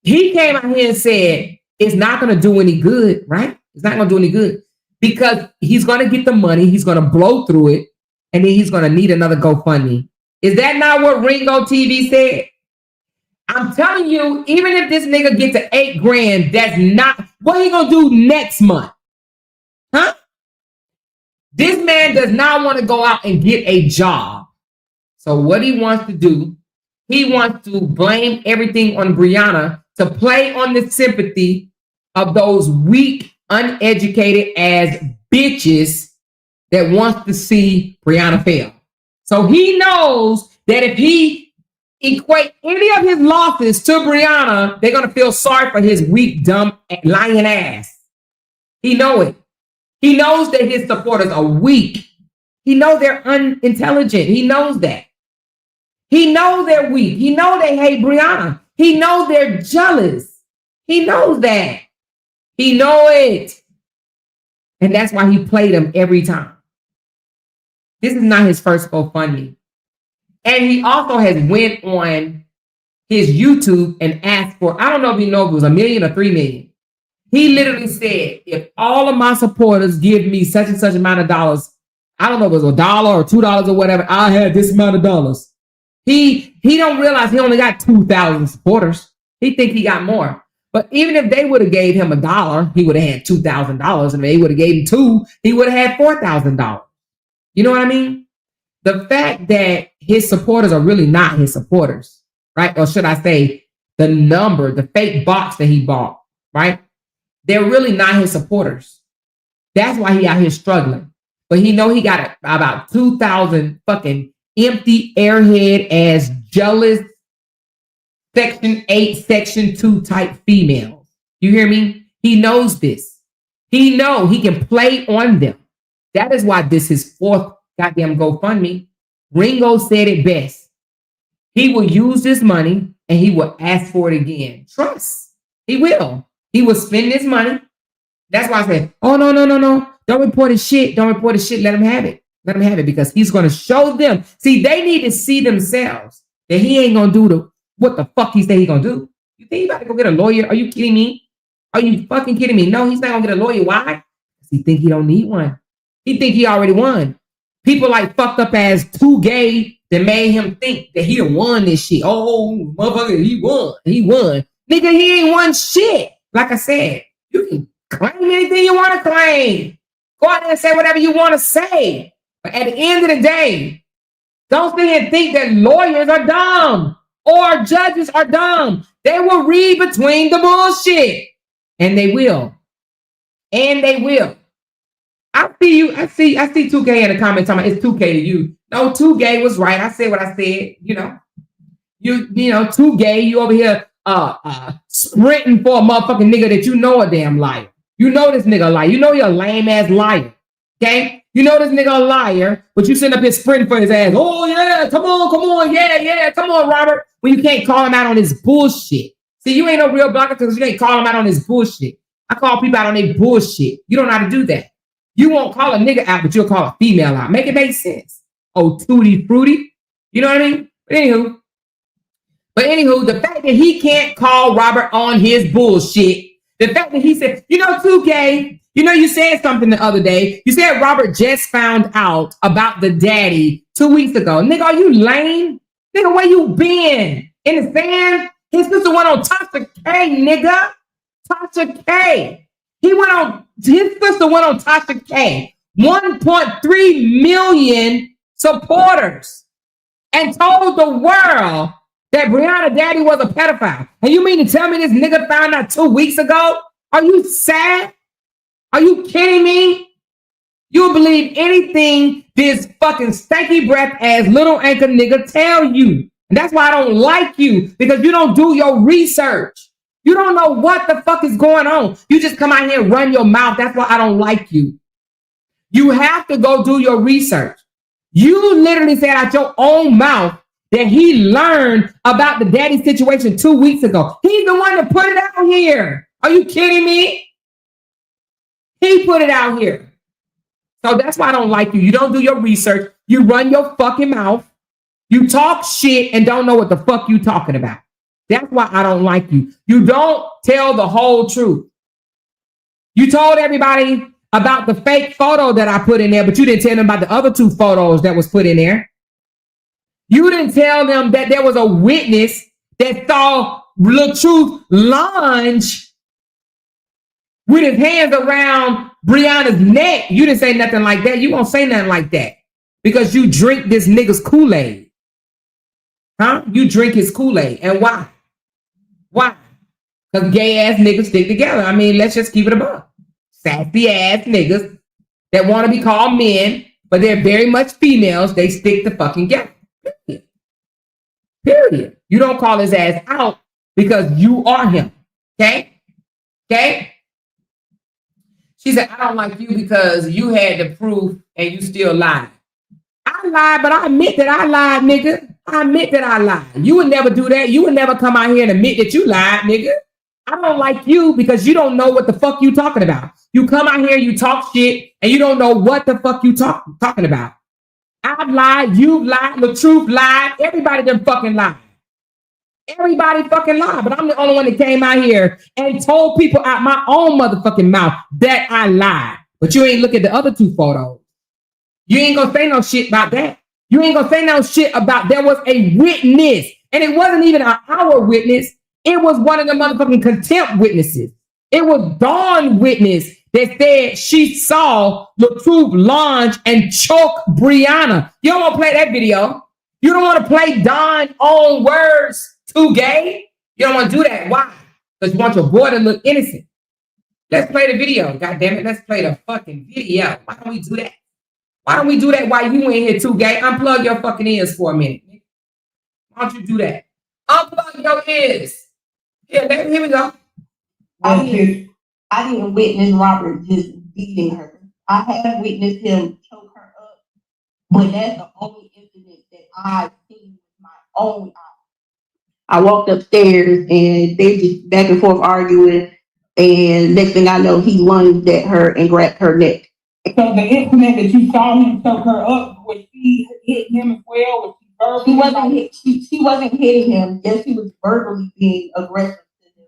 He came out here and said, it's not going to do any good, right? It's not going to do any good because he's going to get the money. He's going to blow through it. And then he's going to need another GoFundMe. Is that not what Ringo TV said? I'm telling you, even if this nigga gets to $8,000, that's not what he gonna do next month. Huh? This man does not want to go out and get a job. So what he wants to do, he wants to blame everything on Brianna to play on the sympathy of those weak, uneducated ass bitches that wants to see Brianna fail. So he knows that if he equate any of his losses to Brianna, they're going to feel sorry for his weak, dumb, lying ass. He knows it. He knows that his supporters are weak. He knows they're unintelligent. He knows that. He knows they're weak. He knows they hate Brianna. He knows they're jealous. He knows that. He knows it. And that's why he played them every time. This is not his first GoFundMe. And he also has went on his YouTube and asked for, I don't know if you know if it was $1 million or $3 million. He literally said, if all of my supporters give me such and such amount of dollars, I don't know if it was $1 or $2 or whatever, I had this amount of dollars. He don't realize he only got 2,000 supporters. He think he got more. But even if they would have gave him $1, he would have had $2,000. And if they would have gave him $2, he would have had $4,000. You know what I mean? The fact that his supporters are really not his supporters, right? Or should I say the number, the fake box that he bought, right? They're really not his supporters. That's why he out here struggling. But he know he got about 2,000 fucking empty airhead ass jealous Section 8, Section 2 type females. You hear me? He knows this. He know he can play on them. That is why this is fourth goddamn GoFundMe. Ringo said it best. He will use this money and he will ask for it again. Trust. He will. He will spend this money. That's why I said, oh, no. Don't report his shit. Don't report his shit. Let him have it. Let him have it because he's going to show them. See, they need to see themselves that he ain't going to do what the fuck he say he going to do. You think he about to go get a lawyer? Are you kidding me? Are you fucking kidding me? No, he's not going to get a lawyer. Why? Because he think he don't need one. He think he already won. People like fucked up as too gay that made him think that he done won this shit. Oh, motherfucker, he won. He won. Nigga, he ain't won shit. Like I said, you can claim anything you want to claim. Go out there and say whatever you want to say. But at the end of the day, don't sit here and think that lawyers are dumb or judges are dumb. They will read between the bullshit. And they will. And they will. I see you. I see 2K in the comments talking about it's 2K to you. No, 2K was right. I said what I said. You know, 2K, you over here sprinting for a motherfucking nigga that you know a damn liar. You know this nigga a liar. You know you're a lame ass liar. Okay? You know this nigga a liar, but you sitting up here sprinting for his ass. Oh yeah, come on, yeah, come on, Robert. When you can't call him out on his bullshit. See, you ain't no real blocker because you can't call him out on his bullshit. I call people out on their bullshit. You don't know how to do that. You won't call a nigga out, but you'll call a female out. Make it make sense. Oh, tutti fruity. You know what I mean? But anywho, the fact that he can't call Robert on his bullshit, the fact that he said, 2K, you said something the other day. You said Robert just found out about the daddy 2 weeks ago. Nigga, are you lame? Nigga, where you been? In the sand? His sister went on Tasha K, nigga. Tasha K. His sister went on Tasha K. 1.3 million supporters and told the world that Brianna daddy was a pedophile. And you mean to tell me this nigga found out 2 weeks ago? Are you sad? Are you kidding me? You believe anything this fucking stanky breath ass little anchor nigga tell you. And that's why I don't like you, because you don't do your research. You don't know what the fuck is going on. You just come out here and run your mouth. That's why I don't like you. You have to go do your research. You literally said out your own mouth that he learned about the daddy situation 2 weeks ago. He's the one that put it out here. Are you kidding me? He put it out here. So that's why I don't like you. You don't do your research. You run your fucking mouth. You talk shit and don't know what the fuck you talking about. That's why I don't like you. You don't tell the whole truth. You told everybody about the fake photo that I put in there, but you didn't tell them about the other 2 photos that was put in there. You didn't tell them that there was a witness that saw Lil Truth lunge with his hands around Brianna's neck. You didn't say nothing like that. You won't say nothing like that because you drink this nigga's Kool-Aid. Huh? You drink his Kool-Aid. And why? Why? Because gay ass niggas stick together. I mean, let's just keep it above. Sassy ass niggas that want to be called men, but they're very much females. They stick the fucking together. Period. You don't call his ass out because you are him. Okay? Okay? She said, I don't like you because you had the proof and you still lied. I lied, but I admit that I lied, nigga. I admit that I lied. You would never do that. You would never come out here and admit that you lied, nigga. I don't like you because you don't know what the fuck you talking about. You come out here, you talk shit, and you don't know what the fuck you talking about. I've lied, you've lied, the truth lied, everybody done fucking lied. Everybody fucking lied, but I'm the only one that came out here and told people out my own motherfucking mouth that I lied. But you ain't look at the other 2 photos. You ain't gonna say no shit about that. You ain't gonna say no shit about there was a witness. And it wasn't even our witness. It was one of the motherfucking contempt witnesses. It was Dawn witness that said she saw the truth lunge and choke Brianna. You don't want to play that video. You don't want to play Dawn's own words too gay. You don't want to do that. Why? Because you want your boy to look innocent. Let's play the video. God damn it. Let's play the fucking video. Why don't we do that? Why don't we do that while you in here too gay? Unplug your fucking ears for a minute. Why don't you do that? Unplug your ears. Here we go. I didn't witness Robert just beating her. I have witnessed him choke her up, but that's the only incident that I've seen with my own eyes. I walked upstairs and they just back and forth arguing, and next thing I know, he lunged at her and grabbed her neck. So the incident that you saw him choke her up, was she hit him as well? Was she verbally? She wasn't hitting him. Yes, she was verbally being aggressive to him,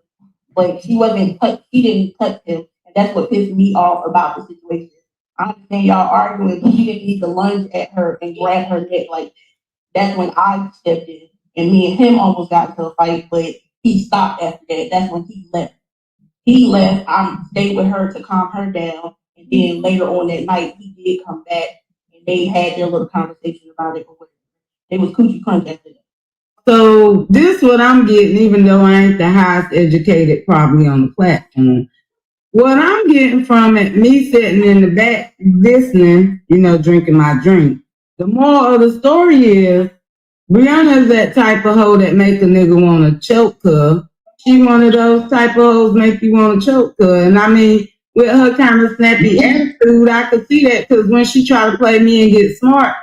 but she didn't touch him, and that's what pissed me off about the situation. I understand y'all arguing, but he didn't need to lunge at her and grab her neck like that. That's when I stepped in, and me and him almost got into a fight, but he stopped after that. That's when he left. I stayed with her to calm her down, and then later on that night, he did come back, and they had their little conversation about it. They was coochie crunch after that. So this what I'm getting, even though I ain't the highest educated probably on the platform. What I'm getting from it, me sitting in the back listening, drinking my drink. The moral of the story is Brianna's that type of hoe that make a nigga want to choke her. She one of those type of hoes make you want to choke her. And I mean, with her kind of snappy attitude, I could see that because when she tried to play me and get smart,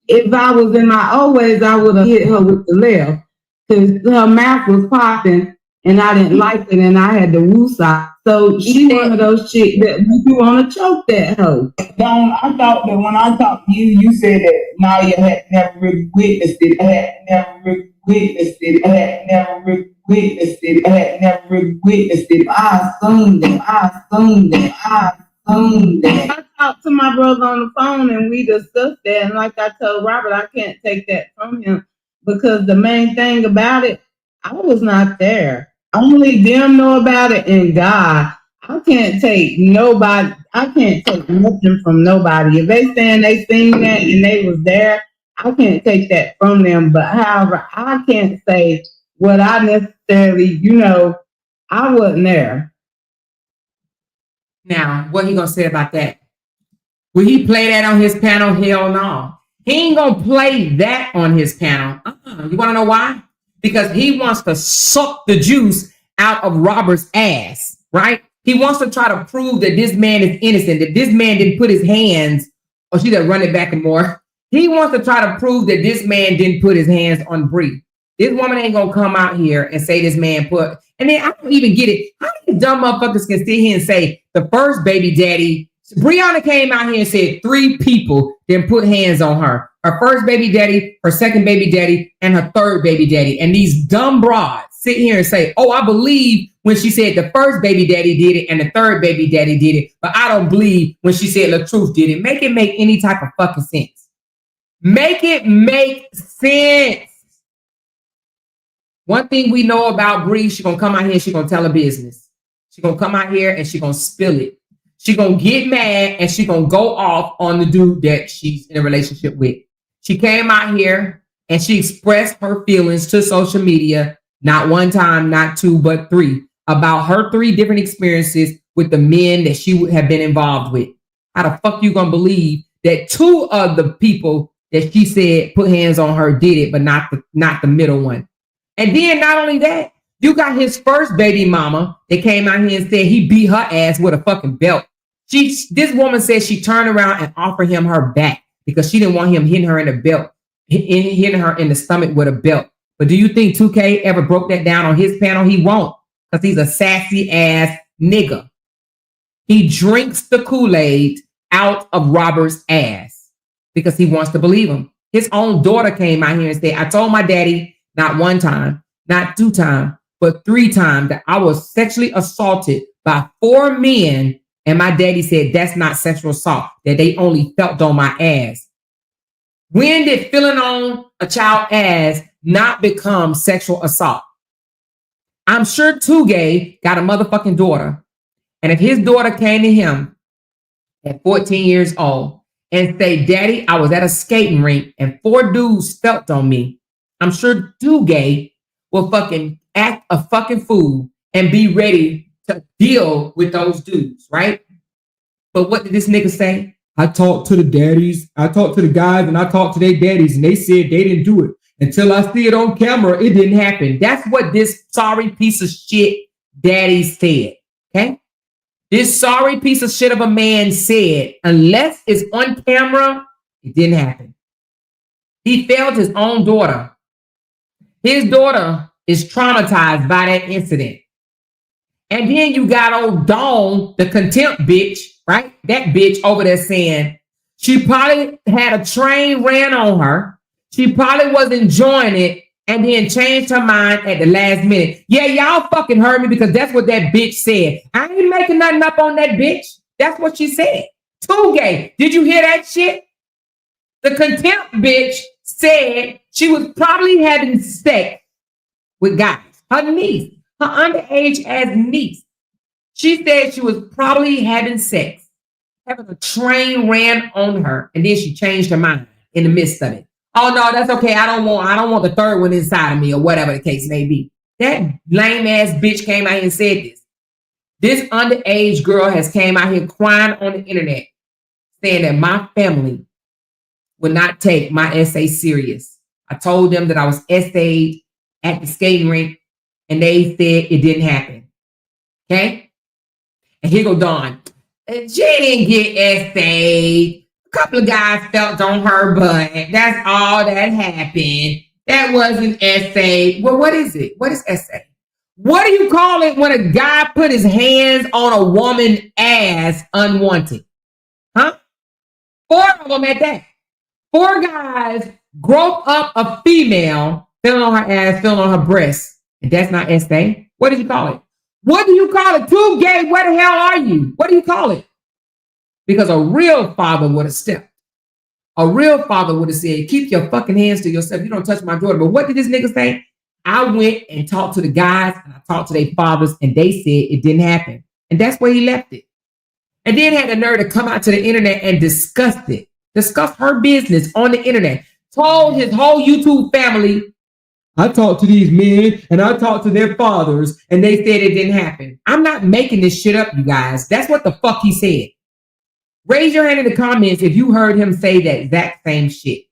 if I was in my old ways, I would have hit her with the left because her mouth was popping and I didn't like it and I had the woosah. So she one of those chicks that you want to choke that hoe. Dawn, I thought that when I talked to you, you said that Naya had never really witnessed it. I had never really witnessed it. I assumed it. I talked to my brother on the phone and we discussed that. And like I told Robert, I can't take that from him because the main thing about it, I was not there. Only them know about it and God. I can't take nobody, I can't take nothing from nobody. If they saying they seen that and they was there, I can't take that from them. But however, I can't say what I necessarily, I wasn't there. Now, what he gonna say about that? Will he play that on his panel? Hell no. He ain't gonna play that on his panel. You wanna know why? Because he wants to suck the juice out of Robert's ass, right? He wants to try to prove that this man is innocent, that this man didn't put his hands, or she done run it back and more. He wants to try to prove that this man didn't put his hands on Bree. This woman ain't gonna come out here and say this man put, and then I don't even get it. How many dumb motherfuckers can sit here and say the first baby daddy, Brianna came out here and said 3 people didn't put hands on her. Her first baby daddy, her second baby daddy, and her third baby daddy. And these dumb broads sit here and say, oh, I believe when she said the first baby daddy did it and the third baby daddy did it, but I don't believe when she said LaTruth did it. Make it make any type of fucking sense. Make it make sense. One thing we know about Bree, she's going to come out here and she's going to tell her business. She's going to come out here and she's going to spill it. She's going to get mad and she's going to go off on the dude that she's in a relationship with. She came out here and she expressed her feelings to social media, not one time, not 2, but 3, about her 3 different experiences with the men that she would have been involved with. How the fuck you going to believe that 2 of the people that she said put hands on her did it, but not the middle one? And then not only that, you got his first baby mama that came out here and said he beat her ass with a fucking belt. This woman said she turned around and offered him her back because she didn't want him hitting her in the belt, hitting her in the stomach with a belt. But do you think 2K ever broke that down on his panel? He won't, because he's a sassy ass nigga. He drinks the Kool-Aid out of Robert's ass because he wants to believe him. His own daughter came out here and said, I told my daddy not 1 time, not 2 times, but 3 times that I was sexually assaulted by 4 men. And my daddy said, that's not sexual assault, that they only felt on my ass. When did feeling on a child's ass not become sexual assault? I'm sure 2Gay got a motherfucking daughter. And if his daughter came to him at 14 years old and say, Daddy, I was at a skating rink and 4 dudes felt on me, I'm sure 2Gay will fucking act a fucking fool and be ready to deal with those dudes, right? But what did this nigga say? I talked to the daddies, I talked to the guys, and I talked to their daddies, and they said they didn't do it. Until I see it on camera, it didn't happen. That's what this sorry piece of shit daddy said, okay? This sorry piece of shit of a man said, unless it's on camera, it didn't happen. He failed his own daughter. His daughter is traumatized by that incident. And then you got old Dawn, the contempt bitch, right? That bitch over there saying she probably had a train ran on her. She probably was enjoying it and then changed her mind at the last minute. Yeah, y'all fucking heard me because that's what that bitch said. I ain't making nothing up on that bitch. That's what she said. 2Gay, did you hear that shit? The contempt bitch said she was probably having sex with guys. Her niece. Her underage ass niece. She said she was probably having sex, having a train ran on her, and then she changed her mind in the midst of it. Oh no, that's okay. I don't want the third one inside of me, or whatever the case may be. That lame ass bitch came out here and said this. This underage girl has came out here crying on the internet, saying that my family would not take my essay serious. I told them that I was essayed at the skating rink, and they said it didn't happen. Okay? And here go Dawn. She didn't get essayed. A couple of guys felt on her butt. That's all that happened. That wasn't essay. Well, what is it? What is essay? What do you call it when a guy put his hands on a woman's ass unwanted? Huh? 4 of them at that. 4 guys groped up a female, feeling on her ass, feeling on her breast. And that's not essay. What did you call it? What do you call it? 2Gay, where the hell are you? What do you call it? Because a real father would have stepped. A real father would have said, keep your fucking hands to yourself. You don't touch my daughter. But what did this nigga say? I went and talked to the guys and I talked to their fathers and they said it didn't happen. And that's where he left it. And then had the nerve to come out to the internet and discuss it. Discuss her business on the internet. Told his whole YouTube family, I talked to these men and I talked to their fathers and they said it didn't happen. I'm not making this shit up, you guys. That's what the fuck he said. Raise your hand in the comments if you heard him say that exact same shit.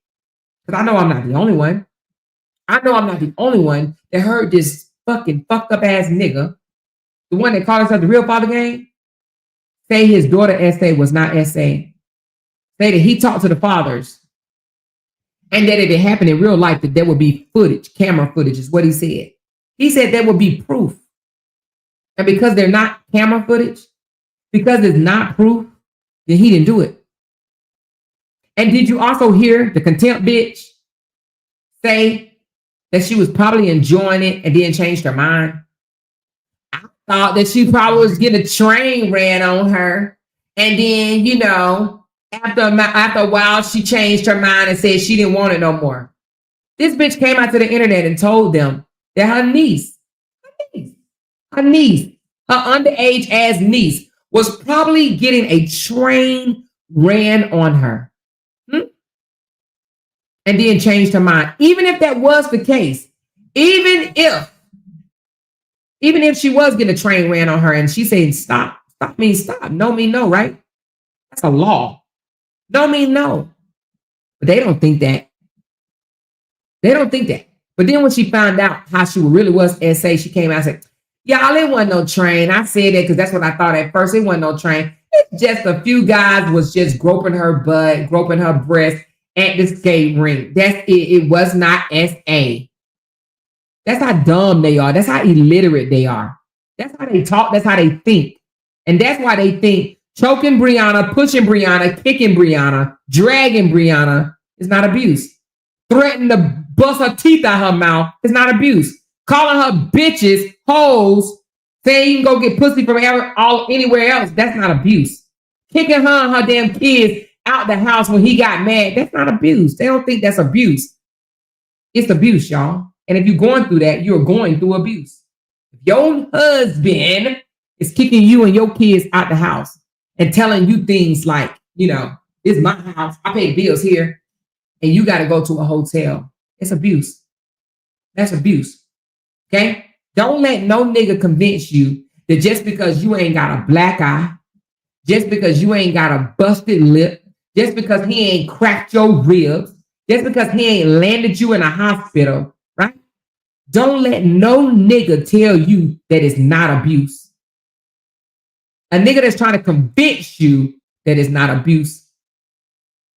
Because I know I'm not the only one. I know I'm not the only one that heard this fucking fucked up ass nigga, the one that called himself the real father game, say his daughter essay was not essay. Say that he talked to the fathers and that if it happened in real life, that there would be footage, camera footage is what he said. He said there would be proof. And because they're not camera footage, because it's not proof, then he didn't do it. And did you also hear the contempt bitch say that she was probably enjoying it and then changed her mind? I thought that she probably was getting a train ran on her. And then, you know, after a while, she changed her mind and said she didn't want it no more. This bitch came out to the internet and told them that her niece, her underage ass niece, was probably getting a train ran on her. And then changed her mind. Even if that was the case, even if she was getting a train ran on her and she saying stop means stop, no mean no, right? That's a law. No mean no. But they don't think that. They don't think that. But then when she found out how she really was, and say she came out and said, y'all, it wasn't no train. I said that because that's what I thought at first. It wasn't no train. It's just a few guys was just groping her butt, groping her breast at the skate rink. That's it. It was not SA. That's how dumb they are. That's how illiterate they are. That's how they talk. That's how they think. And that's why they think choking Brianna, pushing Brianna, kicking Brianna, dragging Brianna is not abuse. Threatening to bust her teeth out her mouth is not abuse. Calling her bitches, hoes, saying you can go get pussy from anywhere else, that's not abuse. Kicking her and her damn kids out the house when he got mad, that's not abuse. They don't think that's abuse. It's abuse, y'all. And if you're going through that, you're going through abuse. If your husband is kicking you and your kids out the house and telling you things like, you know, this is my house, I pay bills here, and you got to go to a hotel, it's abuse. That's abuse. Okay? Don't let no nigga convince you that just because you ain't got a black eye, just because you ain't got a busted lip, just because he ain't cracked your ribs, just because he ain't landed you in a hospital, right? Don't let no nigga tell you that it's not abuse. A nigga that's trying to convince you that it's not abuse,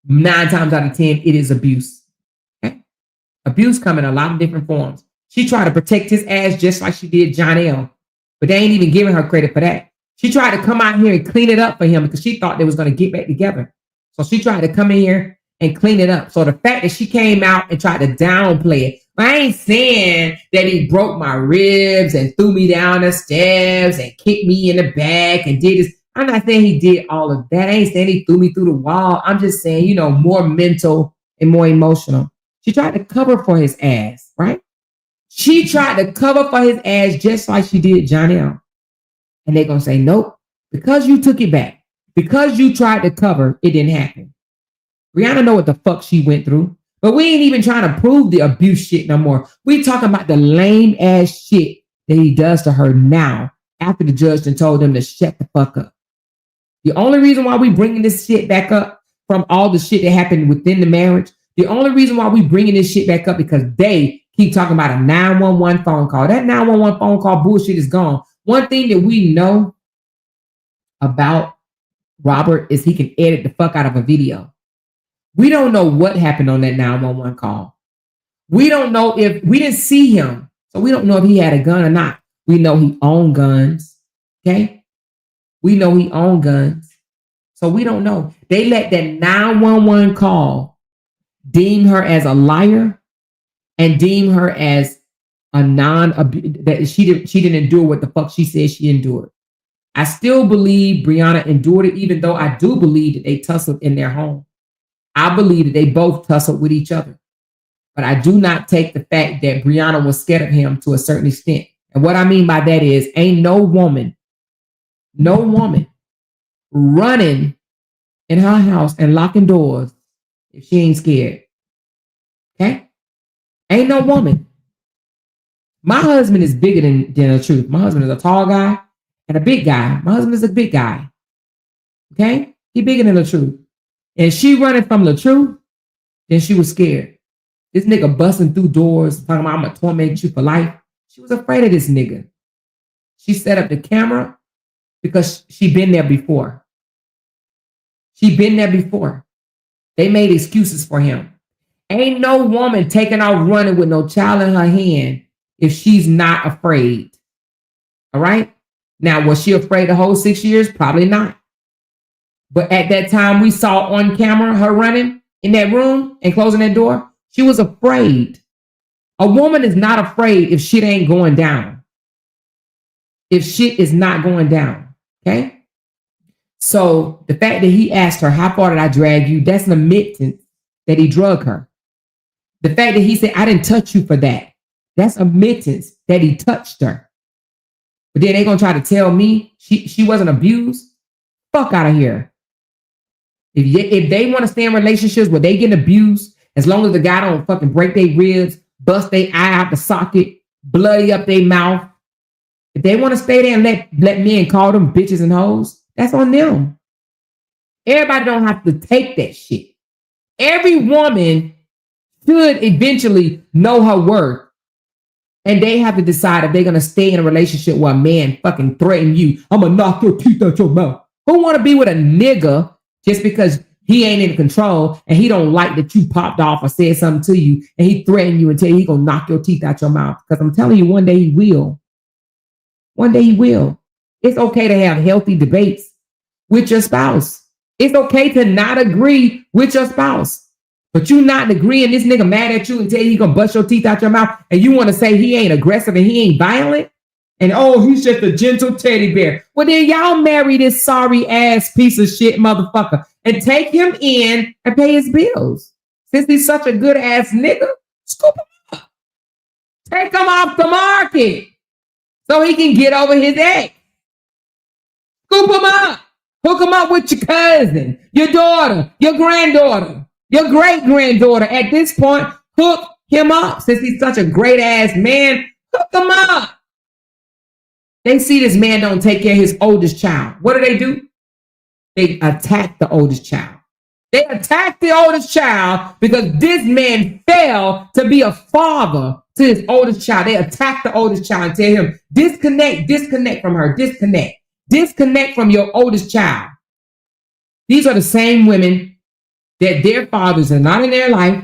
9 times out of 10, it is abuse. Okay? Abuse come in a lot of different forms. She tried to protect his ass just like she did John L. But they ain't even giving her credit for that. She tried to come out here and clean it up for him because she thought they was going to get back together. So she tried to come in here and clean it up. So the fact that she came out and tried to downplay it, I ain't saying that he broke my ribs and threw me down the steps and kicked me in the back and did this. I'm not saying he did all of that. I ain't saying he threw me through the wall. I'm just saying, you know, more mental and more emotional. She tried to cover for his ass, right? She tried to cover for his ass just like she did John L. And they're going to say, nope, because you took it back, because you tried to cover, it didn't happen. Rihanna know what the fuck she went through, but we ain't even trying to prove the abuse shit no more. We talking about the lame ass shit that he does to her now after the judge done told them to shut the fuck up. The only reason why we bringing this shit back up from all the shit that happened within the marriage, the only reason why we bringing this shit back up because they keep talking about a 911 phone call. That 911 phone call bullshit is gone. One thing that we know about Robert is he can edit the fuck out of a video. We don't know what happened on that 911 call. We don't know if we didn't see him. So we don't know if he had a gun or not. We know he owned guns. Okay. We know he owned guns. So we don't know. They let that 911 call deem her as a liar and deem her as a that she didn't endure what the fuck she said she endured. I still believe Brianna endured it, even though I do believe that they tussled in their home. I believe that they both tussled with each other. But I do not take the fact that Brianna was scared of him to a certain extent. And what I mean by that is, ain't no woman running in her house and locking doors if she ain't scared. Okay? Ain't no woman. My husband is bigger than the truth. My husband is a tall guy and a big guy. My husband is a big guy. Okay? He bigger than the truth. And she running from the truth, then she was scared. This nigga busting through doors, talking about I'm gonna torment you for life. She was afraid of this nigga. She set up the camera because she been there before. She been there before. They made excuses for him. Ain't no woman taking off running with no child in her hand if she's not afraid. All right? Now, was she afraid the whole 6 years? Probably not. But at that time, we saw on camera her running in that room and closing that door. She was afraid. A woman is not afraid if shit ain't going down. If shit is not going down. Okay? So the fact that he asked her, how far did I drag you? That's an admittance that he drug her. The fact that he said, I didn't touch you for that. That's admittance that he touched her. But then they're going to try to tell me she wasn't abused? Fuck out of here. If they want to stay in relationships where they get abused, as long as the guy don't fucking break their ribs, bust their eye out the socket, bloody up their mouth, if they want to stay there and let men call them bitches and hoes, that's on them. Everybody don't have to take that shit. Every woman should eventually know her worth. And they have to decide if they're going to stay in a relationship where a man fucking threaten you. I'm going to knock your teeth out your mouth. Who want to be with a nigga just because he ain't in control and he don't like that you popped off or said something to you and he threatened you and tell you he going to knock your teeth out your mouth? Because I'm telling you, one day he will. One day he will. It's okay to have healthy debates with your spouse. It's okay to not agree with your spouse. But you not agreeing, this nigga mad at you and tell you he gonna bust your teeth out your mouth, and you want to say he ain't aggressive and he ain't violent, and oh, he's just a gentle teddy bear. Well, then y'all marry this sorry ass piece of shit motherfucker and take him in and pay his bills. Since he's such a good ass nigga, scoop him up. Take him off the market so he can get over his ex. Scoop him up. Hook him up with your cousin, your daughter, your granddaughter, your great-granddaughter. At this point, hook him up. Since he's such a great-ass man, hook him up. They see this man don't take care of his oldest child. What do? They attack the oldest child. They attack the oldest child because this man failed to be a father to his oldest child. They attack the oldest child and tell him, disconnect from her, disconnect from your oldest child. These are the same women that their fathers are not in their life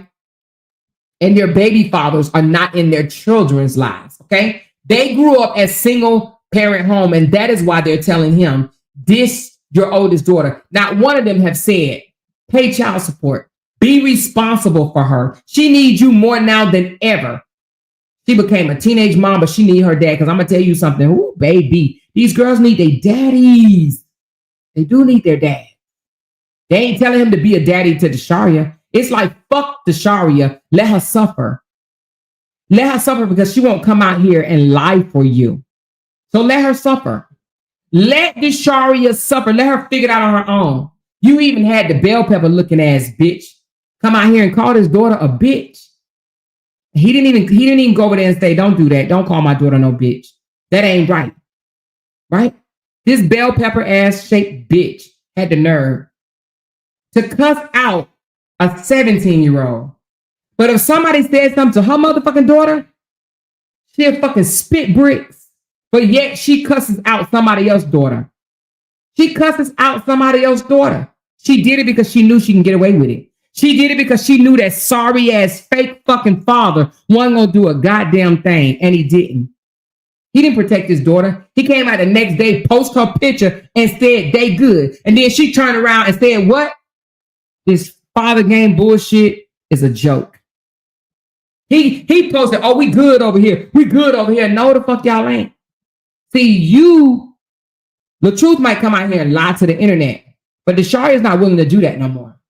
and their baby fathers are not in their children's lives, okay? They grew up as single parent home, and that is why they're telling him, this, your oldest daughter. Not one of them have said, pay child support, be responsible for her. She needs you more now than ever. She became a teenage mom, but she needs her dad, because I'm going to tell you something. Ooh, baby, these girls need their daddies. They do need their dad. They ain't telling him to be a daddy to Desharia. It's like, fuck Desharia. Let her suffer. Let her suffer because she won't come out here and lie for you. So let her suffer. Let Desharia suffer. Let her figure it out on her own. You even had the bell pepper looking ass bitch come out here and call his daughter a bitch. He didn't even go over there and say, don't do that. Don't call my daughter no bitch. That ain't right. Right? This bell pepper ass shaped bitch had the nerve to cuss out a 17-year-old. But if somebody said something to her motherfucking daughter, she'll fucking spit bricks. But yet she cusses out somebody else's daughter. She cusses out somebody else's daughter. She did it because she knew she can get away with it. She did it because she knew that sorry ass fake fucking father wasn't gonna do a goddamn thing, and he didn't. He didn't protect his daughter. He came out the next day, post her picture, and said they good. And then she turned around and said, what? This father game bullshit is a joke. He posted, oh, we good over here. We good over here. No, the fuck y'all ain't. See, the truth might come out here and lie to the internet, but Desharia is not willing to do that no more.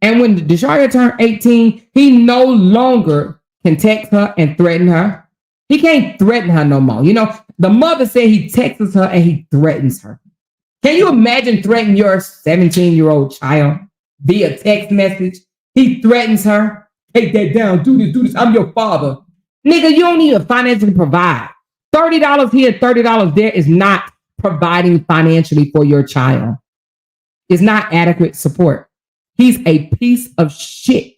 And when Desharia turned 18, he no longer can text her and threaten her. He can't threaten her no more. You know, the mother said he texts her and he threatens her. Can you imagine threatening your 17-year-old child via text message? He threatens her. Take that down. Do this. I'm your father. Nigga, you don't even financially provide. $30 here, $30 there is not providing financially for your child. It's not adequate support. He's a piece of shit.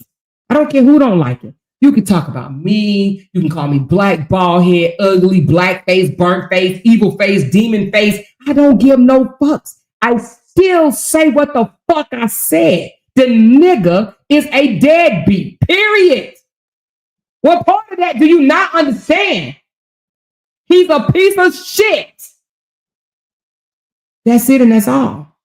I don't care who don't like it. You can talk about me. You can call me black, bald head, ugly, black face, burnt face, evil face, demon face. I don't give no fucks. I still say what the fuck I said. The nigga is a deadbeat, period. What part of that do you not understand? He's a piece of shit. That's it and that's all.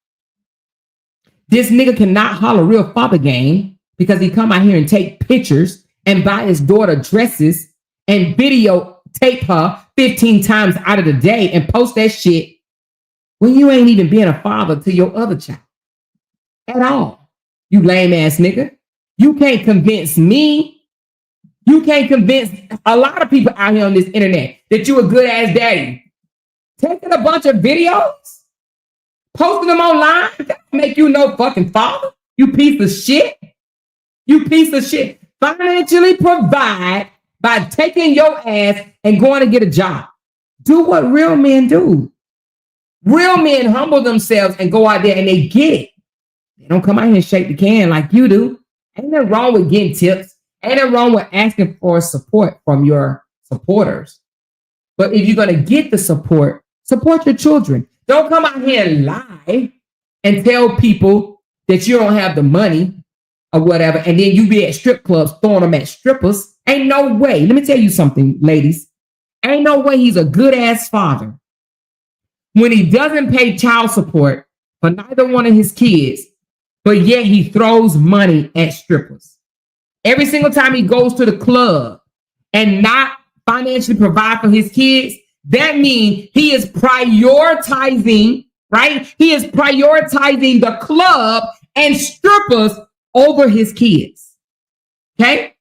This nigga cannot holler real father game because he come out here and take pictures and buy his daughter dresses and videotape her 15 times out of the day and post that shit when you ain't even being a father to your other child at all. You lame ass nigga. You can't convince me. You can't convince a lot of people out here on this internet that you a good ass daddy. Taking a bunch of videos, posting them online, that make you no fucking father. You piece of shit. You piece of shit. Financially provide by taking your ass and going to get a job. Do what real men do. Real men humble themselves and go out there and they get it. They don't come out here and shake the can like you do. Ain't nothing wrong with getting tips. Ain't nothing wrong with asking for support from your supporters. But if you're going to get the support your children. Don't come out here and lie and tell people that you don't have the money or whatever, and then you be at strip clubs throwing them at strippers. Ain't no way. Let me tell you something, ladies. Ain't no way he's a good-ass father when he doesn't pay child support for neither one of his kids, but yet he throws money at strippers. Every single time he goes to the club and not financially provide for his kids, that means he is prioritizing, right? He is prioritizing the club and strippers over his kids. Okay?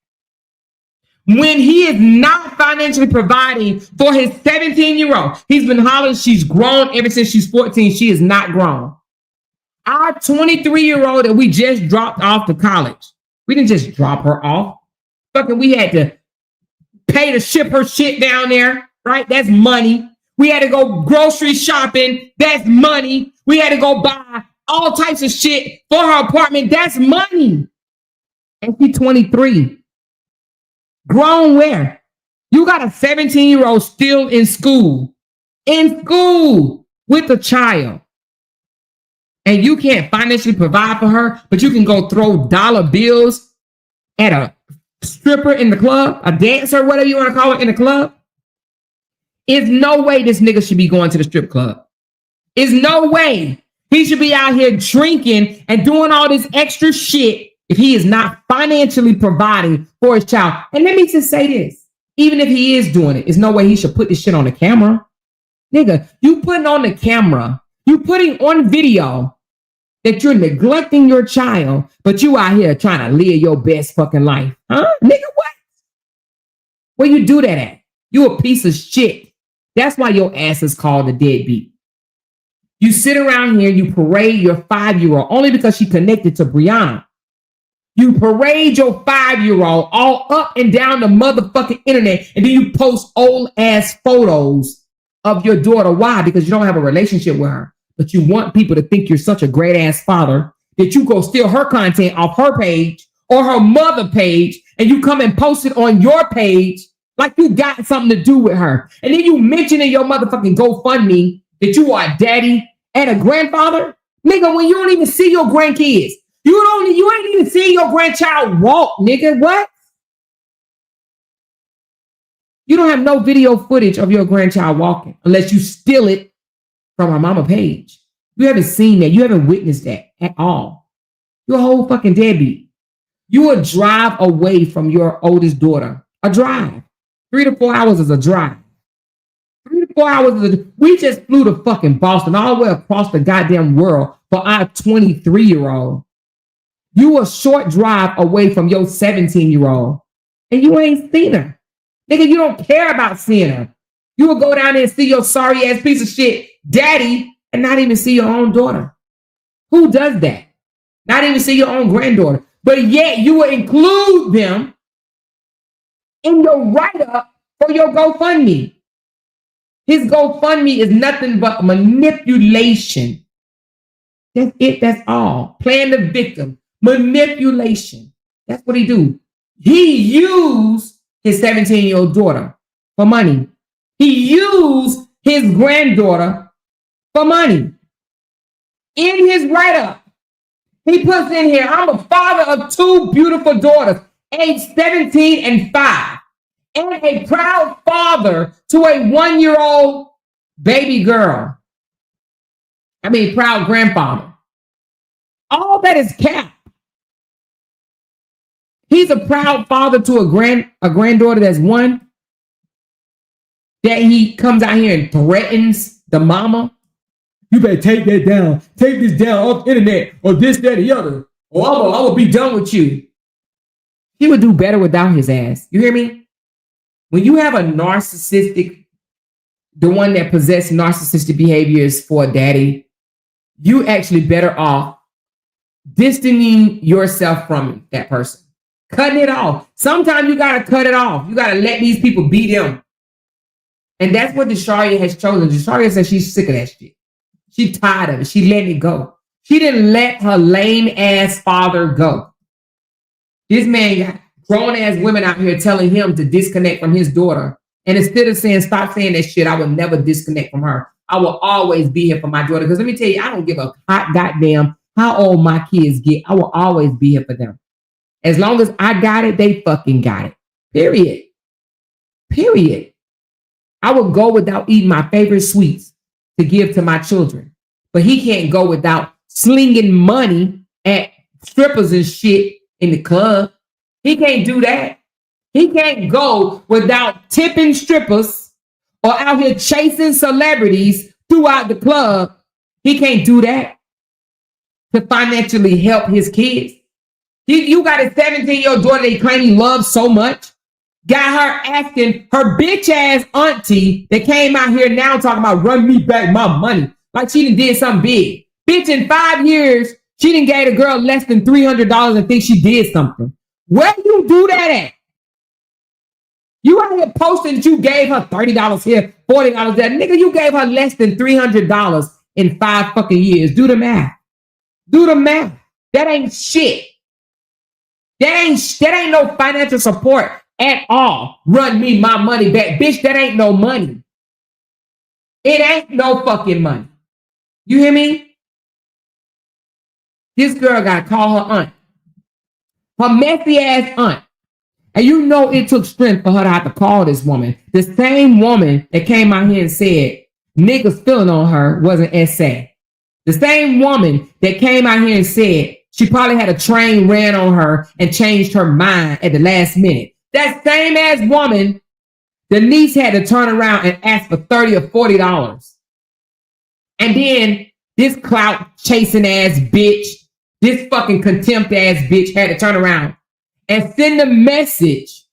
When he is not financially providing for his 17-year-old, he's been hollering, she's grown ever since she's 14. She is not grown. Our 23-year-old that we just dropped off to college, we didn't just drop her off. Fucking, we had to pay to ship her shit down there, right? That's money. We had to go grocery shopping. That's money. We had to go buy all types of shit for her apartment. That's money. And she's 23. Grown where? You got a 17-year-old still in school with a child. And you can't financially provide for her, but you can go throw dollar bills at a stripper in the club, a dancer, whatever you want to call it, in the club. There's no way this nigga should be going to the strip club. There's no way he should be out here drinking and doing all this extra shit if he is not financially providing for his child. And let me just say this. Even if he is doing it, there's no way he should put this shit on the camera. Nigga, you putting on the camera, you putting on video that you're neglecting your child, but you out here trying to live your best fucking life. Huh? Nigga, what? Where you do that at? You a piece of shit. That's why your ass is called a deadbeat. You sit around here, you parade your 5-year-old only because she connected to Brianna. You parade your 5-year-old all up and down the motherfucking internet, and then you post old ass photos of your daughter. Why? Because you don't have a relationship with her, but you want people to think you're such a great ass father that you go steal her content off her page or her mother page, and you come and post it on your page like you got something to do with her. And then you mention in your motherfucking GoFundMe that you are a daddy and a grandfather. Nigga, when you don't even see your grandkids, you ain't even see your grandchild walk, nigga. What? You don't have no video footage of your grandchild walking unless you steal it from her mama page. You haven't seen that. You haven't witnessed that at all. You're a whole fucking deadbeat. You a drive away from your oldest daughter. A drive. 3 to 4 hours is a drive. 3 to 4 hours is we just flew to fucking Boston all the way across the goddamn world for our 23-year-old. You a short drive away from your 17-year-old and you ain't seen her. Nigga, you don't care about seeing her. You will go down there and see your sorry ass piece of shit daddy and not even see your own daughter. Who does that? Not even see your own granddaughter. But yet you will include them in your write-up for your GoFundMe. His GoFundMe is nothing but manipulation. That's it. That's all. Playing the victim. Manipulation. That's what he do. He used his 17-year-old daughter for money. He used his granddaughter for money. In his write-up, he puts in here, I'm a father of 2 beautiful daughters, aged 17 and 5, and a proud father to a 1-year-old baby girl. Proud grandfather. All that is cap. He's a proud father to a granddaughter that's 1. That he comes out here and threatens the mama. You better take that down. Take this down off the internet or this, that, or the other. Or I will be done with you. He would do better without his ass. You hear me? When you have a narcissistic, the one that possesses narcissistic behaviors for a daddy, you actually better off distancing yourself from that person. Cutting it off. Sometimes you got to cut it off. You got to let these people be them. And that's what Desharia has chosen. Desharia says she's sick of that shit. She's tired of it. She letting it go. She didn't let her lame ass father go. This man got grown ass women out here telling him to disconnect from his daughter. And instead of saying, stop saying that shit, I will never disconnect from her. I will always be here for my daughter. Because let me tell you, I don't give a hot goddamn how old my kids get. I will always be here for them. As long as I got it, they fucking got it. Period. Period. I would go without eating my favorite sweets to give to my children. But he can't go without slinging money at strippers and shit in the club. He can't do that. He can't go without tipping strippers or out here chasing celebrities throughout the club. He can't do that to financially help his kids. You got a 17-year-old daughter they claim he loves so much. Got her asking her bitch ass auntie that came out here now talking about run me back my money. Like she done did something big. Bitch, in 5 years, she done gave a girl less than $300 and think she did something. Where you do that at? You out here posting that you gave her $30 here, $40 there. Nigga, you gave her less than $300 in 5 fucking years. Do the math. Do the math. That ain't shit. That ain't no financial support at all. Run me my money back. Bitch, that ain't no money. It ain't no fucking money. You hear me? This girl got to call her aunt. Her messy ass aunt. And you know it took strength for her to have to call this woman. The same woman that came out here and said niggas feeling on her wasn't SA. The same woman that came out here and said she probably had a train ran on her and changed her mind at the last minute. That same ass woman, the niece had to turn around and ask for $30 or $40. And then this clout chasing ass bitch, this fucking contempt ass bitch had to turn around and send a message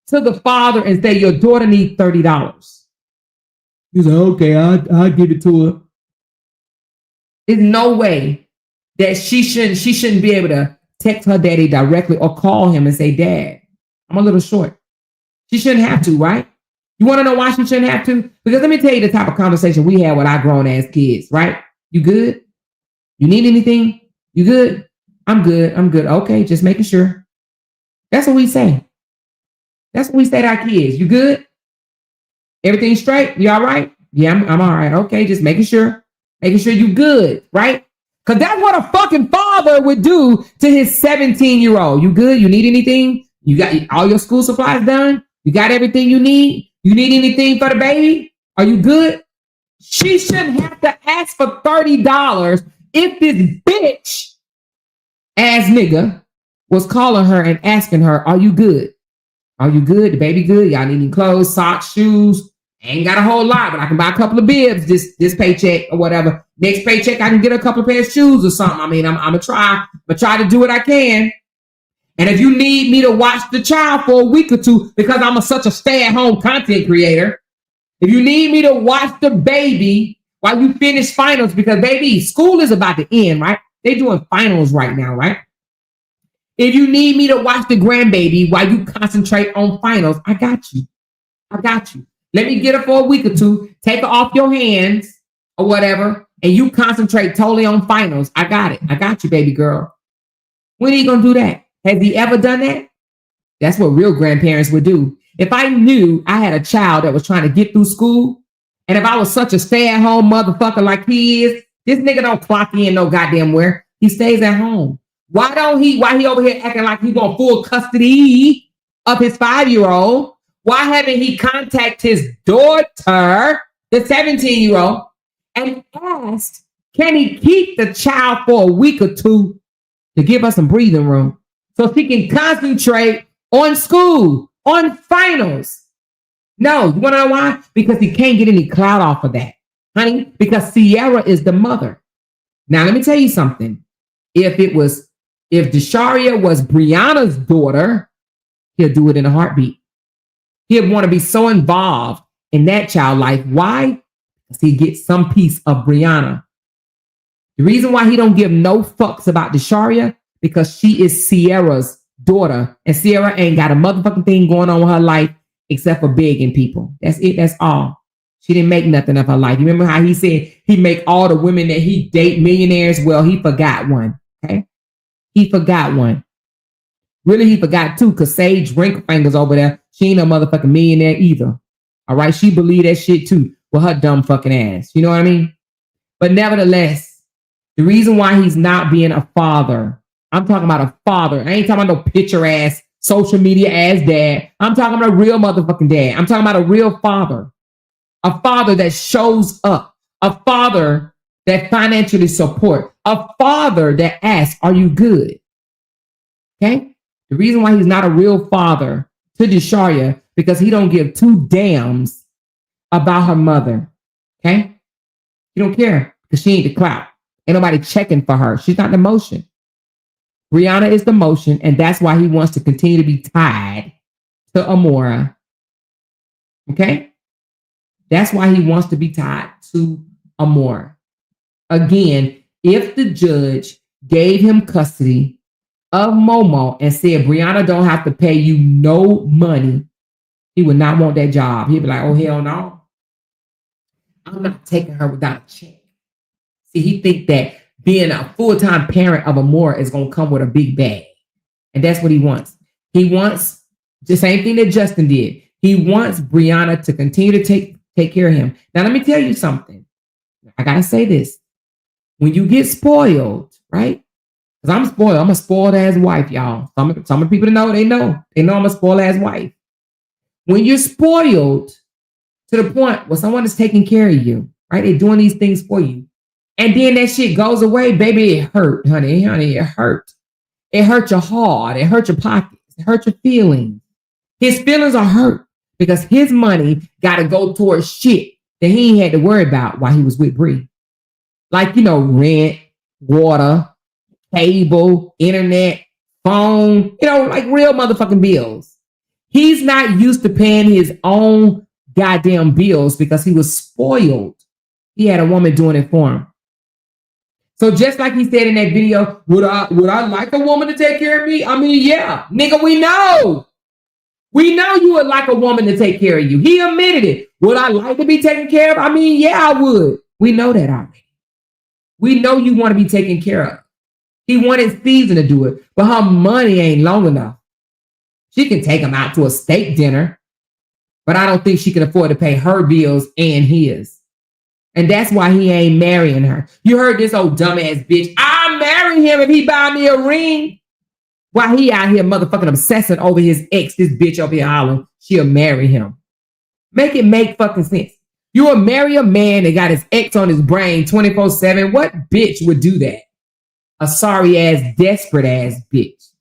to the father and say, your daughter needs $30. He's like, okay, I'll give it to her. There's no way that she shouldn't be able to text her daddy directly or call him and say, Dad, I'm a little short. She shouldn't have to, right? You want to know why she shouldn't have to? Because let me tell you the type of conversation we had with our grown ass kids, right? You good? You need anything? You good? I'm good. I'm good. Okay, just making sure. That's what we say. That's what we say to our kids. You good? Everything straight? You all right? Yeah, I'm all right. Okay, just making sure. Making sure you good, right? Because that's what a fucking father would do to his 17-year-old. You good? You need anything? You got all your school supplies done? You got everything you need? You need anything for the baby? Are you good? She shouldn't have to ask for $30 if this bitch ass nigga was calling her and asking her, are you good? Are you good? The baby good? Y'all need any clothes, socks, shoes? Ain't got a whole lot, but I can buy a couple of bibs this paycheck or whatever. Next paycheck, I can get a couple of pairs of shoes or something. I mean, I'm gonna try to do what I can. And if you need me to watch the child for a week or two because I'm such a stay-at-home content creator, if you need me to watch the baby while you finish finals, because baby, school is about to end, right? They're doing finals right now, right? If you need me to watch the grandbaby while you concentrate on finals, I got you. I got you. Let me get her for a week or two, take her off your hands or whatever, and you concentrate totally on finals. I got it. I got you, baby girl. When are you going to do that? Has he ever done that? That's what real grandparents would do. If I knew I had a child that was trying to get through school, and if I was such a stay-at-home motherfucker like he is, this nigga don't clock in no goddamn where. He stays at home. Why he over here acting like he want full custody of his 5-year-old? Why haven't he contacted his daughter, the 17-year-old, and asked, can he keep the child for a week or two to give us some breathing room so she can concentrate on school, on finals? No, you want to know why? Because he can't get any clout off of that, honey, because Sierra is the mother. Now, let me tell you something. If Desharia was Brianna's daughter, he'll do it in a heartbeat. He'll want to be so involved in that child life. Why? Because he gets some piece of Brianna. The reason why he don't give no fucks about Desharia, because she is Sierra's daughter, and Sierra ain't got a motherfucking thing going on with her life except for begging people. That's it. That's all. She didn't make nothing of her life. You remember how he said he make all the women that he date millionaires? Well, he forgot one. Okay, he forgot one. Really, he forgot two, because Sage Wrinklefinger's over there. She ain't a motherfucking millionaire either. All right, she believe that shit too with her dumb fucking ass. You know what I mean? But nevertheless, the reason why he's not being a father, I'm talking about a father. I ain't talking about no picture ass, social media ass dad. I'm talking about a real motherfucking dad. I'm talking about a real father. A father that shows up. A father that financially support. A father that asks, are you good? Okay? The reason why he's not a real father to Desharia, because he don't give two damns about her mother. Okay? He don't care, because she ain't the clout. Ain't nobody checking for her. She's not the motion. Brianna is the motion, and that's why he wants to continue to be tied to Amora. Okay? That's why he wants to be tied to Amora. Again, if the judge gave him custody of Momo and said, Brianna don't have to pay you no money, he would not want that job. He'd be like, oh, hell no. I'm not taking her without a check. See, he think that being a full-time parent of Amora is going to come with a big bag. And that's what he wants. He wants the same thing that Justin did. He wants Brianna to continue to take care of him. Now, let me tell you something. I got to say this. When you get spoiled, right? Because I'm spoiled. I'm a spoiled ass wife, y'all. Some of the people know. They know I'm a spoiled ass wife. When you're spoiled to the point where someone is taking care of you, right? They're doing these things for you. And then that shit goes away, baby, it hurt, honey, it hurt. It hurt your heart. It hurt your pockets. It hurt your feelings. His feelings are hurt because his money got to go towards shit that he ain't had to worry about while he was with Bree. Like, rent, water, cable, internet, phone, like real motherfucking bills. He's not used to paying his own goddamn bills because he was spoiled. He had a woman doing it for him. So just like he said in that video, would I like a woman to take care of me? I mean, yeah, nigga, we know. We know you would like a woman to take care of you. He admitted it. Would I like to be taken care of? I mean, yeah, I would. We know that already. We know you want to be taken care of. He wanted Season to do it, but her money ain't long enough. She can take him out to a steak dinner, but I don't think she can afford to pay her bills and his. And that's why he ain't marrying her. You heard this old dumbass bitch. I'll marry him if he buy me a ring. While he out here motherfucking obsessing over his ex, this bitch over here hollering, she'll marry him. Make it make fucking sense. You will marry a man that got his ex on his brain 24/7. What bitch would do that? A sorry ass, desperate ass bitch.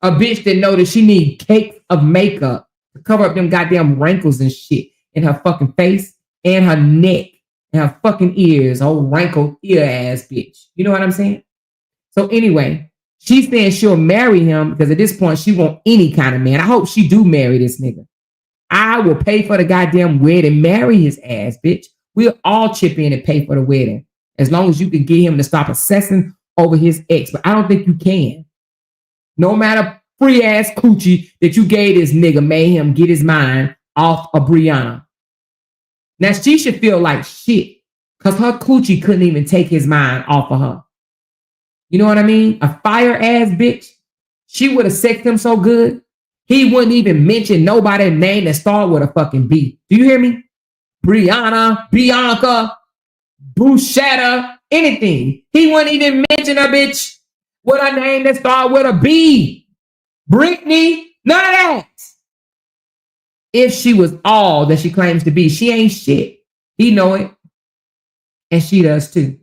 A bitch that know that she need cakes of makeup to cover up them goddamn wrinkles and shit. in her fucking face and her neck and her fucking ears, old wrinkled ear ass bitch. You know what I'm saying? So anyway, she's saying she'll marry him because at this point she won't any kind of man. I hope she do marry this nigga. I will pay for the goddamn wedding, marry his ass, bitch. We'll all chip in and pay for the wedding as long as you can get him to stop obsessing over his ex. But I don't think you can. No matter free ass coochie that you gave this nigga made him get his mind off of Brianna. Now she should feel like shit because her coochie couldn't even take his mind off of her. You know what I mean? A fire ass bitch. She would have sexed him so good. He wouldn't even mention nobody's name that started with a fucking B. Do you hear me? Brianna, Bianca, Bruschetta, anything. He wouldn't even mention a bitch with a name that started with a B. Brittany, none of that. If she was all that she claims to be, she ain't shit. He know it. And she does too.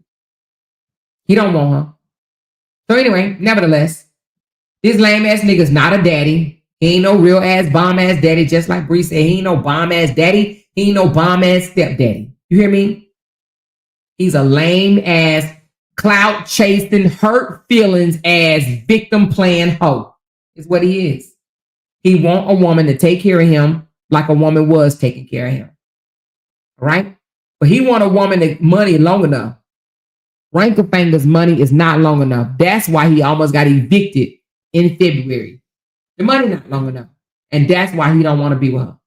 He don't want her. So anyway, nevertheless, this lame ass nigga's not a daddy. He ain't no real ass bomb ass daddy, just like Bree said. He ain't no bomb ass daddy. He ain't no bomb ass stepdaddy. You hear me? He's a lame ass, clout chasing, hurt feelings ass, victim playing hoe. Is what he is. He want a woman to take care of him like a woman was taking care of him. All right? But he want a woman that money long enough. Rankerfinger's money is not long enough. That's why he almost got evicted in February. The money not long enough. And that's why he don't want to be with her.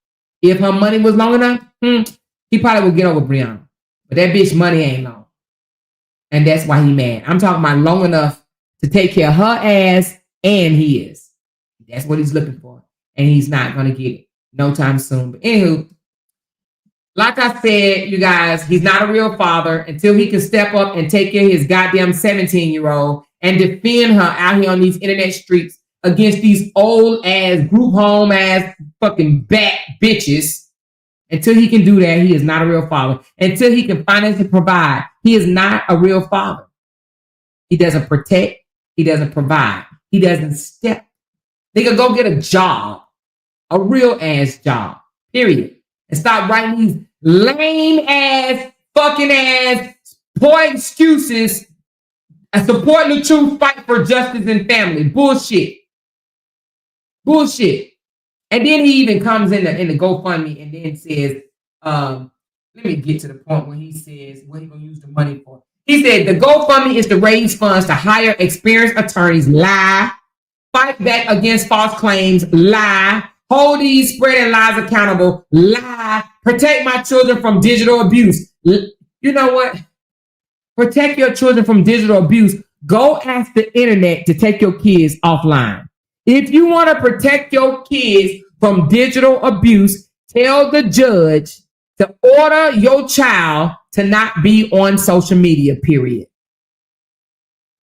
If her money was long enough, he probably would get over Brianna. But that bitch money ain't long. And that's why he mad. I'm talking about long enough to take care of her ass, and he is. That's what he's looking for. And he's not going to get it no time soon. But anywho, like I said, you guys, he's not a real father until he can step up and take care of his goddamn 17-year-old and defend her out here on these internet streets against these old ass, group home ass, fucking bat bitches. Until he can do that, he is not a real father. Until he can financially provide, he is not a real father. He doesn't protect. He doesn't provide. He doesn't step. They could go get a job, a real ass job, period. And stop writing these lame ass, fucking ass, poor excuses and supporting the true fight for justice and family. Bullshit. Bullshit. And then he even comes in the GoFundMe and then says, let me get to the point where he says what he's going to use the money for. He said the GoFundMe is to raise funds to hire experienced attorneys, lie, fight back against false claims, lie, hold these spreading lies accountable, lie, protect my children from digital abuse. You know what? Protect your children from digital abuse. Go ask the internet to take your kids offline. If you want to protect your kids from digital abuse, tell the judge to order your child to not be on social media, period.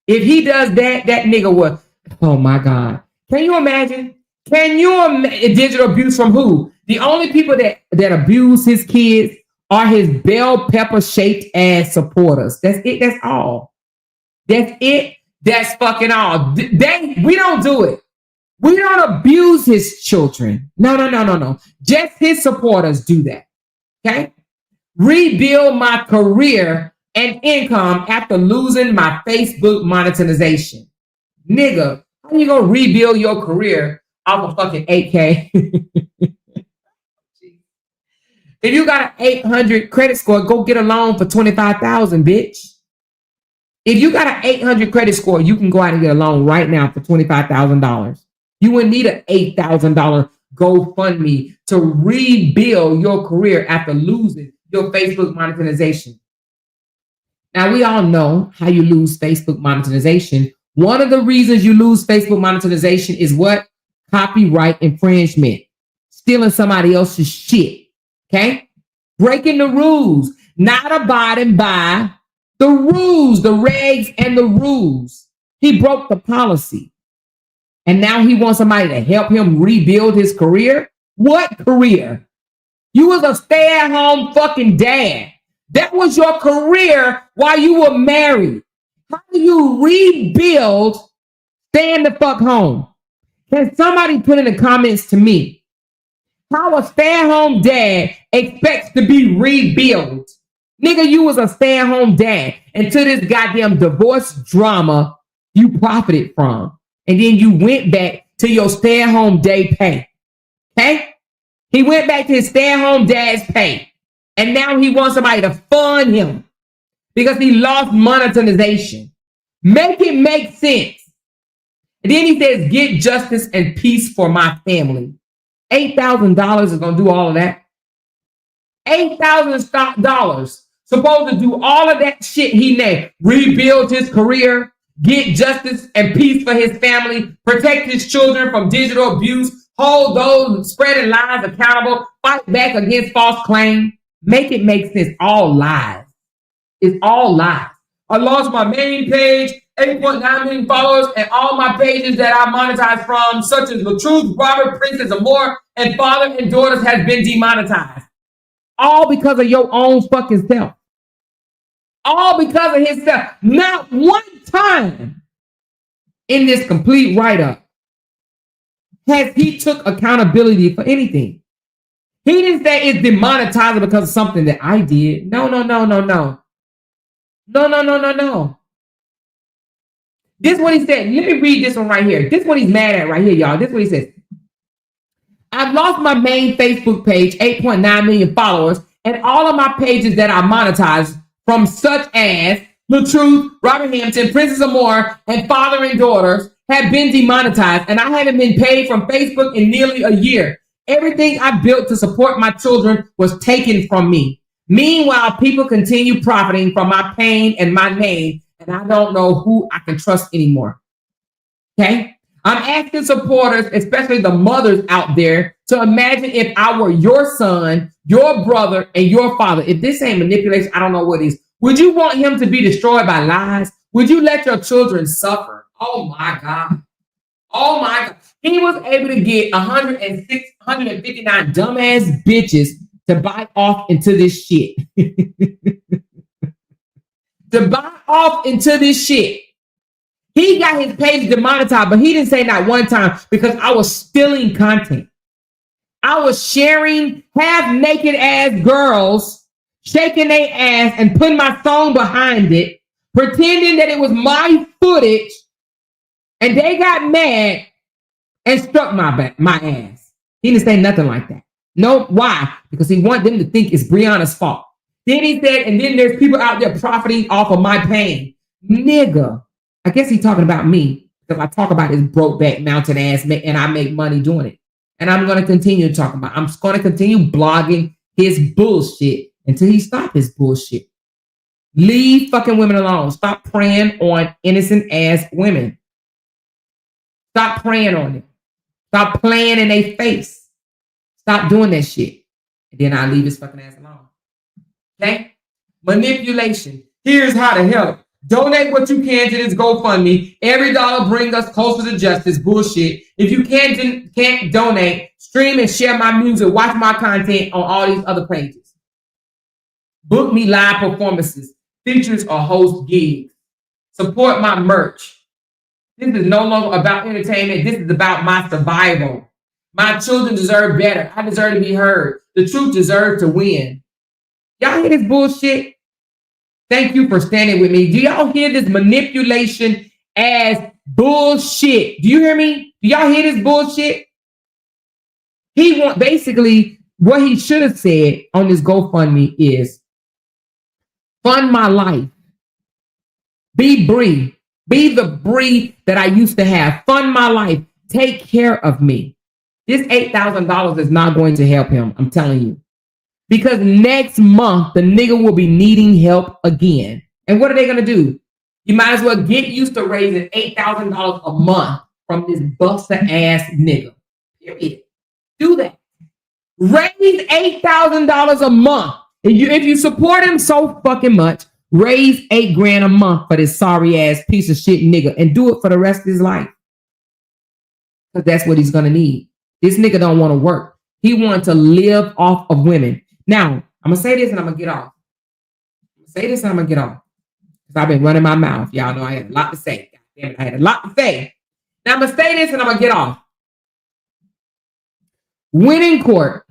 If he does that, that nigga will, oh my God. Can you imagine? Can you imagine digital abuse from who? The only people that abuse his kids are his bell pepper shaped ass supporters. That's it. That's all. That's it. That's fucking all. We don't do it. We don't abuse his children. No. Just his supporters do that. Okay? Rebuild my career and income after losing my Facebook monetization. Nigga, how you gonna rebuild your career off of fucking 8K? If you got an 800 credit score, go get a loan for $25,000, bitch. If you got an 800 credit score, you can go out and get a loan right now for $25,000. You wouldn't need an $8,000 GoFundMe to rebuild your career after losing your Facebook monetization. Now, we all know how you lose Facebook monetization. One of the reasons you lose Facebook monetization is what? Copyright infringement. Stealing somebody else's shit. Okay? Breaking the rules. Not abiding by the rules, the regs and the rules. He broke the policy. And now he wants somebody to help him rebuild his career? What career? You was a stay-at-home fucking dad. That was your career while you were married. How do you rebuild staying the fuck home? Can somebody put in the comments to me, how a stay-at-home dad expects to be rebuilt. Nigga, you was a stay-at-home dad until this goddamn divorce drama you profited from. And then you went back to your stay-at-home day pay. Okay? He went back to his stay-at-home dad's pay. And now he wants somebody to fund him because he lost monetization. Make it make sense. And then he says, get justice and peace for my family. $8,000 is going to do all of that. $8,000 supposed to do all of that shit he named. Rebuild his career, get justice and peace for his family, protect his children from digital abuse, hold those spreading lies accountable, fight back against false claims. Make it make sense. All lies. It's all lies. I lost my main page, 8.9 million followers, and all my pages that I monetize from, such as The Truth, Robert, Princess Amore, and Father and Daughters, has been demonetized. All because of your own fucking self. All because of his self. Not one time in this complete write-up has he took accountability for anything. He didn't say it's demonetized because of something that I did. No. This is what he said. Let me read this one right here. This is what he's mad at right here, y'all. This is what he says. I've lost my main Facebook page, 8.9 million followers, and all of my pages that I monetize from, such as The Truth, Robert Hampton, Princess Amore, and Father and Daughters, have been demonetized, and I haven't been paid from Facebook in nearly a year. Everything I built to support my children was taken from me. Meanwhile, people continue profiting from my pain and my name, and I don't know who I can trust anymore. Okay? I'm asking supporters, especially the mothers out there, to imagine if I were your son, your brother, and your father. If this ain't manipulation, I don't know what is. Would you want him to be destroyed by lies? Would you let your children suffer? Oh my God. Oh my God. He was able to get 159 dumbass bitches to buy off into this shit. To buy off into this shit. He got his page demonetized, but he didn't say not one time because I was stealing content. I was sharing half-naked ass girls shaking their ass and putting my song behind it, pretending that it was my footage, and they got mad and struck my ass. He didn't say nothing like that. No, why? Because he wanted them to think it's Brianna's fault. Then he said, and then there's people out there profiting off of my pain. Nigga. I guess he's talking about me because I talk about his broke back mountain ass and I make money doing it. And I'm going to continue talking about, I'm going to continue blogging his bullshit until he stops his bullshit. Leave fucking women alone. Stop preying on innocent ass women. Stop preying on them. Stop playing in their face. Stop doing that shit. And then I'll leave his fucking ass alone. Okay? Manipulation. Here's how to help. Donate what you can to this GoFundMe. Every dollar brings us closer to justice. Bullshit. If you can't donate, stream and share my music. Watch my content on all these other pages. Book me live performances, features, or host gigs. Support my merch. This is no longer about entertainment. This is about my survival. My children deserve better. I deserve to be heard. The truth deserves to win. Y'all hear this bullshit? Thank you for standing with me. Do y'all hear this manipulation as bullshit? Do you hear me? Do y'all hear this bullshit? He want basically what he should have said on this GoFundMe is fund my life. Be Bree. Be the Bree that I used to have. Fund my life. Take care of me. This $8,000 is not going to help him. I'm telling you. Because next month, the nigga will be needing help again. And what are they going to do? You might as well get used to raising $8,000 a month from this buster ass nigga. Period. Do that. Raise $8,000 a month. If you support him so fucking much, raise $8,000 a month for this sorry ass piece of shit nigga and do it for the rest of his life. Because that's what he's going to need. This nigga don't want to work. He wants to live off of women. Now, I'm going to say this and I'm going to get off. Because I've been running my mouth. Y'all know I had a lot to say. Damn it, I had a lot to say. Now, I'm going to say this and I'm going to get off. when in court,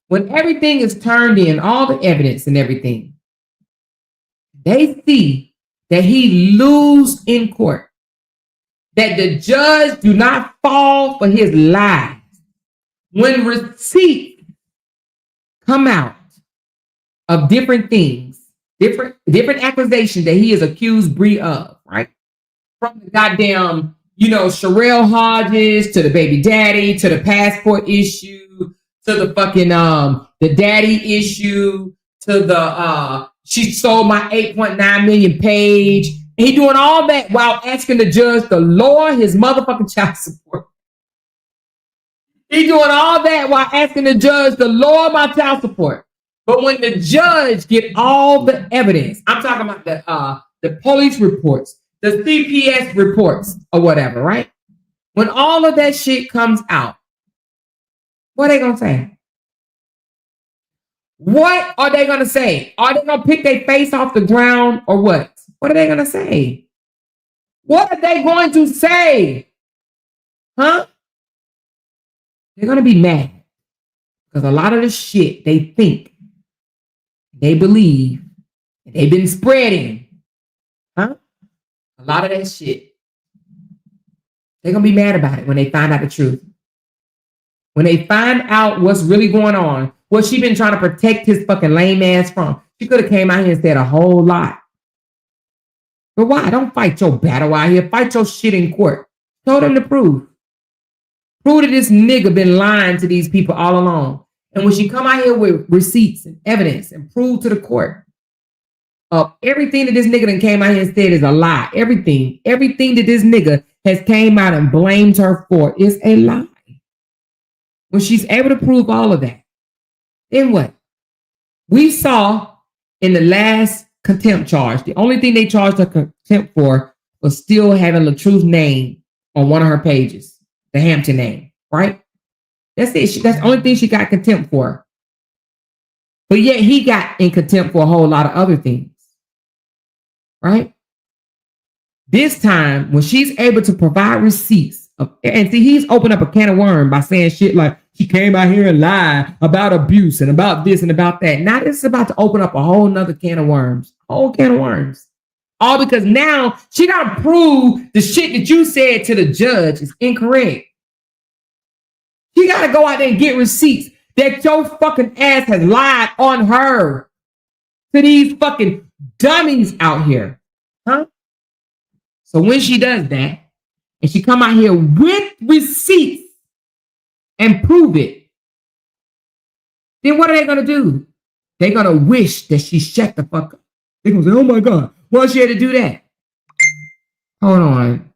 when everything is turned in, all the evidence and everything, they see that he lose in court, that the judge do not fall for his lies. When receipts come out of different things, different accusations that he is accused Bree of, right? From the goddamn, Sherelle Hodges to the baby daddy, to the passport issue, to the fucking the daddy issue, to the she sold my 8.9 million page. He doing all that while asking the judge to lower his motherfucking child support. He doing all that while asking the judge to lower my child support. But when the judge get all the evidence, I'm talking about the police reports, the CPS reports or whatever, right? When all of that shit comes out, what are they gonna say? What are they gonna say? Are they gonna pick their face off the ground or what? What are they gonna say? What are they going to say? Huh? They're gonna be mad because a lot of the shit they think, they believe, they've been spreading, huh? A lot of that shit, they're gonna be mad about it when they find out the truth. When they find out what's really going on, what she been trying to protect his fucking lame ass from. She could have came out here and said a whole lot. But why? Don't fight your battle out here. Fight your shit in court. Show them the proof. Prove that this nigga been lying to these people all along. And when she come out here with receipts and evidence and prove to the court of everything that this nigga done came out here and said is a lie. Everything that this nigga has came out and blamed her for is a lie. When she's able to prove all of that, then what? We saw in the last contempt charge, the only thing they charged her contempt for was still having LaTruth's name on one of her pages, the Hampton name, right? That's it. That's the only thing she got contempt for. But yet he got in contempt for a whole lot of other things, right? This time, when she's able to provide receipts, and see, he's opened up a can of worms by saying shit like she came out here and lied about abuse and about this and about that. Now this is about to open up a whole nother can of worms, a whole can of worms. All because now she got to prove the shit that you said to the judge is incorrect. She got to go out there and get receipts that your fucking ass has lied on her to these fucking dummies out here. Huh? So when she does that, and she come out here with receipts and prove it, then what are they going to do? They're going to wish that she shut the fuck up. They're going to say, oh my God, why she had to do that? Hold on.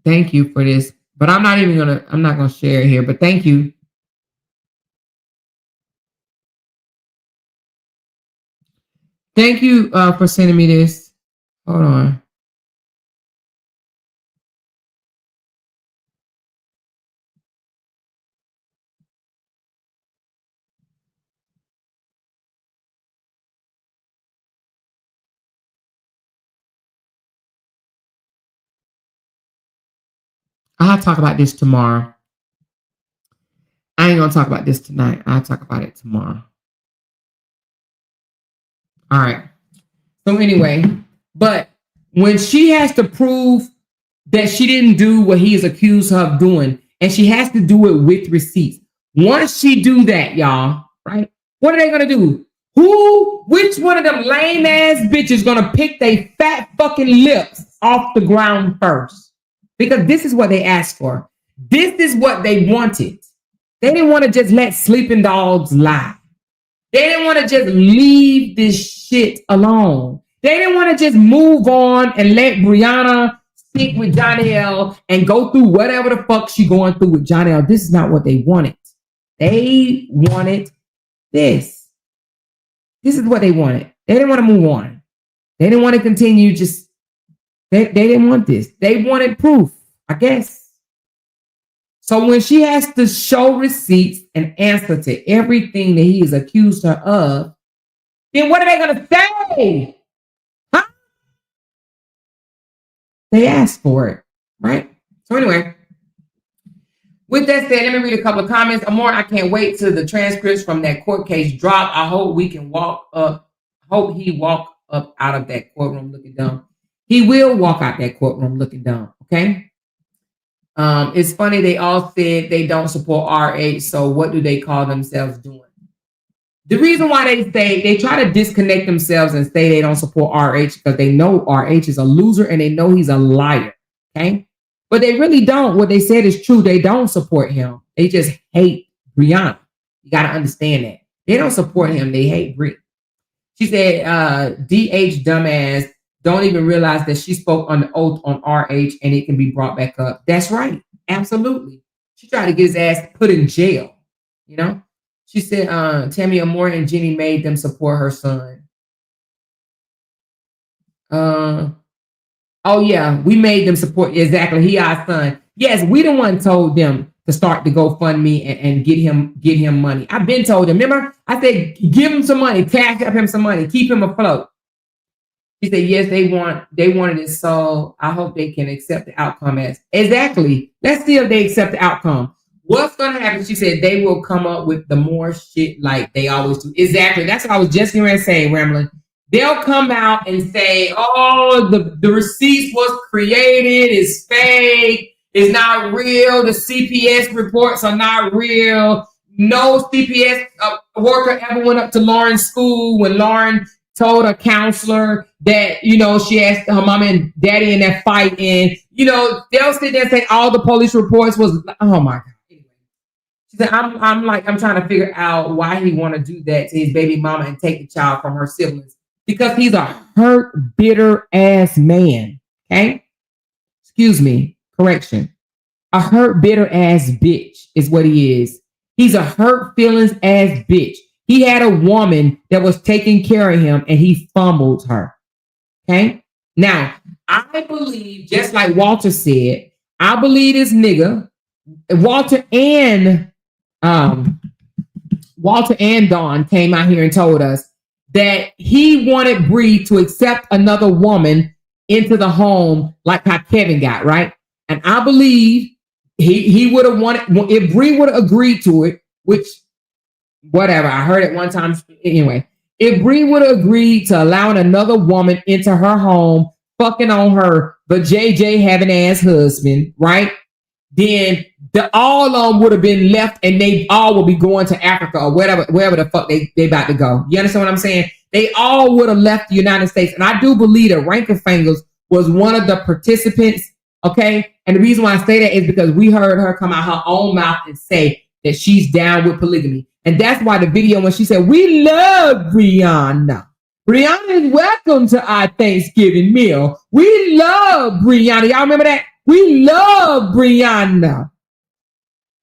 Thank you for this. But I'm not going to share it here, but thank you. Thank you for sending me this. Hold on. I'll talk about this tomorrow. I ain't going to talk about this tonight. I'll talk about it tomorrow. All right. So anyway, but when she has to prove that she didn't do what he is accused of doing, and she has to do it with receipts. Once she do that, y'all, right? What are they going to do? Which one of them lame ass bitches going to pick their fat fucking lips off the ground first? Because this is what they asked for. This is what they wanted. They didn't want to just let sleeping dogs lie. They didn't want to just leave this shit alone. They didn't want to just move on and let Brianna stick with Johnny L and go through whatever the fuck she going through with Johnny L. This is not what they wanted. They wanted this. This is what they wanted. They didn't want to move on. They didn't want to continue just, they didn't want this. They wanted proof, I guess. So when she has to show receipts and answer to everything that he has accused her of, then what are they going to say? Huh? They asked for it, right? So anyway, with that said, let me read a couple of comments. Amor, I can't wait till the transcripts from that court case drop. I hope we can walk up. Hope he walk up out of that courtroom looking dumb. He will walk out that courtroom looking dumb, okay? It's funny, they all said they don't support RH, so what do they call themselves doing? The reason why they try to disconnect themselves and say they don't support RH because they know RH is a loser and they know he's a liar, okay? But they really don't. What they said is true. They don't support him. They just hate Brianna. You got to understand that. They don't support him. They hate Bri. She said, DH dumbass don't even realize that she spoke on the oath on RH and it can be brought back up. That's right. Absolutely. She tried to get his ass put in jail, you know? She said, Tammy Amore and Jenny made them support her son. Oh, yeah, we made them support. Exactly. He our son. Yes, we the one told them to start the GoFundMe and get him money. I've been told them. Remember, I said, give him some money, cash up him some money, keep him afloat. She said, yes, they wanted it. So I hope they can accept the outcome as exactly. Let's see if they accept the outcome. What's going to happen? She said they will come up with the more shit like they always do. Exactly. That's what I was just going to say, Ramblin'. They'll come out and say, oh, the receipts was created, it's fake, it's not real, the CPS reports are not real. No CPS worker ever went up to Lauren's school when Lauren told a counselor that, you know, she asked her mom and daddy in that fight, and, you know, they'll sit there and say all the police reports was, oh my God. She said, I'm trying to figure out why he want to do that to his baby mama and take the child from her siblings. Because he's a hurt, bitter ass man. Okay? Excuse me. Correction. A hurt, bitter ass bitch is what he is. He's a hurt feelings ass bitch. He had a woman that was taking care of him and he fumbled her. Okay? Now, I believe, just like Walter said, I believe this nigga, Walter and Dawn came out here and told us that he wanted Bree to accept another woman into the home like how Kevin got, right? And I believe he would have wanted, if Bree would have agreed to it, which, whatever, I heard it one time. Anyway, if Bree would have agreed to allowing another woman into her home, fucking on her, but JJ having ass husband, right? Then all of them would have been left and they all will be going to Africa or wherever the fuck they about to go. You understand what I'm saying? They all would have left the United States. And I do believe that Rankerfingers was one of the participants, okay? And the reason why I say that is because we heard her come out her own mouth and say that she's down with polygamy. And that's why the video when she said, we love Brianna. Brianna is welcome to our Thanksgiving meal. We love Brianna. Y'all remember that? We love Brianna.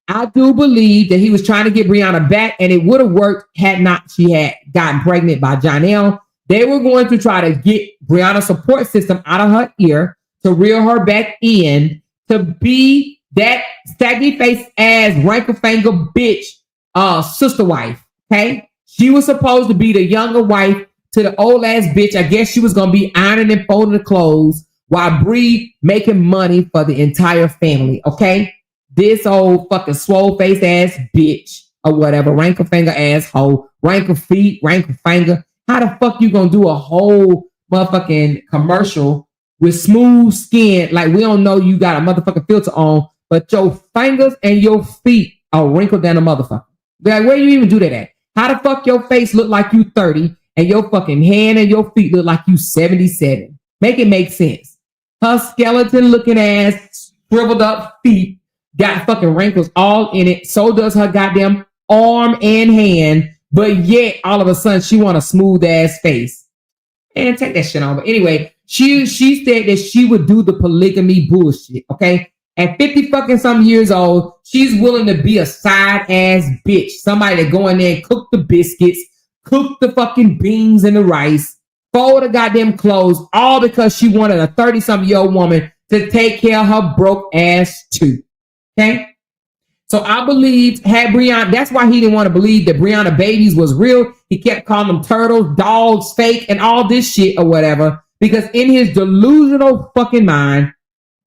I do believe that he was trying to get Brianna back, and it would have worked had not she had gotten pregnant by Janelle. They were going to try to get Brianna's support system out of her ear to reel her back in to be that saggy face ass Rankerfinger bitch sister wife. Okay, she was supposed to be the younger wife to the old ass bitch. I guess she was gonna be ironing and folding the clothes while Bree making money for the entire family. Okay. This old fucking swole face ass bitch or whatever, Rankerfinger asshole, Ranker feet, Rankerfinger. How the fuck you gonna do a whole motherfucking commercial with smooth skin? Like, we don't know you got a motherfucking filter on, but your fingers and your feet are wrinkled down a motherfucker. Like, where you even do that at? How the fuck your face look like you 30 and your fucking hand and your feet look like you 77? Make it make sense. Her skeleton looking ass, shriveled up feet got fucking wrinkles all in it. So does her goddamn arm and hand. But yet, all of a sudden, she want a smooth ass face. And take that shit on. But anyway, she said that she would do the polygamy bullshit. Okay, at 50 fucking some years old, she's willing to be a side ass bitch. Somebody that go in there and cook the biscuits, cook the fucking beans and the rice, fold the goddamn clothes, all because she wanted a 30-something-year-old woman to take care of her broke ass too. Okay? So I believed had Brianna, that's why he didn't want to believe that Brianna babies was real. He kept calling them turtles, dogs, fake, and all this shit or whatever. Because in his delusional fucking mind,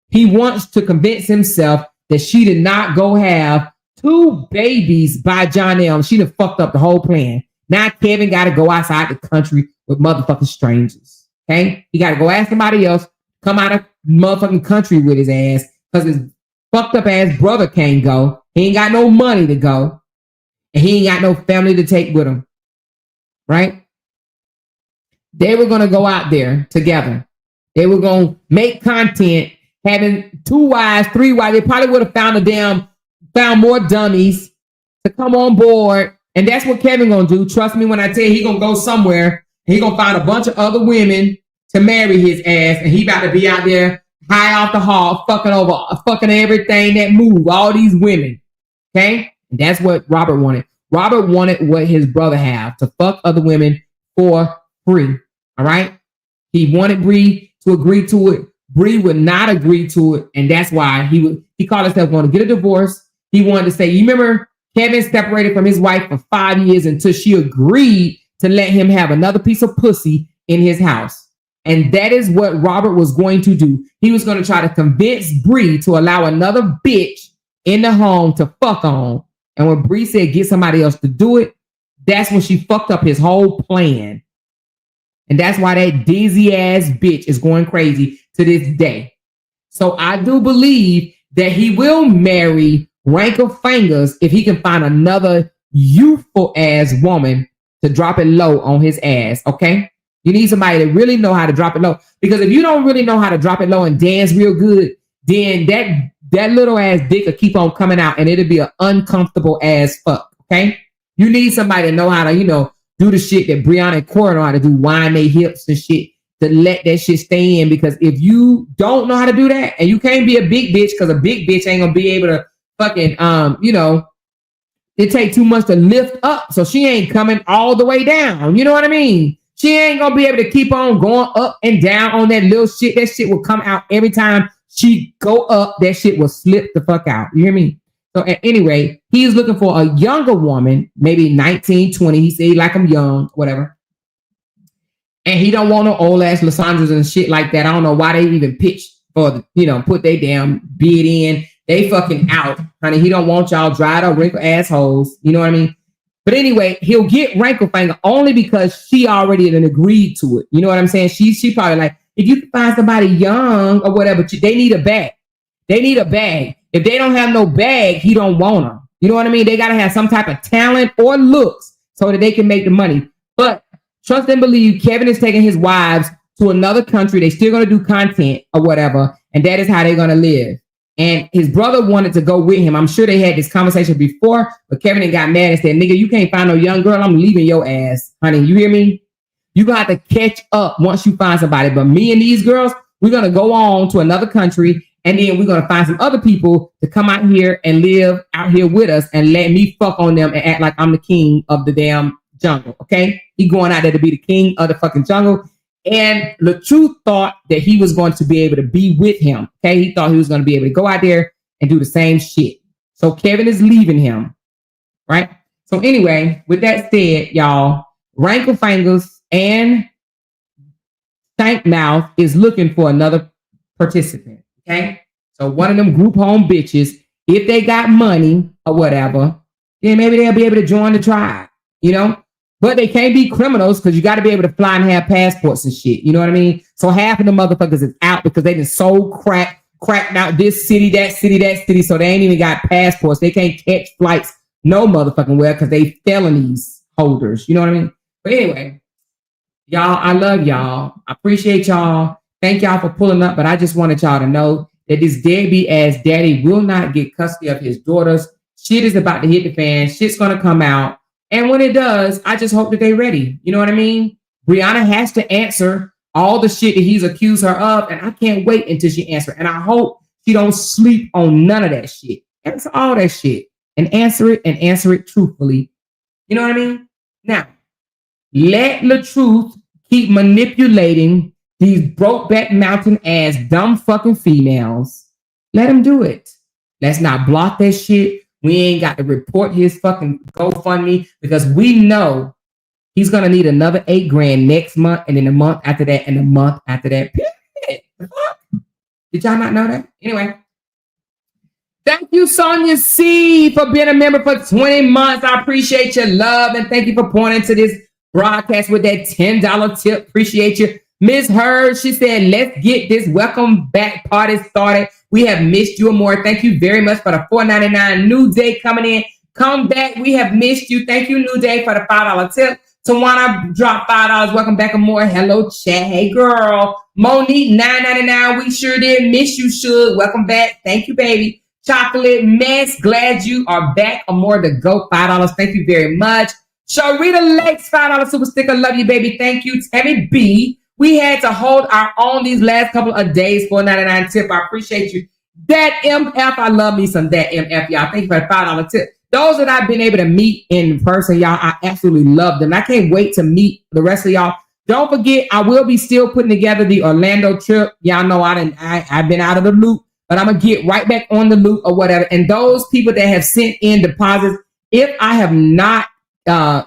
he wants to convince himself that she did not go have 2 babies by John L. She done fucked up the whole plan. Now Kevin got to go outside the country with motherfucking strangers. Okay? He got to go ask somebody else, come out of motherfucking country with his ass because his fucked up ass brother can't go. He ain't got no money to go. And he ain't got no family to take with him. Right? They were going to go out there together. They were going to make content, having 2 wives, 3 wives. They probably would have found more dummies to come on board. And that's what Kevin going to do. Trust me when I tell you, he going to go somewhere and he going to find a bunch of other women to marry his ass. And he about to be out there high off the hall, fucking everything that move, all these women. Okay? And that's what Robert wanted. Robert wanted what his brother had, to fuck other women for free. All right? He wanted Bree to agree to it. Bree would not agree to it. And that's why he called himself going to get a divorce. He wanted to say, you remember Kevin separated from his wife for 5 years until she agreed to let him have another piece of pussy in his house. And that is what Robert was going to do. He was going to try to convince Bree to allow another bitch in the home to fuck on. And when Bree said get somebody else to do it, that's when she fucked up his whole plan. And that's why that dizzy ass bitch is going crazy to this day. So I do believe that he will marry Rankle Fingers if he can find another youthful ass woman to drop it low on his ass. Okay? You need somebody that really know how to drop it low. Because if you don't really know how to drop it low and dance real good, then that little ass dick will keep on coming out and it'll be an uncomfortable ass fuck. Okay? You need somebody to know how to, do the shit that Brianna and Cora know how to do, wind their hips and shit, to let that shit stay in. Because if you don't know how to do that, and you can't be a big bitch, because a big bitch ain't gonna be able to fucking, it take too much to lift up. So she ain't coming all the way down. You know what I mean? She ain't gonna be able to keep on going up and down on that little shit. That shit will come out every time she go up. That shit will slip the fuck out. You hear me? So anyway, he's looking for a younger woman, maybe 19, 20. He said he like them young, whatever. And he don't want no old ass Lysandras and shit like that. I don't know why they even pitched for put their damn bid in. They fucking out, honey. He don't want y'all dried up wrinkle assholes. You know what I mean? But anyway, he'll get Rankle Finger only because she already had agreed to it. You know what I'm saying? She probably like, if you can find somebody young or whatever, they need a bag. They need a bag. If they don't have no bag, he don't want them. You know what I mean? They got to have some type of talent or looks so that they can make the money. But trust and believe, Kevin is taking his wives to another country. They still going to do content or whatever. And that is how they're going to live. And his brother wanted to go with him. I'm sure they had this conversation before, but Kevin got mad and said, nigga, you can't find no young girl. I'm leaving your ass, honey. You hear me? You're going to have to catch up once you find somebody. But me and these girls, we're going to go on to another country. And then we're going to find some other people to come out here and live out here with us and let me fuck on them and act like I'm the king of the damn jungle. Okay? He going out there to be the king of the fucking jungle. And LaTruth thought that he was going to be able to be with him. Okay? He thought he was going to be able to go out there and do the same shit. So Kevin is leaving him. Right? So anyway, with that said, y'all, Rankle Fingers and Stank Mouth is looking for another participant. Okay, so one of them group home bitches, if they got money or whatever, then maybe they'll be able to join the tribe, But they can't be criminals because you got to be able to fly and have passports and shit. You know what I mean? So half of the motherfuckers is out because they done so cracked out this city, that city, that city. So they ain't even got passports. They can't catch flights no motherfucking well because they felonies holders. You know what I mean? But anyway, y'all, I love y'all. I appreciate y'all. Thank y'all for pulling up, but I just wanted y'all to know that this deadbeat ass daddy will not get custody of his daughters. Shit is about to hit the fan. Shit's going to come out. And when it does, I just hope that they're ready. You know what I mean? Brianna has to answer all the shit that he's accused her of, and I can't wait until she answers. And I hope she don't sleep on none of that shit. Answer all that shit and answer it truthfully. You know what I mean? Now, let LaTruth keep manipulating these Brokeback Mountain ass dumb fucking females. Let them do it. Let's not block that shit. We ain't got to report his fucking GoFundMe because we know he's gonna need another $8,000 next month, and then the month after that, and the month after that. Period. The fuck? Did y'all not know that? Anyway. Thank you, Sonia C, for being a member for 20 months. I appreciate your love, and thank you for pointing to this broadcast with that $10 tip. Appreciate you. Miss Heard, she said, let's get this welcome back party started. We have missed you more. Thank you very much for the $4.99. New Day coming in. Come back. We have missed you. Thank you, New Day, for the $5 tip. Tawana dropped $5. Welcome back and more. Hello, chat. Hey, girl. Monique, $9.99. We sure did miss you, Suge. Welcome back. Thank you, baby. Chocolate Mess, glad you are back. More to go, $5. Thank you very much. Sharita Lakes, $5 super sticker. Love you, baby. Thank you. Tammy B. We had to hold our own these last couple of days. $4.99 tip. I appreciate you. That MF, I love me some that MF, y'all. Thank you for the $5 tip. Those that I've been able to meet in person, y'all, I absolutely love them. I can't wait to meet the rest of y'all. Don't forget, I will be still putting together the Orlando trip. Y'all know I've been out of the loop. But I'm going to get right back on the loop or whatever. And those people that have sent in deposits, if I have not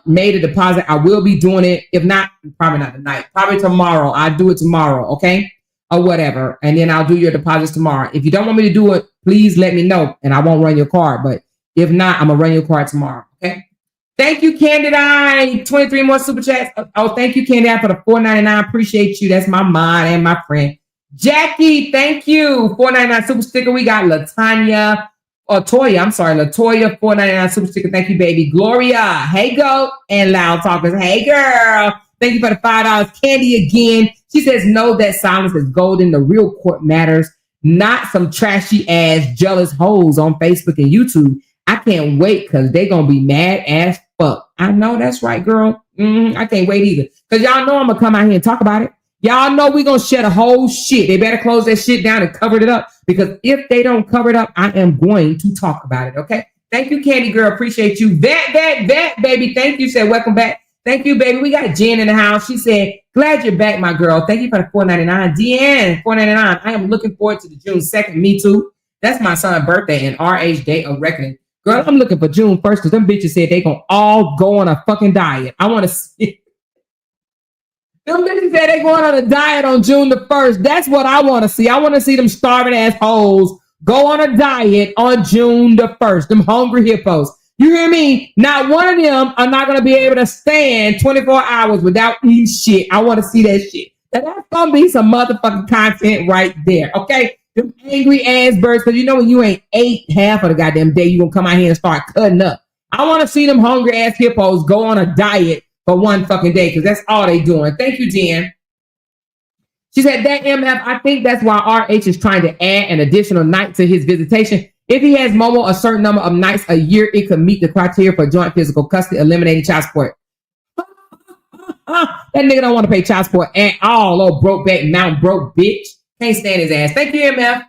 made a deposit, I will be doing it. If not, probably not tonight. Probably tomorrow. I'll do it tomorrow, okay? Or whatever. And then I'll do your deposits tomorrow. If you don't want me to do it, please let me know. And I won't run your card. But if not, I'm going to run your card tomorrow, okay? Thank you, Candid Eye. 23 more super chats. Oh, thank you, Candid Eye, for the $4.99. Appreciate you. That's my mom and my friend. Jackie, thank you. $4.99 super sticker. We got Latoya, $4.99 super sticker. Thank you, baby. Gloria, hey, go. And LOUDTalkerz, hey, girl. Thank you for the $5. Candy again. She says, know that silence is golden. The real court matters, not some trashy ass jealous hoes on Facebook and YouTube. I can't wait because they're going to be mad as fuck. I know that's right, girl. I can't wait either. Because y'all know I'm going to come out here and talk about it. Y'all know we're going to share the whole shit. They better close that shit down and cover it up. Because if they don't cover it up, I am going to talk about it, okay? Thank you, Candy Girl. Appreciate you. That, baby. Thank you. Said, welcome back. Thank you, baby. We got Jen in the house. She said, glad you're back, my girl. Thank you for the $4.99. Deanne, $4.99. I am looking forward to the June 2nd. Me too. That's my son's birthday and RH date of reckoning. Girl, I'm looking for June 1st because them bitches said they going to all go on a fucking diet. I want to see. Them bitches said they going on a diet on June the 1st. That's what I want to see. I want to see them starving assholes go on a diet on June the 1st. Them hungry hippos. You hear me? Not one of them are not going to be able to stand 24 hours without eating shit. I want to see that shit. Now, that's going to be some motherfucking content right there. Okay? Them angry ass birds. Because you know when you ain't ate half of the goddamn day, you going to come out here and start cutting up. I want to see them hungry ass hippos go on a diet for one fucking day, because that's all they doing. Thank you, Jen. She said, that MF, I think that's why RH is trying to add an additional night to his visitation. If he has Momo a certain number of nights a year, it could meet the criteria for joint physical custody, eliminating child support. That nigga don't want to pay child support at all. Oh, broke back, mountain broke bitch. Can't stand his ass. Thank you, MF.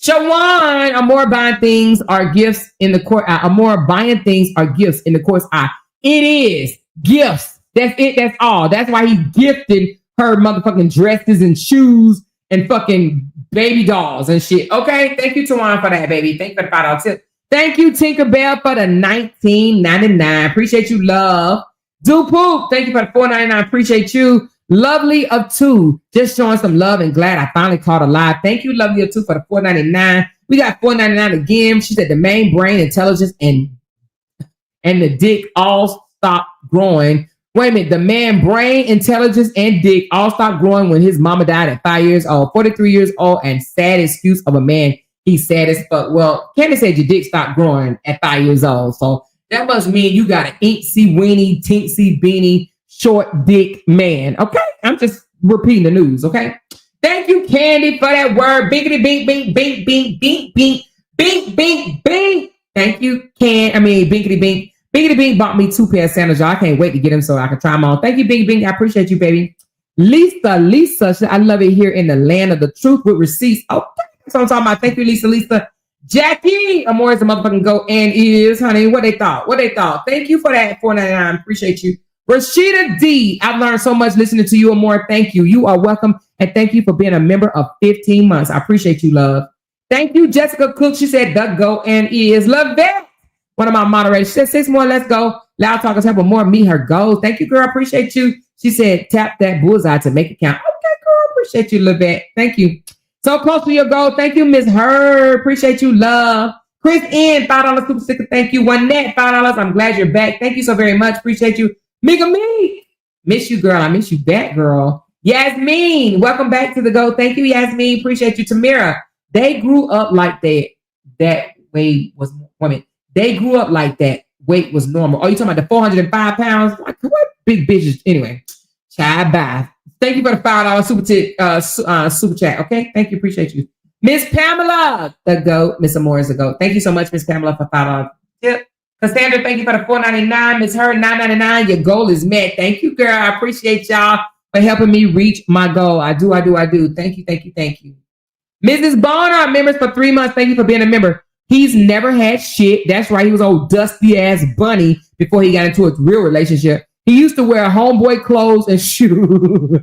Shawan, Amore buying things are gifts in the court. Amore buying things are gifts in the court's eye. It is. Gifts. That's it. That's all. That's why he gifted her motherfucking dresses and shoes and fucking baby dolls and shit. Okay. Thank you, Tawana, for that, baby. Thank you for the $5 tip. Thank you, Tinkerbell, for the $19.99. Appreciate you, love. Do Poop. Thank you for the $4.99. Appreciate you. Lovely of Two. Just showing some love and glad I finally caught a live. Thank you, Lovely of Two, for the $4.99. We got $4.99 again. She said the main brain, intelligence, and the dick all stop growing. Wait a minute, the man brain, intelligence, and dick all stopped growing when his mama died at 5 years old, 43 years old, and sad excuse of a man. He's sad as fuck. Well, Candace said your dick stopped growing at 5 years old, so that must mean you got an inksy weenie, tinksy beanie, short dick man. Okay, I'm just repeating the news. Okay, thank you, Candy, for that word. Binkity bink bink bink bink bink bink bink bink bink. Thank you, Binkity bink. Binkity Bink bought me 2 pairs of sandals, y'all. I can't wait to get them so I can try them on. Thank you, Binkity Bink. I appreciate you, baby. Lisa, I love it here in the land of the truth with receipts. Oh, that's what I'm talking about. Thank you, Lisa. Jackie, Amore is a motherfucking go and is, honey. What they thought? Thank you for that $4.99. Appreciate you. Rashida D, I've learned so much listening to you, Amore. Thank you. You are welcome. And thank you for being a member of 15 months. I appreciate you, love. Thank you, Jessica Cook. She said, the go and is. Love that. one of my moderators. She said 6 more, let's go. Loud Talkers help her more meet her goals. Thank you, girl. I appreciate you. She said, tap that bullseye to make it count. Okay, girl. Appreciate you, Levette. Thank you. So close to your goal. Thank you, Miss Herb. Appreciate you, love. Chris N, $5 super sticker. Thank you. One net, $5. I'm glad you're back. Thank you so very much. Appreciate you. Mika Me. Miss you, girl. I miss you back, girl. Yasmin, welcome back to the go. Thank you, Yasmin. Appreciate you. Tamira, they grew up like that weight was, they grew up like that weight was normal. Oh, you talking about the 405 pounds? Like, what big bitches? Anyway, child bye. Thank you for the $5 super chat. Okay, thank you. Appreciate you. Miss Pamela, the GOAT. Miss Amore is the GOAT. Thank you so much, Miss Pamela, for $5 tip. Cassandra, thank you for the $4.99. Miss Her, $9.99. Your goal is met. Thank you, girl. I appreciate y'all for helping me reach my goal. I do. Thank you. Mrs. Bonner, members for 3 months. Thank you for being a member. He's never had shit. That's right. He was old dusty ass bunny before he got into a real relationship. He used to wear homeboy clothes and shoes.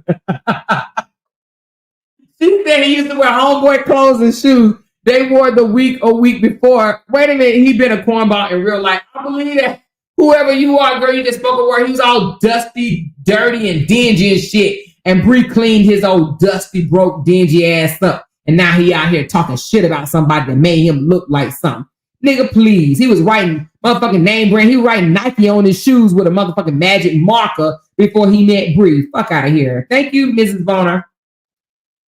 She said he used to wear homeboy clothes and shoes. They wore the week before. Wait a minute. He been a cornball in real life. I believe that. Whoever you are, girl, you just spoke a word. He was all dusty, dirty, and dingy and shit. And Bree cleaned his old dusty, broke, dingy ass up. And now he out here talking shit about somebody that made him look like something. Nigga, please. He was writing motherfucking name brand. He was writing Nike on his shoes with a motherfucking magic marker before he met Bree. Fuck out of here. Thank you, Mrs. Bonner.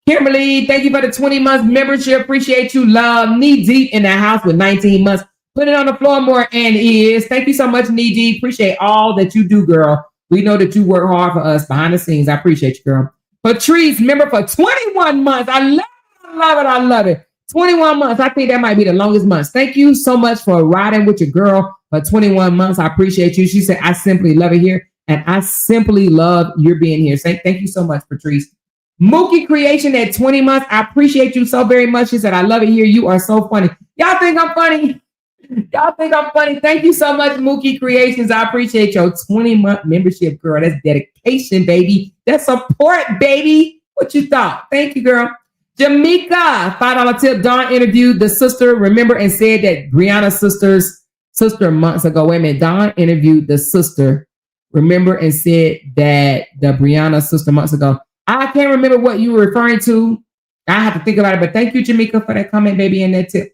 Kimberly, thank you for the 20 months membership. Appreciate you, love. Knee deep in the house with 19 months. Put it on the floor more and is. Thank you so much, Knee deep. Appreciate all that you do, girl. We know that you work hard for us behind the scenes. I appreciate you, girl. Patrice, member for 21 months. I love it. 21 months. I think that might be the longest months. Thank you so much for riding with your girl for 21 months. I appreciate you. She said, I simply love it here. And I simply love your being here. Thank you so much, Patrice. Mookie Creation at 20 months. I appreciate you so very much. She said, I love it here. You are so funny. Y'all think I'm funny? Thank you so much, Mookie Creations. I appreciate your 20-month membership, girl. That's dedication, baby. That's support, baby. What you thought? Thank you, girl. Jamaica, $5 tip. Dawn interviewed the sister, remember, and said that Brianna's sister months ago. Wait a minute. Dawn interviewed the sister, remember, and said that the Brianna sister months ago. I can't remember what you were referring to. I have to think about it, but thank you, Jamaica, for that comment, baby, and that tip.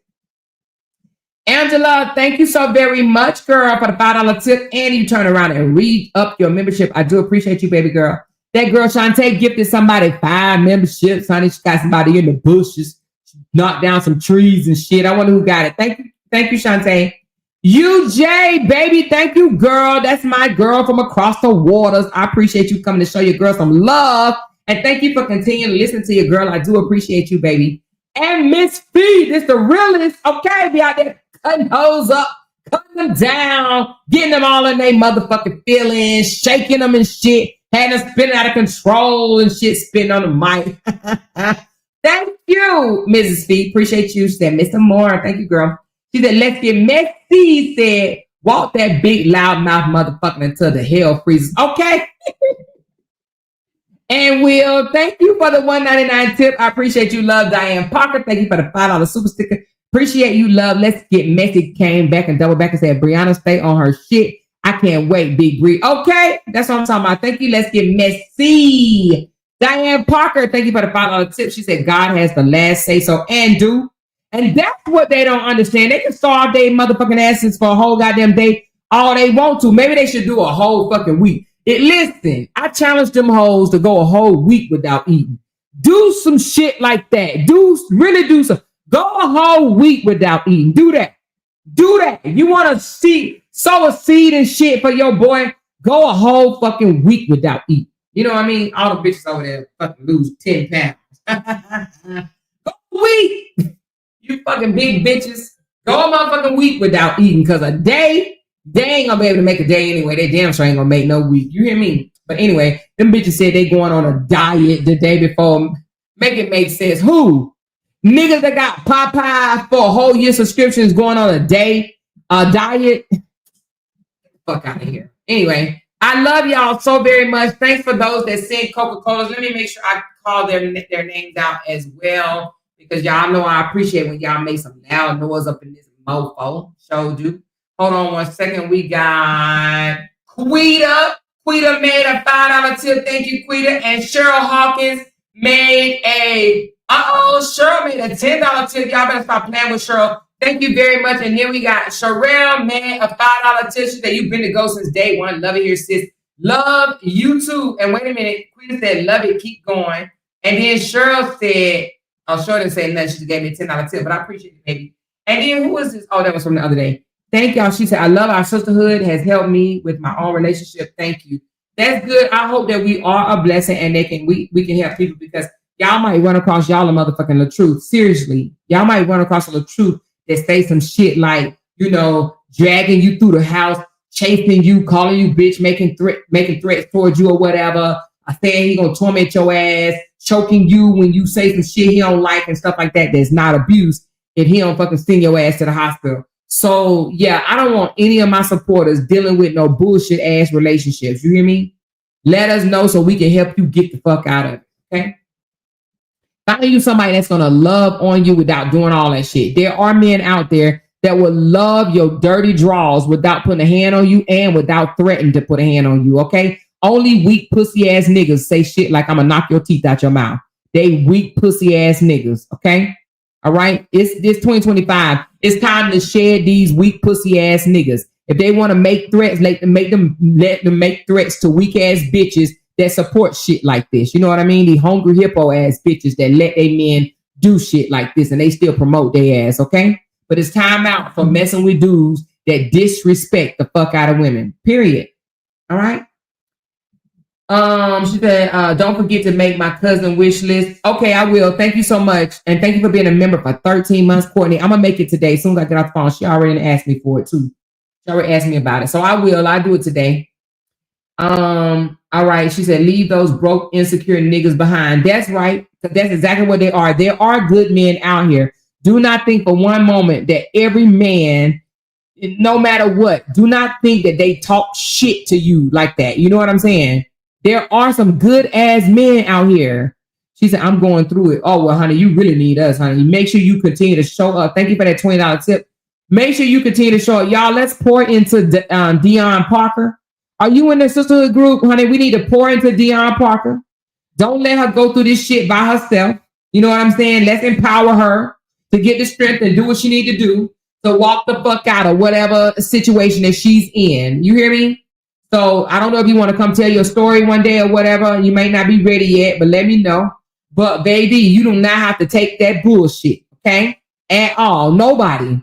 Angela, thank you so very much, girl, for the $5 tip. And you turn around and read up your membership. I do appreciate you, baby girl. That girl, Shantae, gifted somebody 5 memberships. Honey, she got somebody in the bushes. She knocked down some trees and shit. I wonder who got it. Thank you, Shantae. UJ, baby, thank you, girl. That's my girl from across the waters. I appreciate you coming to show your girl some love. And thank you for continuing to listen to your girl. I do appreciate you, baby. And Miss Feed, this the realest. Okay, be out there cutting hoes up, cutting them down, getting them all in their motherfucking feelings, shaking them and shit, having them spinning out of control and shit, spitting on the mic. Thank you, Mrs. Feed. Appreciate you. She said, Mr. Moore, thank you, girl. She said, let's get messy. Said, walk that big loudmouth motherfucker until the hell freezes. Okay. And Will, thank you for the $1.99 tip. I appreciate you, love. Diane Parker, thank you for the $5 super sticker. Appreciate you, love. Let's get messy. Came back and double back and said, Brianna, stay on her shit. I can't wait, Big Bree. Okay, that's what I'm talking about. Thank you. Let's get messy. Diane Parker, thank you for the $5 tip. She said, God has the last say so and do. And that's what they don't understand. They can starve their motherfucking asses for a whole goddamn day all they want to. Maybe they should do a whole fucking week. Listen, I challenge them hoes to go a whole week without eating. Do some shit like that. Really do some. Go a whole week without eating. Do that. You want to sow a seed and shit for your boy? Go a whole fucking week without eating. You know what I mean? All the bitches over there fucking lose 10 pounds. Go a week. You fucking big bitches. Go a motherfucking week without eating, because a day, they ain't gonna be able to make a day anyway. They damn sure ain't gonna make no week. You hear me? But anyway, them bitches said they going on a diet the day before. Make it make sense. Who? Niggas that got Popeye for a whole year subscriptions going on a diet. Fuck out of here. Anyway, I love y'all so very much. Thanks for those that sent Coca-Colas. Let me make sure I call their names out as well, because y'all know I appreciate when y'all make some loud noise up in this mofo. Showed you. Hold on 1 second. We got Quita. Quita made a $5 tip. Thank you, Quita. And Cheryl Hawkins made a Cheryl made a $10 tip. Y'all better stop playing with Cheryl. Thank you very much. And then we got Sherelle made a $5 tip. She said, you've been to go since day one. Love it here, sis. Love you too. And wait a minute. Quita said, love it. Keep going. And then Cheryl said, Cheryl didn't say nothing. She just gave me a $10 tip, but I appreciate it, baby. And then who was this? Oh, that was from the other day. Thank y'all. She said, I love our sisterhood, has helped me with my own relationship. Thank you. That's good. I hope that we are a blessing and we can help people, because y'all might run across y'all a motherfucking LaTruth. Seriously. Y'all might run across a LaTruth that say some shit like, dragging you through the house, chasing you, calling you bitch, making threats towards you or whatever, saying he gonna torment your ass, choking you when you say some shit he don't like and stuff like that. That's not abuse if he don't fucking send your ass to the hospital. So yeah, I don't want any of my supporters dealing with no bullshit ass relationships. You hear me? Let us know so we can help you get the fuck out of it. Okay. Find you somebody that's gonna love on you without doing all that shit. There are men out there that will love your dirty draws without putting a hand on you and without threatening to put a hand on you. Okay. Only weak pussy ass niggas say shit like I'm gonna knock your teeth out your mouth. They weak pussy ass niggas. Okay. All right. It's 2025. It's time to shed these weak pussy ass niggas. If they want to make threats, let them make threats to weak ass bitches that support shit like this. You know what I mean? The hungry hippo ass bitches that let their men do shit like this and they still promote their ass. Okay. But it's time out for messing with dudes that disrespect the fuck out of women. Period. All right. She said, don't forget to make my cousin wish list. Okay, I will. Thank you so much. And thank you for being a member for 13 months, Courtney. I'm going to make it today. As soon as I get off the phone, she already asked me for it too. She already asked me about it. So I will. I'll do it today. All right. She said, leave those broke, insecure niggas behind. That's right. That's exactly what they are. There are good men out here. Do not think for one moment that every man, no matter what, do not think that they talk shit to you like that. You know what I'm saying? There are some good ass men out here. She said, I'm going through it. Oh, well, honey, you really need us, honey. Make sure you continue to show up. Thank you for that $20 tip. Make sure you continue to show up. Y'all, let's pour into Dion Parker. Are you in the sisterhood group, honey? We need to pour into Dion Parker. Don't let her go through this shit by herself. You know what I'm saying? Let's empower her to get the strength and do what she need to do to walk the fuck out of whatever situation that she's in. You hear me? So I don't know if you want to come tell your story one day or whatever. You may not be ready yet, but let me know. But baby, you do not have to take that bullshit, okay? At all. Nobody.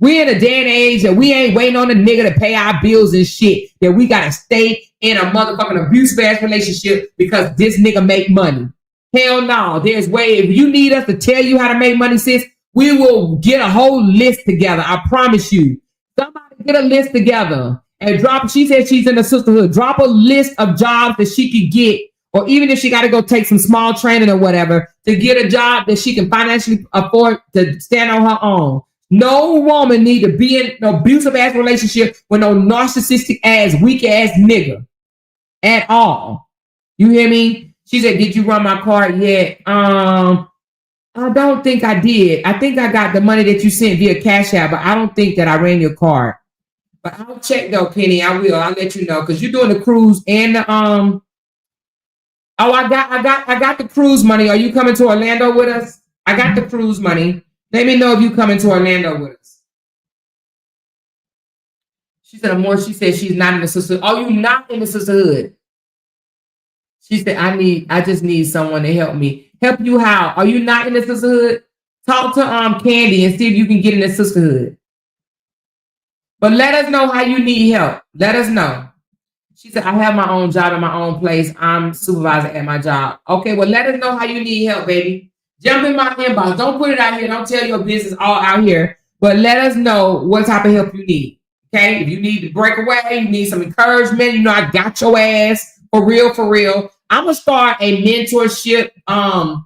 We're in a day and age that we ain't waiting on a nigga to pay our bills and shit. That we got to stay in a motherfucking abusive ass relationship because this nigga make money. Hell no. There's way. If you need us to tell you how to make money, sis, we will get a whole list together. I promise you. Somebody get a list together. And drop, she said she's in the sisterhood. Drop a list of jobs that she could get, or even if she got to go take some small training or whatever, to get a job that she can financially afford to stand on her own. No woman need to be in an abusive ass relationship with no narcissistic ass, weak ass nigga at all. You hear me? She said, did you run my card yet? I don't think I did. I think I got the money that you sent via Cash App, but I don't think that I ran your card. But I'll check though, Penny. I will. I'll let you know because you're doing the cruise and the Oh, I got the cruise money. Are you coming to Orlando with us? I got the cruise money. Let me know if you coming to Orlando with us. She said, Amor, she said she's not in the sisterhood. Oh, you not in the sisterhood? She said, I just need someone to help me. Help you how? Are you not in the sisterhood? Talk to Candy and see if you can get in the sisterhood. But let us know how you need help. Let us know. She said, I have my own job in my own place. I'm supervisor at my job. Okay, well, let us know how you need help, baby. Jump in my inbox. Don't put it out here. Don't tell your business all out here. But let us know what type of help you need. Okay, if you need to break away, you need some encouragement. You know, I got your ass for real, for real. I'm going to start a mentorship. I'm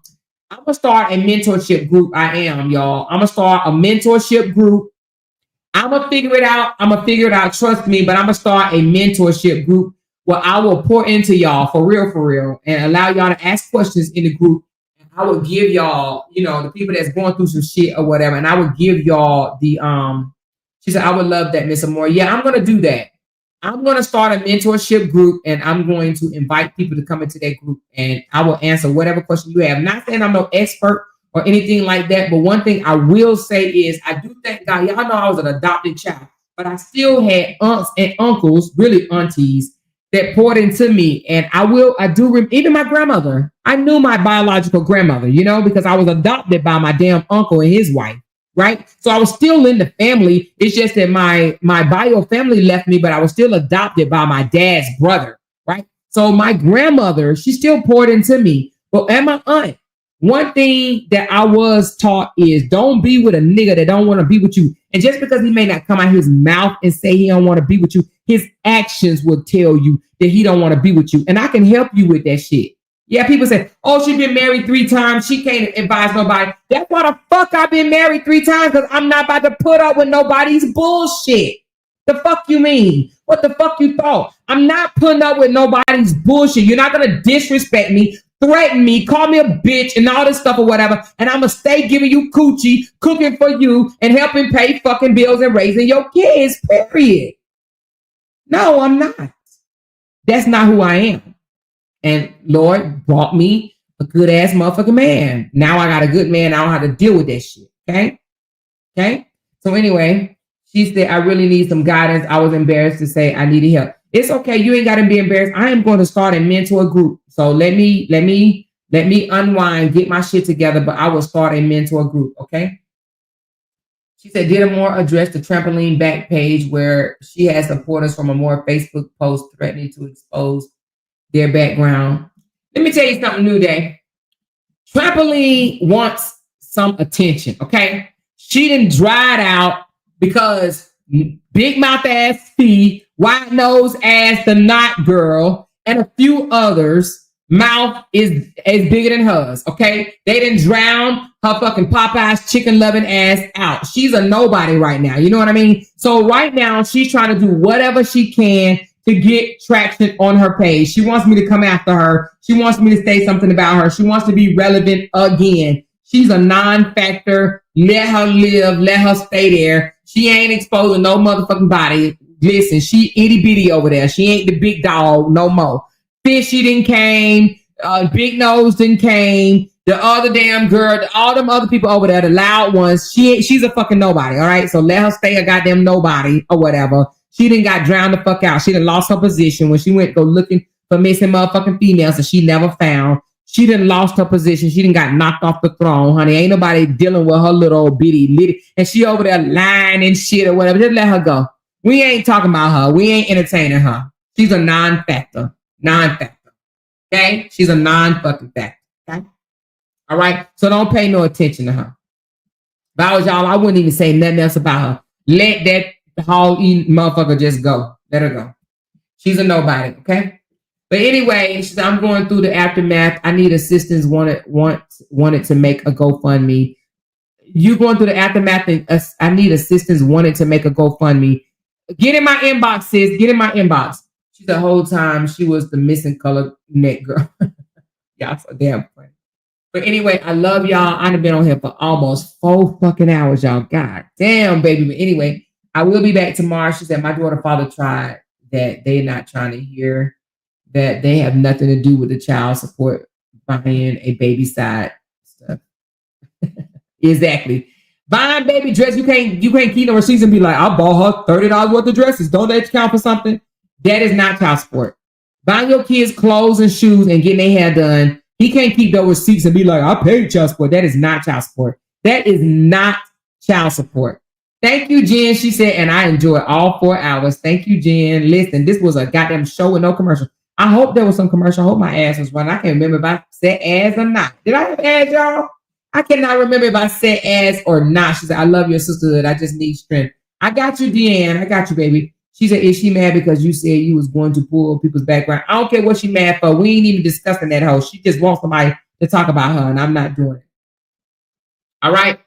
going to start a mentorship group. I am, y'all. I'm going to start a mentorship group. I'm going to figure it out. Trust me, but I'm going to start a mentorship group where I will pour into y'all for real, and allow y'all to ask questions in the group. And I will give y'all, the people that's going through some shit or whatever. And I will give y'all the She said, I would love that, Miss Amore. Yeah, I'm going to do that. I'm going to start a mentorship group, and I'm going to invite people to come into that group, and I will answer whatever question you have. Not saying I'm no expert or anything like that, but one thing I will say is I do thank God. Y'all know I was an adopted child, but I still had aunts and uncles, really aunties, that poured into me. And even my grandmother, I knew my biological grandmother, you know, because I was adopted by my damn uncle and his wife. Right. So I was still in the family. It's just that my bio family left me, but I was still adopted by my dad's brother. Right. So my grandmother, she still poured into me. And my aunt, one thing that I was taught is don't be with a nigga that don't want to be with you. And just because he may not come out his mouth and say he don't want to be with you, his actions will tell you that he don't want to be with you. And I can help you with that shit. Yeah, people say, oh, she's been married 3 times. She can't advise nobody. That's why the fuck I've been married 3 times, because I'm not about to put up with nobody's bullshit. The fuck you mean? What the fuck you thought? I'm not putting up with nobody's bullshit. You're not going to disrespect me, threaten me, call me a bitch and all this stuff or whatever. And I'm going to stay giving you coochie, cooking for you, and helping pay fucking bills and raising your kids, period. No, I'm not. That's not who I am. And Lord brought me a good ass motherfucking man. Now I got a good man. I don't have to deal with that shit. Okay. So anyway, she said, I really need some guidance. I was embarrassed to say I needed help. It's okay. You ain't got to be embarrassed. I am going to start a mentor group. So let me unwind, get my shit together, but I will start a mentor group. Okay. She said, did Amore address the trampoline back page where she has supporters from Amore Facebook post threatening to expose their background? Let me tell you something new, Day. Trampoline wants some attention, okay? She didn't dry it out because big mouth ass Fee, wide nose ass the Knot Girl, and a few others' mouth is bigger than hers, okay? They didn't drown her fucking Popeye's chicken loving ass out. She's a nobody right now, you know what I mean? So right now, she's trying to do whatever she can to get traction on her page. She wants me to come after her. She wants me to say something about her. She wants to be relevant again. She's a non-factor. Let her live. Let her stay there. She ain't exposing no motherfucking body. Listen, she itty bitty over there. She ain't the big dog no more. Fishy didn't came. Big Nose didn't came. The other damn girl, all them other people over there, the loud ones, she's a fucking nobody. All right. So let her stay a goddamn nobody or whatever. She didn't got drowned the fuck out. She done lost her position when she went go looking for missing motherfucking females that she never found. She done lost her position. She done got knocked off the throne, honey. Ain't nobody dealing with her little bitty litty. And she over there lying and shit or whatever. Just let her go. We ain't talking about her. We ain't entertaining her. She's a non-factor. Non-factor. Okay? She's a non-fucking factor. Okay? All right? So don't pay no attention to her. If I was y'all, I wouldn't even say nothing else about her. Let that hog eating motherfucker just go. Let her go. She's a nobody, okay? But anyway, she said, I'm going through the aftermath. I need assistance. Wanted to make a GoFundMe. You going through the aftermath and I need assistance. Wanted to make a GoFundMe. Get in my inbox, sis. Get in my inbox. She the whole time she was the missing colored neck girl. Y'all so damn funny. But anyway, I love y'all. I've been on here for almost 4 fucking hours, y'all. God damn, baby. But anyway, I will be back tomorrow. She said my daughter father tried that they're not trying to hear that they have nothing to do with the child support buying a baby side stuff. Exactly. Buying baby dress, you can't keep no receipts and be like, I bought her $30 worth of dresses. Don't that count for something? That is not child support. Buying your kids clothes and shoes and getting their hair done. He can't keep those receipts and be like, I paid child support. That is not child support. That is not child support. Thank you, Jen. She said, and I enjoyed all 4 hours. Thank you, Jen. Listen, this was a goddamn show with no commercial. I hope there was some commercial. I hope my ass was running. I can't remember if I said ass or not. Did I have ass, y'all? I cannot remember if I said ass or not. She said, I love your sisterhood. I just need strength. I got you, Deanne. I got you, baby. She said, is she mad because you said you was going to pull people's background? I don't care what she mad for. We ain't even discussing that hoe. She just wants somebody to talk about her, and I'm not doing it. All right.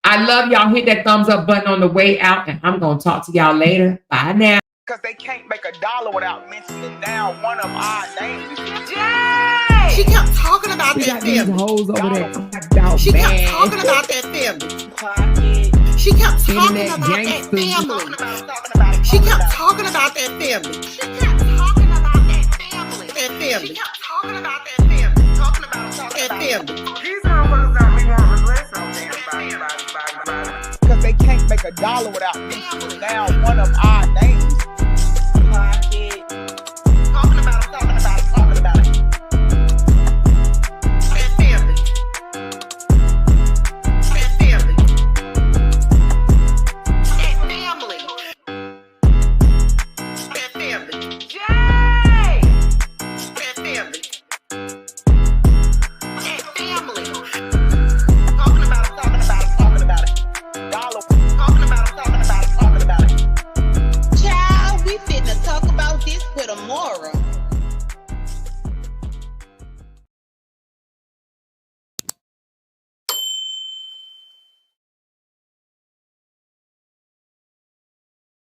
I love y'all. Hit that thumbs up button on the way out, and I'm going to talk to y'all later. Bye now. Because they can't make $1 without mentioning down one of our names. Jay! She kept talking about We that got these film. hoes over there. She kept talking about that film. She kept talking Internet about that gangsters. family. She kept talking about that family. She kept talking about that family. That family. She kept talking about that family. Talking about that family. These motherfuckers got me wanting to listen. Because they can't make a dollar without me sitting down